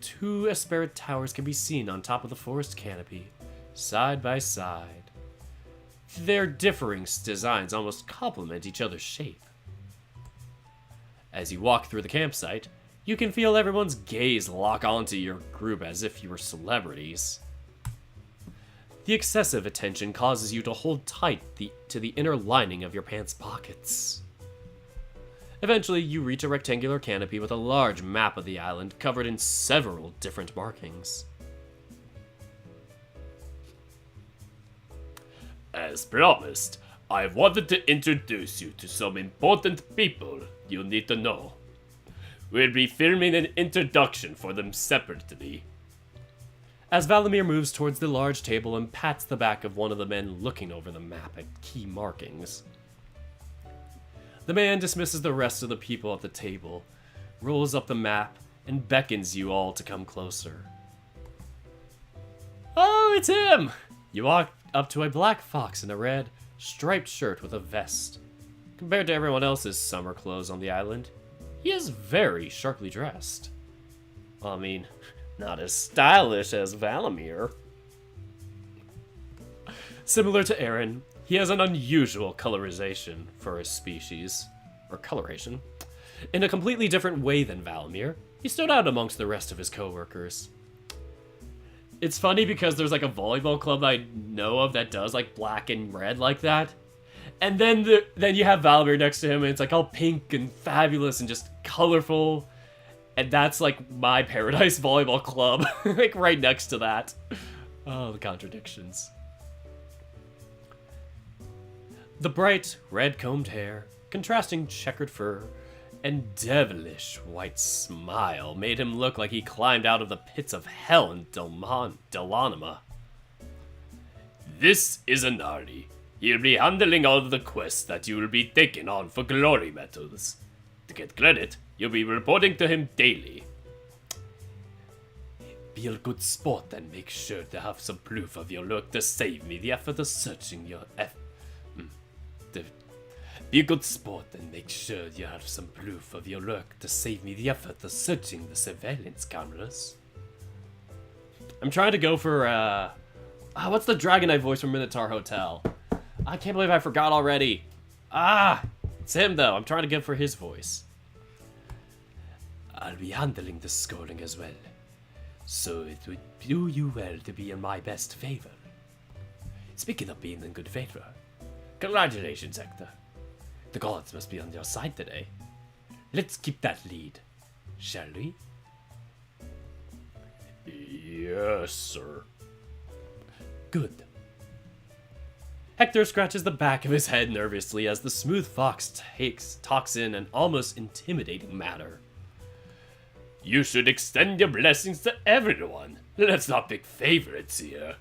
2 Esperit towers can be seen on top of the forest canopy, side by side. Their differing designs almost complement each other's shape. As you walk through the campsite, you can feel everyone's gaze lock onto your group as if you were celebrities. The excessive attention causes you to hold tight to the inner lining of your pants pockets. Eventually, you reach a rectangular canopy with a large map of the island covered in several different markings. As promised, I wanted to introduce you to some important people you'll need to know. We'll be filming an introduction for them separately. As Valimir moves towards the large table and pats the back of one of the men looking over the map at key markings. The man dismisses the rest of the people at the table, rolls up the map, and beckons you all to come closer. Oh, it's him! You walk up to a black fox in a red, striped shirt with a vest. Compared to everyone else's summer clothes on the island, he is very sharply dressed. I mean, not as stylish as Valamir. Similar to Aaron, he has an unusual colorization for his species, or coloration. In a completely different way than Valamir, he stood out amongst the rest of his co-workers. It's funny because there's like a volleyball club that I know of that does like black and red like that. And then you have Valamir next to him and it's like all pink and fabulous and just colorful. And that's like my Paradise Volleyball Club, like right next to that. Oh, the contradictions. The bright, red-combed hair, contrasting checkered fur, and devilish white smile made him look like he climbed out of the pits of hell in Delanima. This is Anari. He'll be handling all of the quests that you will be taking on for glory medals. To get credit, you'll be reporting to him daily. Be a good sport and make sure to have some proof of your work to save me the effort of searching your Be a good sport and make sure you have some proof of your work to save me the effort of searching the surveillance cameras. I'm trying to go for, what's the Dragonite voice from Minotaur Hotel? I can't believe I forgot already. It's him though. I'm trying to go for his voice. I'll be handling the scoring as well, so it would do you well to be in my best favor. Speaking of being in good favor, congratulations, Hector. The gods must be on your side today. Let's keep that lead, shall we? Yes, sir. Good. Hector scratches the back of his head nervously as the smooth fox talks in an almost intimidating manner. You should extend your blessings to everyone. Let's not pick favorites here.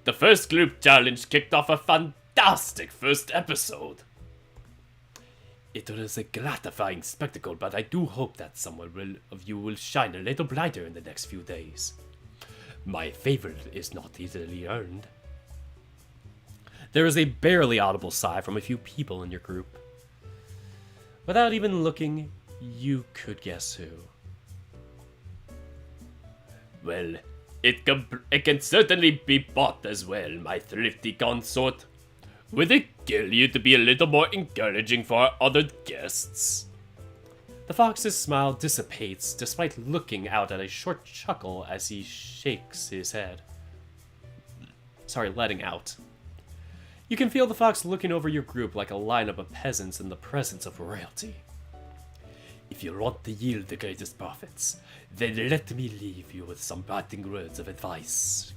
The first group challenge kicked off a fantastic first episode. It was a gratifying spectacle, but I do hope that someone of you will shine a little brighter in the next few days. My favor is not easily earned. There is a barely audible sigh from a few people in your group. Without even looking, you could guess who. Well, it can certainly be bought as well, my thrifty consort. Would it kill you to be a little more encouraging for our other guests? The fox's smile dissipates despite looking out at a short chuckle as he shakes his head. Letting out. You can feel the fox looking over your group like a lineup of peasants in the presence of royalty. If you want to yield the greatest profits, then let me leave you with some parting words of advice.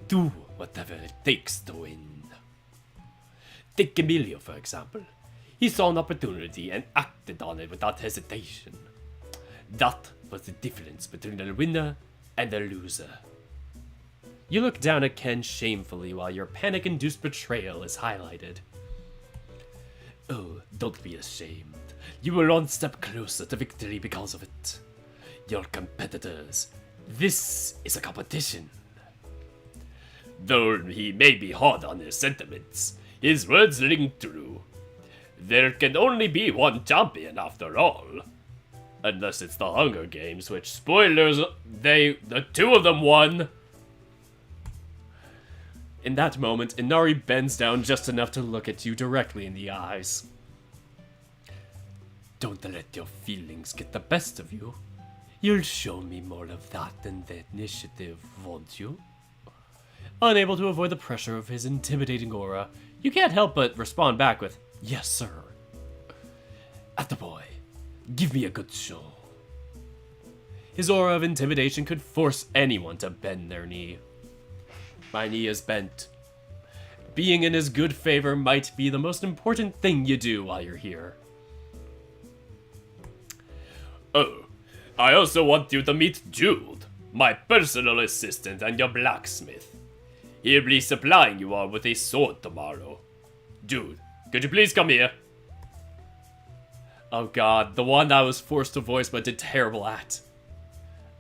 Do whatever it takes to win. Take Emilio, for example. He saw an opportunity and acted on it without hesitation. That was the difference between a winner and a loser. You look down at Ken shamefully while your panic-induced betrayal is highlighted. Oh, don't be ashamed. You were one step closer to victory because of it. Your competitors. This is a competition. Though he may be hard on his sentiments, his words ring true. There can only be one champion after all. Unless it's the Hunger Games, which, spoilers, the two of them won. In that moment, Inari bends down just enough to look at you directly in the eyes. Don't let your feelings get the best of you. You'll show me more of that in the initiative, won't you? Unable to avoid the pressure of his intimidating aura, you can't help but respond back with, "Yes, sir." Attaboy, give me a good show. His aura of intimidation could force anyone to bend their knee. My knee is bent. Being in his good favor might be the most important thing you do while you're here. Oh, I also want you to meet Jude, my personal assistant and your blacksmith. He'll be supplying you all with a sword tomorrow. Jude, could you please come here? Oh god, the one I was forced to voice but did terrible at.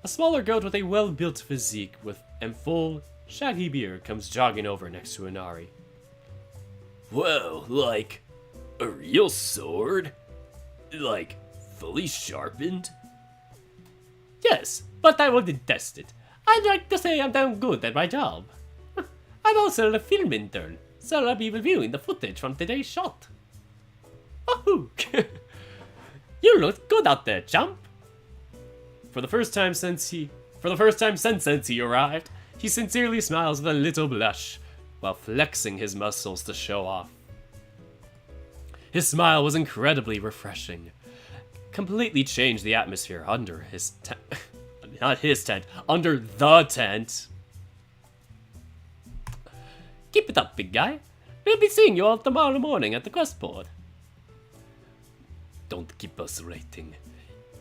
A smaller goat with a well-built physique with and full, shaggy beard comes jogging over next to Inari. Whoa, like a real sword? Like fully sharpened? Yes, but I wouldn't test it. I'd like to say I'm damn good at my job. I'm also a film intern, so I'll be reviewing the footage from today's shot. Wahoo! You look good out there, chump. For the first time since he arrived, he sincerely smiles with a little blush, while flexing his muscles to show off. His smile was incredibly refreshing. Completely changed the atmosphere under his tent. Not his tent, under the tent. Keep it up, big guy. We'll be seeing you all tomorrow morning at the quest board. Don't keep us waiting.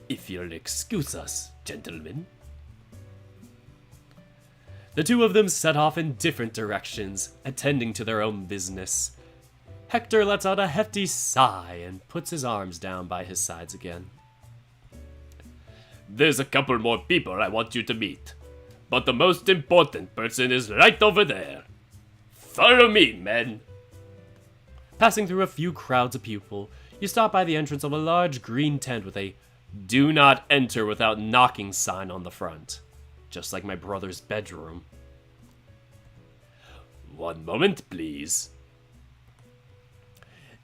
If you'll excuse us, gentlemen. The two of them set off in different directions, attending to their own business. Hector lets out a hefty sigh and puts his arms down by his sides again. There's a couple more people I want you to meet, but the most important person is right over there. Follow me, men. Passing through a few crowds of people, you stop by the entrance of a large green tent with a "Do not enter without knocking" sign on the front. Just like my brother's bedroom. One moment, please.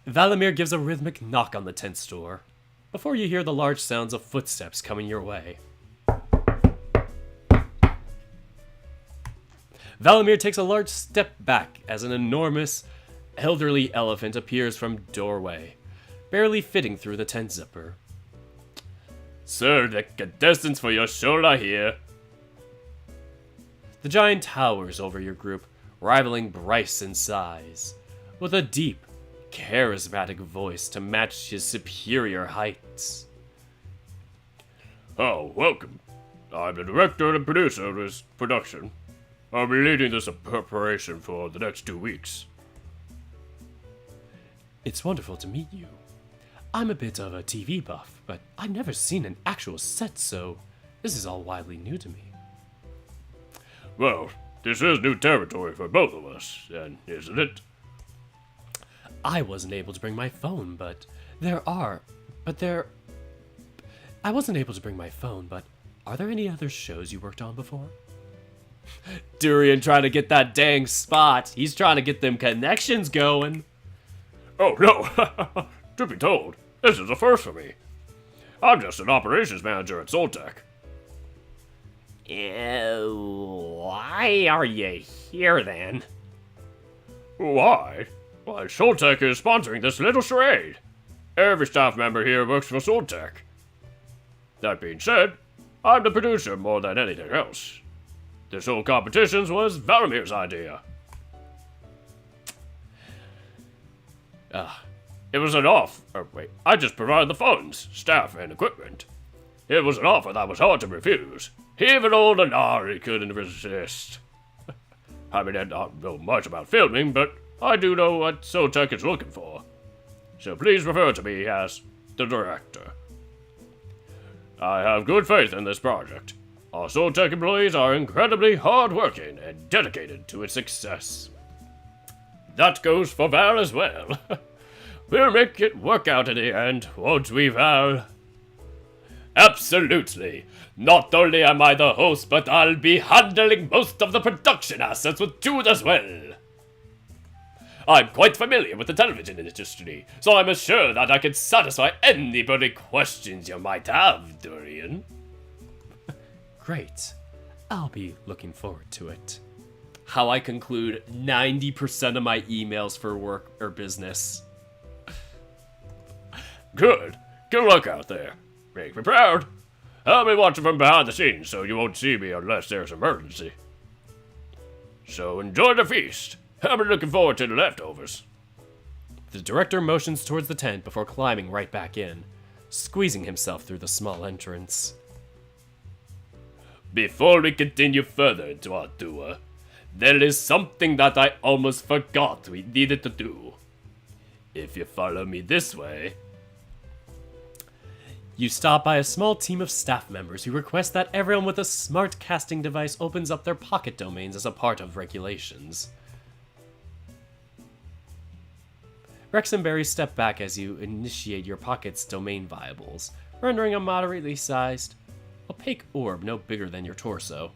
Valimir gives a rhythmic knock on the tent's door, before you hear the large sounds of footsteps coming your way. Valimir takes a large step back as an enormous, elderly elephant appears from doorway, barely fitting through the tent zipper. Sir, the contestants for your show are here. The giant towers over your group, rivaling Bryce in size, with a deep, charismatic voice to match his superior heights. Oh, welcome. I'm the director and producer of this production. I'll be leading this preparation for the next 2 weeks. It's wonderful to meet you. I'm a bit of a TV buff, but I've never seen an actual set, so this is all wildly new to me. Well, this is new territory for both of us, and isn't it? I wasn't able to bring my phone, but I wasn't able to bring my phone, but are there any other shows you worked on before? Durian trying to get that dang spot. He's trying to get them connections going. Oh, no. Truth be told, this is a first for me. I'm just an operations manager at Soltech. Why are you here then? Why? Why, Soltech is sponsoring this little charade. Every staff member here works for Soltech. That being said, I'm the producer more than anything else. This whole competition was Valamir's idea. It was an offer. I just provided the funds, staff, and equipment. It was an offer that was hard to refuse. Even old Inari couldn't resist. I mean, I don't know much about filming, but I do know what Soltech is looking for. So please refer to me as the director. I have good faith in this project. Our Soltech employees are incredibly hardworking and dedicated to its success. That goes for Val as well. We'll make it work out in the end, won't we, Val? Absolutely. Not only am I the host, but I'll be handling most of the production assets with Jude as well. I'm quite familiar with the television industry, so I'm assured that I can satisfy any burning questions you might have, Durian. Great. I'll be looking forward to it. How I conclude 90% of my emails for work or business. Good. Good luck out there. Make me proud. I'll be watching from behind the scenes, so you won't see me unless there's an emergency. So enjoy the feast. I'll be looking forward to the leftovers. The director motions towards the tent before climbing right back in, squeezing himself through the small entrance. Before we continue further into our tour, there is something that I almost forgot we needed to do. If you follow me this way... You stop by a small team of staff members who request that everyone with a smart casting device opens up their pocket domains as a part of regulations. Rex and Barry step back as you initiate your pocket's domain viables, rendering a moderately sized, opaque orb no bigger than your torso.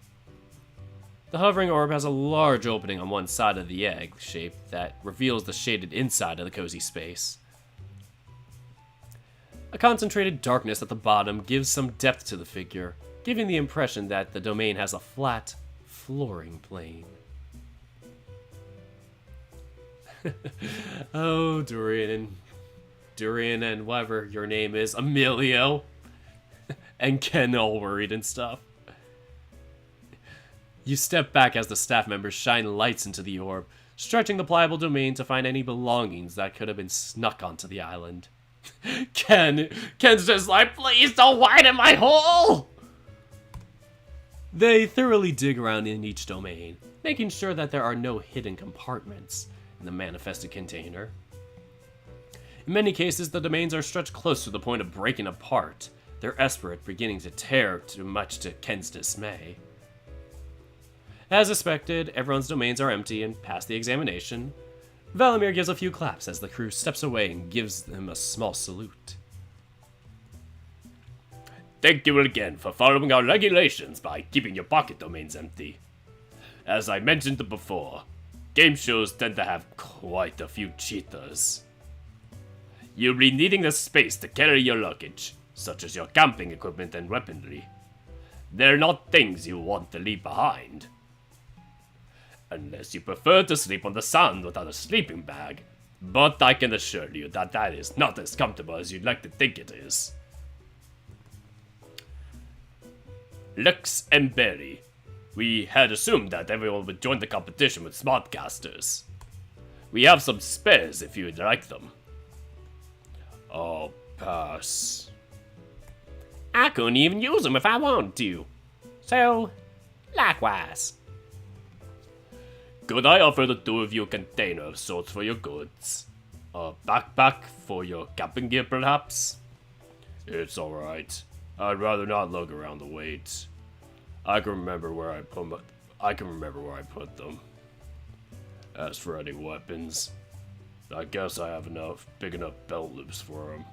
The hovering orb has a large opening on one side of the egg shape that reveals the shaded inside of the cozy space. A concentrated darkness at the bottom gives some depth to the figure, giving the impression that the domain has a flat, flooring plane. Oh, Durian and whatever your name is, Emilio, and Ken all worried and stuff. You step back as the staff members shine lights into the orb, stretching the pliable domain to find any belongings that could have been snuck onto the island. Ken's just like, please don't widen my hole! They thoroughly dig around in each domain, making sure that there are no hidden compartments in the manifested container. In many cases, the domains are stretched close to the point of breaking apart, their esprit beginning to tear too much to Ken's dismay. As expected, everyone's domains are empty and pass the examination. Valimir gives a few claps as the crew steps away and gives them a small salute. Thank you again for following our regulations by keeping your pocket domains empty. As I mentioned before, game shows tend to have quite a few cheaters. You'll be needing the space to carry your luggage, such as your camping equipment and weaponry. They're not things you want to leave behind. Unless you prefer to sleep on the sand without a sleeping bag, but I can assure you that that is not as comfortable as you'd like to think it is. Lux and Barry, we had assumed that everyone would join the competition with smartcasters. We have some spares if you would like them. Oh, pass. I couldn't even use them if I wanted to. So, likewise. Could I offer the two of you a container of sorts for your goods? A backpack for your camping gear, perhaps? It's alright. I'd rather not lug around the weight. I can remember where I put them. As for any weapons, I guess I have big enough belt loops for them.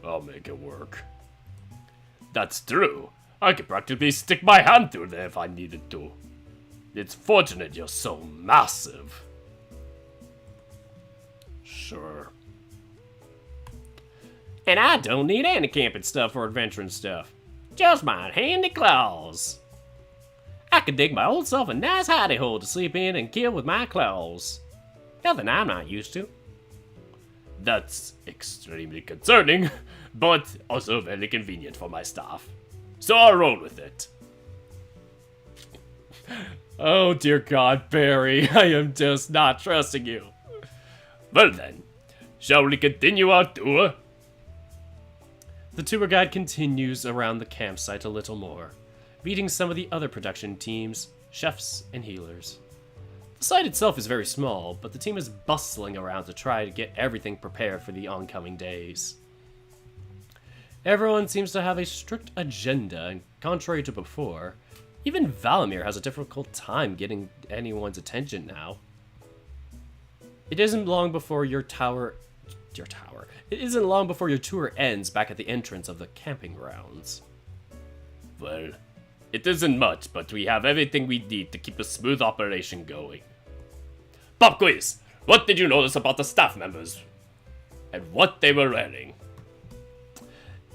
I'll make it work. That's true. I could practically stick my hand through there if I needed to. It's fortunate you're so massive. Sure. And I don't need any camping stuff or adventuring stuff. Just my handy claws. I could dig my old self a nice hidey hole to sleep in and kill with my claws. Nothing I'm not used to. That's extremely concerning, but also very convenient for my staff. So I'll roll with it. Oh dear God, Barry, I am just not trusting you. Well then, shall we continue our tour? The tour guide continues around the campsite a little more, meeting some of the other production teams, chefs, and healers. The site itself is very small, but the team is bustling around to try to get everything prepared for the oncoming days. Everyone seems to have a strict agenda, and contrary to before, even Valimir has a difficult time getting anyone's attention now. It isn't long before your tour ends back at the entrance of the camping grounds. Well, it isn't much, but we have everything we need to keep a smooth operation going. Pop quiz! What did you notice about the staff members? And what they were wearing?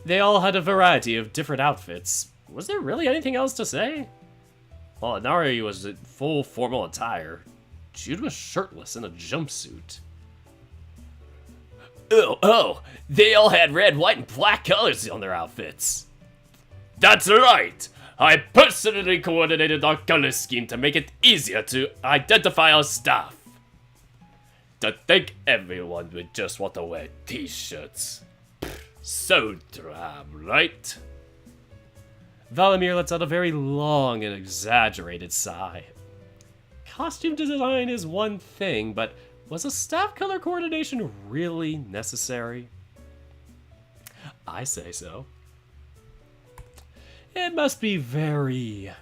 They all had a variety of different outfits. Was there really anything else to say? Well, Inari was in full formal attire. Jude was shirtless in a jumpsuit. Oh, they all had red, white, and black colors on their outfits. That's right! I personally coordinated our color scheme to make it easier to identify our staff. To think everyone would just want to wear t-shirts. So drab, right? Valimir lets out a very long and exaggerated sigh. Costume design is one thing, but was a staff color coordination really necessary? I say so. It must be very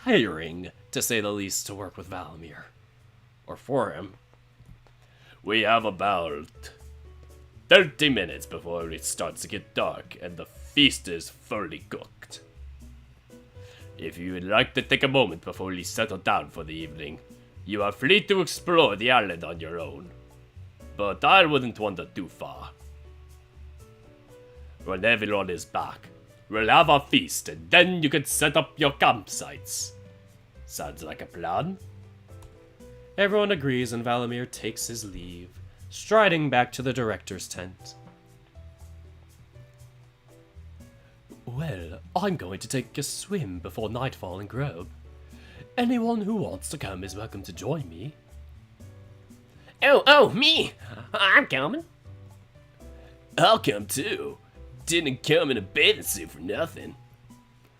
tiring, to say the least, to work with Valamir. Or for him. We have about 30 minutes before it starts to get dark and the feast is fully cooked. If you would like to take a moment before we settle down for the evening, you are free to explore the island on your own. But I wouldn't wander too far. When everyone is back, we'll have our feast and then you can set up your campsites. Sounds like a plan? Everyone agrees and Valamir takes his leave, striding back to the director's tent. Well, I'm going to take a swim before nightfall in Grove. Anyone who wants to come is welcome to join me. Oh, me! I'm coming. I'll come too. Didn't come in a bathing suit for nothing.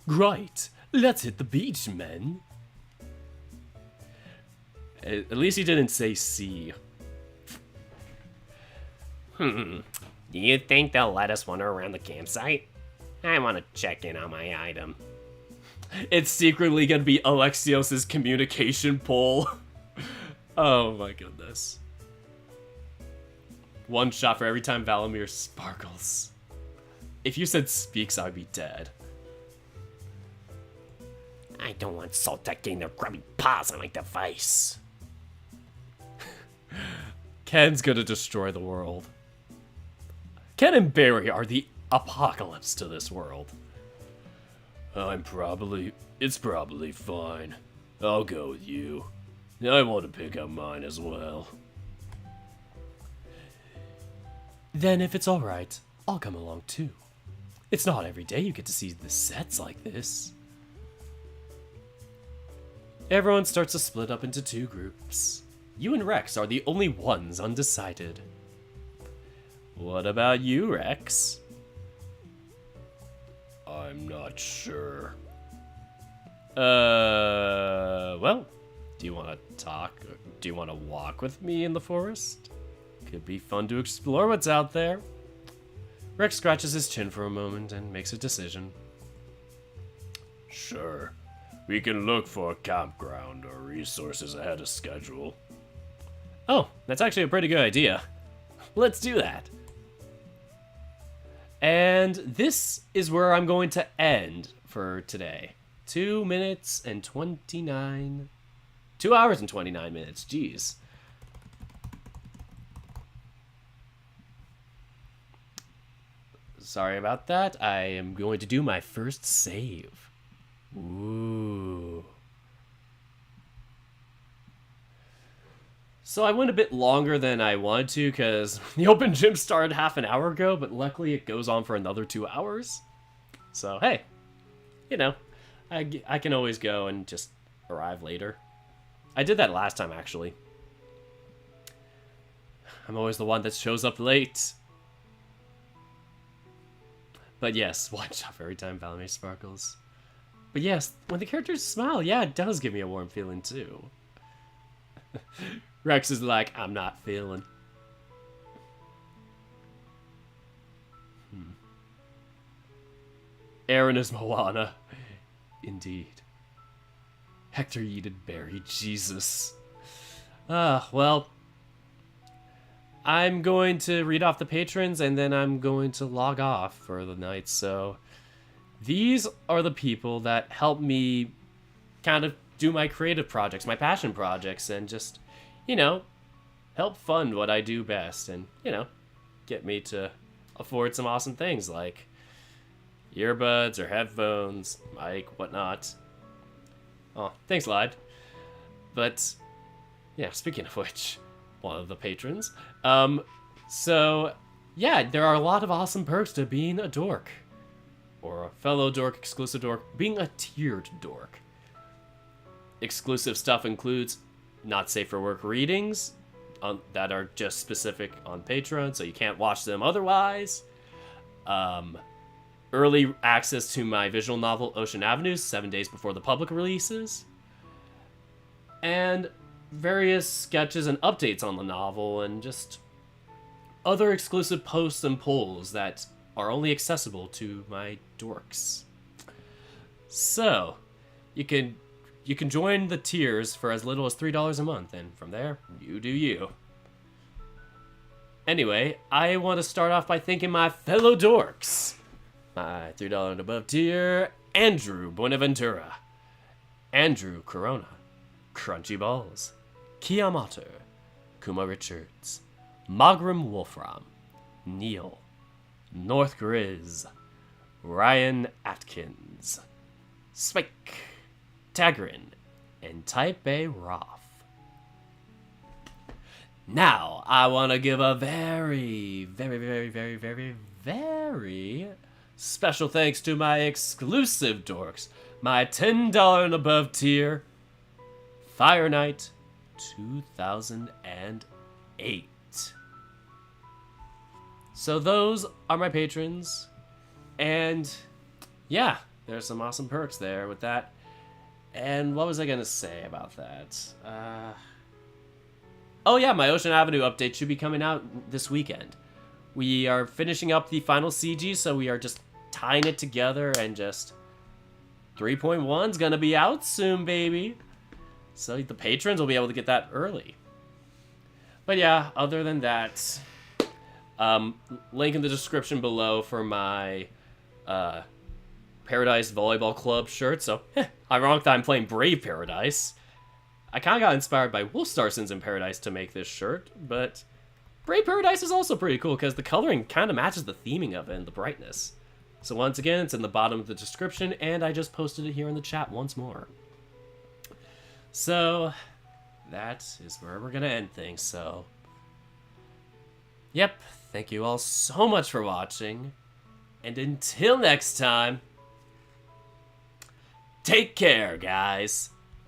Great, let's hit the beach, men. At least he didn't say sea. Do you think they'll let us wander around the campsite? I want to check in on my item. It's secretly gonna be Alexios' communication pole. Oh my goodness. One shot for every time Valamir sparkles. If you said speaks, I'd be dead. I don't want Saltek getting their grubby paws on my device. Ken's gonna destroy the world. Ken and Barry are the apocalypse to this world. It's probably fine. I'll go with you. I want to pick up mine as well. Then if it's alright, I'll come along too. It's not every day you get to see the sets like this. Everyone starts to split up into two groups. You and Rex are the only ones undecided. What about you, Rex? I'm not sure. Well, do you want to talk? Do you want to walk with me in the forest? Could be fun to explore what's out there. Rex scratches his chin for a moment and makes a decision. Sure. We can look for a campground or resources ahead of schedule. Oh, that's actually a pretty good idea. Let's do that. And this is where I'm going to end for today. 2 hours and 29 minutes, jeez. Sorry about that. I am going to do my first save. Ooh. So I went a bit longer than I wanted to because the open gym started half an hour ago, but luckily it goes on for another 2 hours. So, hey, you know, I can always go and just arrive later. I did that last time, actually. I'm always the one that shows up late. But yes, watch out for every time Valamir sparkles. But yes, when the characters smile, yeah, it does give me a warm feeling too. Rex is like, I'm not feeling. Aaron is Moana. Indeed. Hector yeeted Barry, Jesus. Well, I'm going to read off the patrons and then I'm going to log off for the night. So these are the people that help me kind of do my creative projects, my passion projects, and just, you know, help fund what I do best and, you know, get me to afford some awesome things like earbuds or headphones, mic, whatnot. Oh, thanks, Lide. But, yeah, speaking of which, one of the patrons. So, yeah, there are a lot of awesome perks to being a dork. Or a fellow dork, exclusive dork, being a tiered dork. Exclusive stuff includes not safe for work readings that are just specific on Patreon, so you can't watch them otherwise. Early access to my visual novel, Ocean Avenue, 7 days before the public releases. And various sketches and updates on the novel, and just other exclusive posts and polls that are only accessible to my dorks. So, you can join the tiers for as little as $3 a month, and from there, you do you. Anyway, I want to start off by thanking my fellow dorks. My $3 and above tier, Andrew Buenaventura, Andrew Corona, Crunchy Balls, Kiamato, Kuma Richards, Magram Wolfram, Neil, North Grizz, Ryan Atkins, Spike, Tagrin, and Type A Roth. Now, I want to give a very, very, very, very, very, very special thanks to my exclusive dorks, my $10 and above tier, Fire Knight 2008. So those are my patrons, and yeah, there's some awesome perks there with that. And what was I gonna say about that? Oh yeah, my Ocean Avenue update should be coming out this weekend. We are finishing up the final CG, so we are just tying it together, and just 3.1's gonna be out soon, baby. So the patrons will be able to get that early. But yeah, other than that, link in the description below for my Paradise Volleyball Club shirt. So, ironic that I'm playing Brave Paradise. I kind of got inspired by Wolfstarsons in Paradise to make this shirt, but Brave Paradise is also pretty cool because the coloring kind of matches the theming of it and the brightness. So once again, it's in the bottom of the description, and I just posted it here in the chat once more. So, that is where we're going to end things, so... Yep, thank you all so much for watching, and until next time, take care, guys.